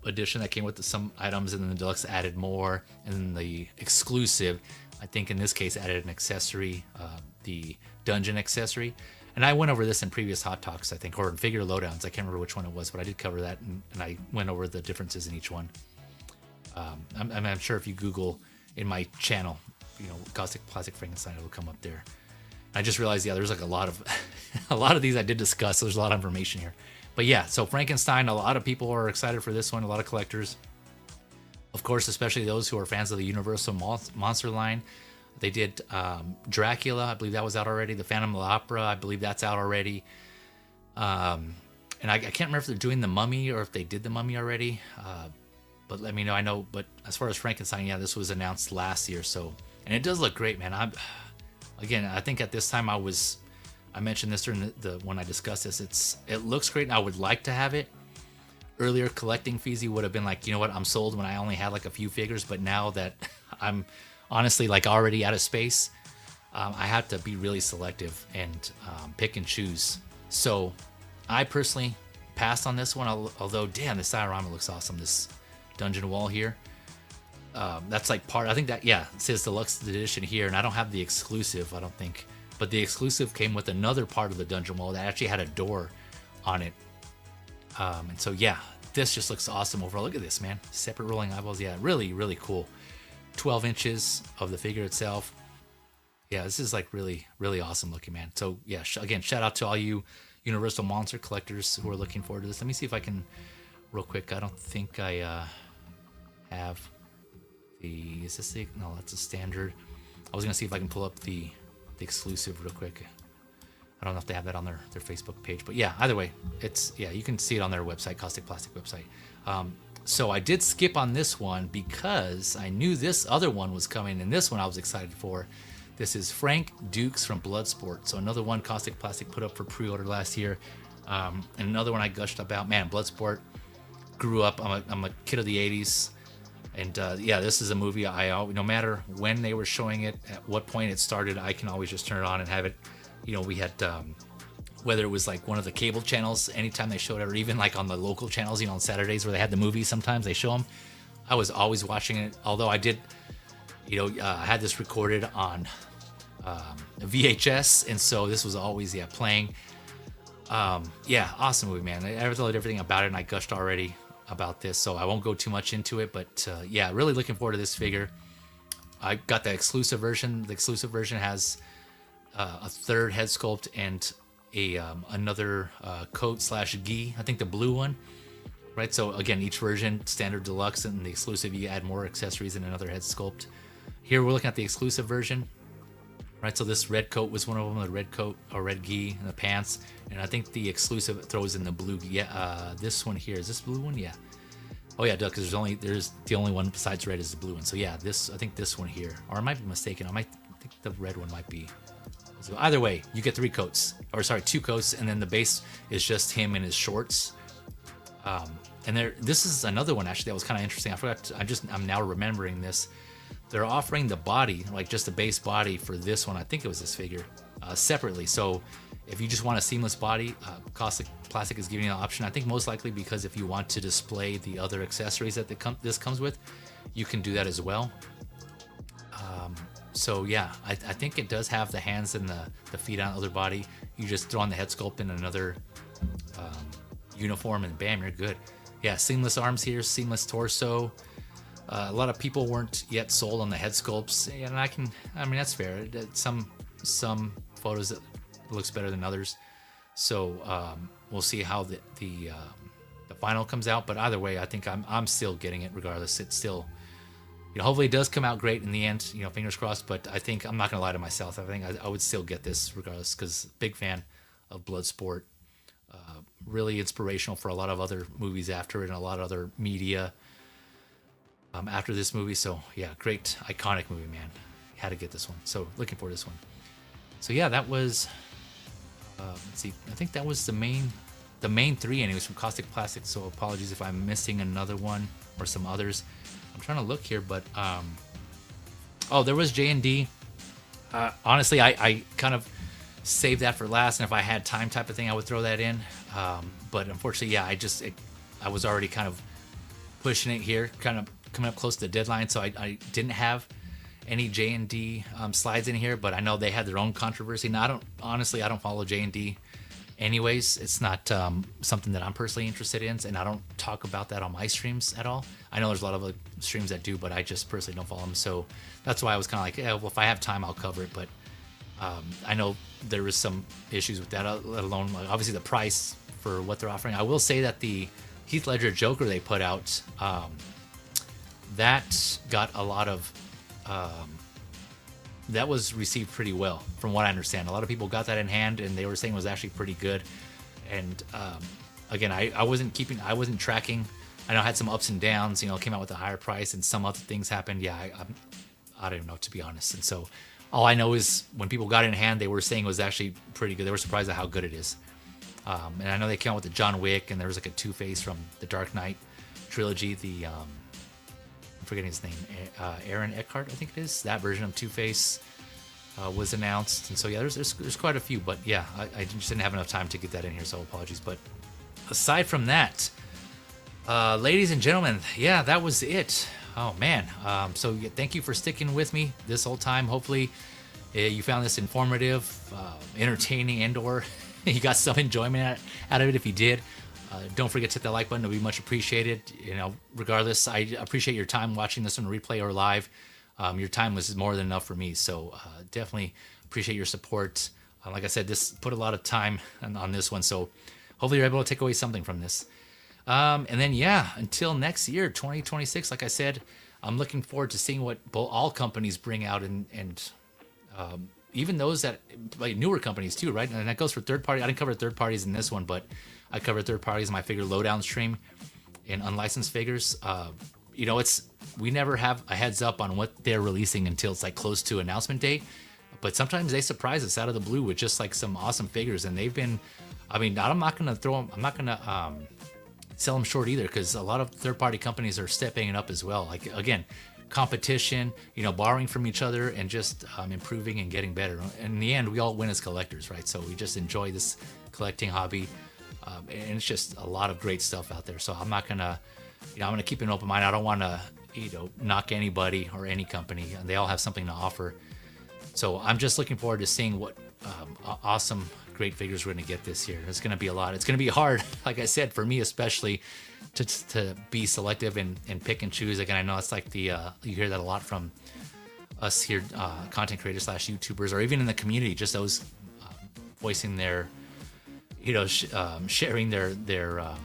edition that came with some items, and then the deluxe added more, and then the exclusive, I think in this case, added an accessory, the dungeon accessory. And I went over this in previous Hot Talks, I think, or in Figure Lowdowns. I can't remember which one it was, but I did cover that, and I went over the differences in each one. I'm sure if you Google in my channel, Caustic Plastic Frankenstein, it'll come up there. I just realized, there's like a lot of these I did discuss, so there's a lot of information here. But yeah, so Frankenstein, a lot of people are excited for this one, a lot of collectors. Of course, especially those who are fans of the Universal Monster line. They did Dracula, I believe that was out already. The Phantom of the Opera, I believe that's out already. And I can't remember if they're doing the Mummy or if they did the Mummy already. But let me know. I know, but as far as Frankenstein, yeah, this was announced last year. So, and it does look great, man. I think at this time I mentioned this during the when I discussed this. It looks great, and I would like to have it. Earlier, collecting Feezy would have been like, you know what, I'm sold when I only had like a few figures. But now that I'm honestly like already out of space, I have to be really selective and pick and choose. So I personally passed on this one, although damn, this diorama looks awesome. This dungeon wall here, that's like I think that, yeah, it says deluxe edition here, and I don't have the exclusive, I don't think, but the exclusive came with another part of the dungeon wall that actually had a door on it. And so yeah, this just looks awesome overall. Look at this, man, separate rolling eyeballs. Yeah, really, really cool. 12 inches of the figure itself. Yeah, this is like really, really awesome looking, man. So yeah, again, shout out to all you Universal Monster collectors who are looking forward to this. Let me see if I can, real quick. I don't think I have the, is this the, no, that's a standard. I was gonna see if I can pull up the exclusive real quick. I don't know if they have that on their Facebook page, but yeah, either way, it's, yeah, you can see it on their website, Caustic Plastic website. So I did skip on this one because I knew this other one was coming, and this one I was excited for. This is Frank Dukes from Bloodsport. So another one Caustic Plastic put up for pre-order last year. And another one I gushed about. Man, Bloodsport grew up. I'm a kid of the 80s, And yeah, this is a movie no matter when they were showing it, at what point it started, I can always just turn it on and have it. We had whether it was like one of the cable channels, anytime they showed it, or even like on the local channels, on Saturdays where they had the movies, sometimes they show them. I was always watching it. Although I did, I had this recorded on VHS, and so this was always playing. Yeah, awesome movie, man. I loved everything about it, and I gushed already about this, so I won't go too much into it. But yeah, really looking forward to this figure. I got the exclusive version. The exclusive version has a third head sculpt and another coat / gi. I think the blue one, right? So again, each version, standard, deluxe, and the exclusive, you add more accessories and another head sculpt. Here we're looking at the exclusive version, right? So this red coat was one of them, the red coat or red gi and the pants, and I think the exclusive throws in the blue. Yeah, this one here, is this blue one? Yeah. Oh yeah, because there's the only one besides red is the blue one. So yeah, I think this one here, or I might be mistaken. I think the red one might be. So either way, you get 2 coats, and then the base is just him in his shorts. And this is another one actually that was kind of interesting. I forgot. I'm now remembering this. They're offering the body, like just the base body for this one. I think it was this figure, separately. So if you just want a seamless body, Classic is giving you an option. I think most likely because if you want to display the other accessories that this comes with, you can do that as well. So yeah, I think it does have the hands and the feet on the other body. You just throw on the head sculpt and another uniform, and bam, you're good. Yeah, seamless arms here, seamless torso. A lot of people weren't yet sold on the head sculpts, and I mean that's fair. Some photos it looks better than others, so we'll see how the final comes out. But either way, I think I'm still getting it regardless. It's still, hopefully it does come out great in the end. Fingers crossed. But I think I'm not gonna lie to myself. I think I would still get this regardless, because big fan of Bloodsport. Really inspirational for a lot of other movies after it, and a lot of other media after this movie. So yeah, great, iconic movie, man. Had to get this one. So looking forward to this one. So yeah, that was let's see, I think that was the main 3 anyways from Caustic Plastic. So apologies if I'm missing another one or some others. I'm trying to look here, but oh, there was J&D. Honestly, I kind of saved that for last, and if I had time type of thing, I would throw that in. But unfortunately, yeah, I was already kind of pushing it here, kind of coming up close to the deadline, so I didn't have any J&D slides in here. But I know they had their own controversy. Now, I don't follow J&D anyways. It's not something that I'm personally interested in, and I don't talk about that on my streams at all. I know there's a lot of streams that do, but I just personally don't follow them. So that's why I was kind of like, yeah, well, if I have time, I'll cover it. But I know there was some issues with that, let alone obviously the price for what they're offering. I will say that the Heath Ledger Joker they put out, that got a lot of that was received pretty well from what I understand. A lot of people got that in hand, and they were saying it was actually pretty good. And again, I wasn't tracking. I know I had some ups and downs, came out with a higher price and some other things happened. Yeah, I don't even know, to be honest. And so all I know is when people got it in hand, they were saying it was actually pretty good. They were surprised at how good it is. And I know they came out with the John Wick, and there was like a Two-Face from the Dark Knight trilogy. I'm forgetting his name, Aaron Eckhart, I think it is. That version of Two-Face was announced, and so yeah, there's quite a few. But yeah, I just didn't have enough time to get that in here, so apologies. But aside from that, ladies and gentlemen, yeah, that was it. Oh man, so thank you for sticking with me this whole time. Hopefully, you found this informative, entertaining, and/or you got some enjoyment out of it. If you did, don't forget to hit that like button. It'll be much appreciated. Regardless, I appreciate your time watching this on replay or live. Your time was more than enough for me, so definitely appreciate your support. Like I said, this put a lot of time on this one, so hopefully you're able to take away something from this. And then, yeah, until next year, 2026, like I said, I'm looking forward to seeing what all companies bring out, and even those that, like newer companies too, right? And that goes for third party. I didn't cover third parties in this one, but I covered third parties in my figure lowdown stream and unlicensed figures. We never have a heads up on what they're releasing until it's like close to announcement date. But sometimes they surprise us out of the blue with just like some awesome figures, and they've been. I mean, I'm not gonna throw them. I'm not gonna sell them short either, because a lot of third-party companies are stepping it up as well. Like, again, competition, borrowing from each other, and just improving and getting better. In the end, we all win as collectors, right? So we just enjoy this collecting hobby, and it's just a lot of great stuff out there. So I'm not gonna, I'm gonna keep an open mind. I don't want to, knock anybody or any company. They all have something to offer. So I'm just looking forward to seeing what awesome, great figures we're going to get this year. It's going to be a lot. It's going to be hard, like I said, for me especially, to be selective and pick and choose. Again, I know it's like the you hear that a lot from us here, content creators / YouTubers, or even in the community, just those voicing their, sharing their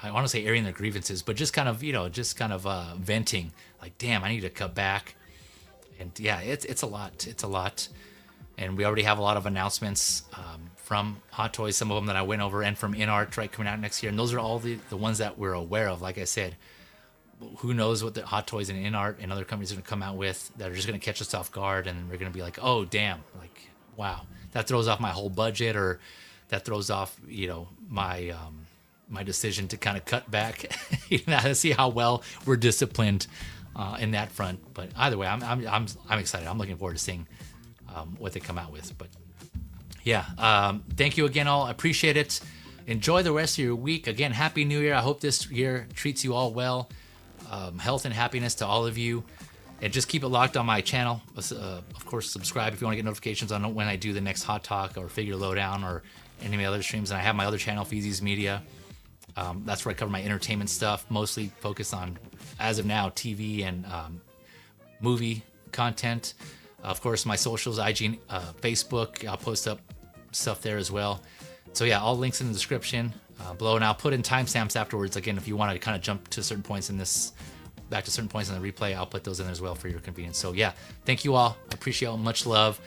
I want to say airing their grievances, but just kind of, venting, like, damn, I need to cut back. And yeah, it's a lot. It's a lot. And we already have a lot of announcements from Hot Toys, some of them that I went over, and from Inart, right, coming out next year. And those are all the ones that we're aware of. Like I said, who knows what the Hot Toys and Inart and other companies are going to come out with that are just going to catch us off guard, and we're going to be like, oh, damn, like, wow, that throws off my whole budget, or that throws off, my my decision to kind of cut back. To see how well we're disciplined in that front. But either way, I'm excited. I'm looking forward to seeing what they come out with. But yeah, thank you again, all. I appreciate it. Enjoy the rest of your week. Again, Happy New Year. I hope this year treats you all well. Health and happiness to all of you. And just keep it locked on my channel. Of course, subscribe if you want to get notifications on when I do the next Hot Talk or Figure Lowdown or any of my other streams. And I have my other channel, Feezy's Media. That's where I cover my entertainment stuff, mostly focused on, as of now, TV and movie content. Of course, my socials, IG, Facebook, I'll post up stuff there as well. So yeah, all links in the description below, and I'll put in timestamps afterwards. Again, if you want to kind of jump to certain points in this, back to certain points in the replay, I'll put those in there as well for your convenience. So yeah, thank you all. I appreciate it. Much love.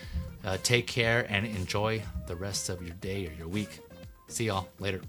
Take care and enjoy the rest of your day or your week. See y'all later.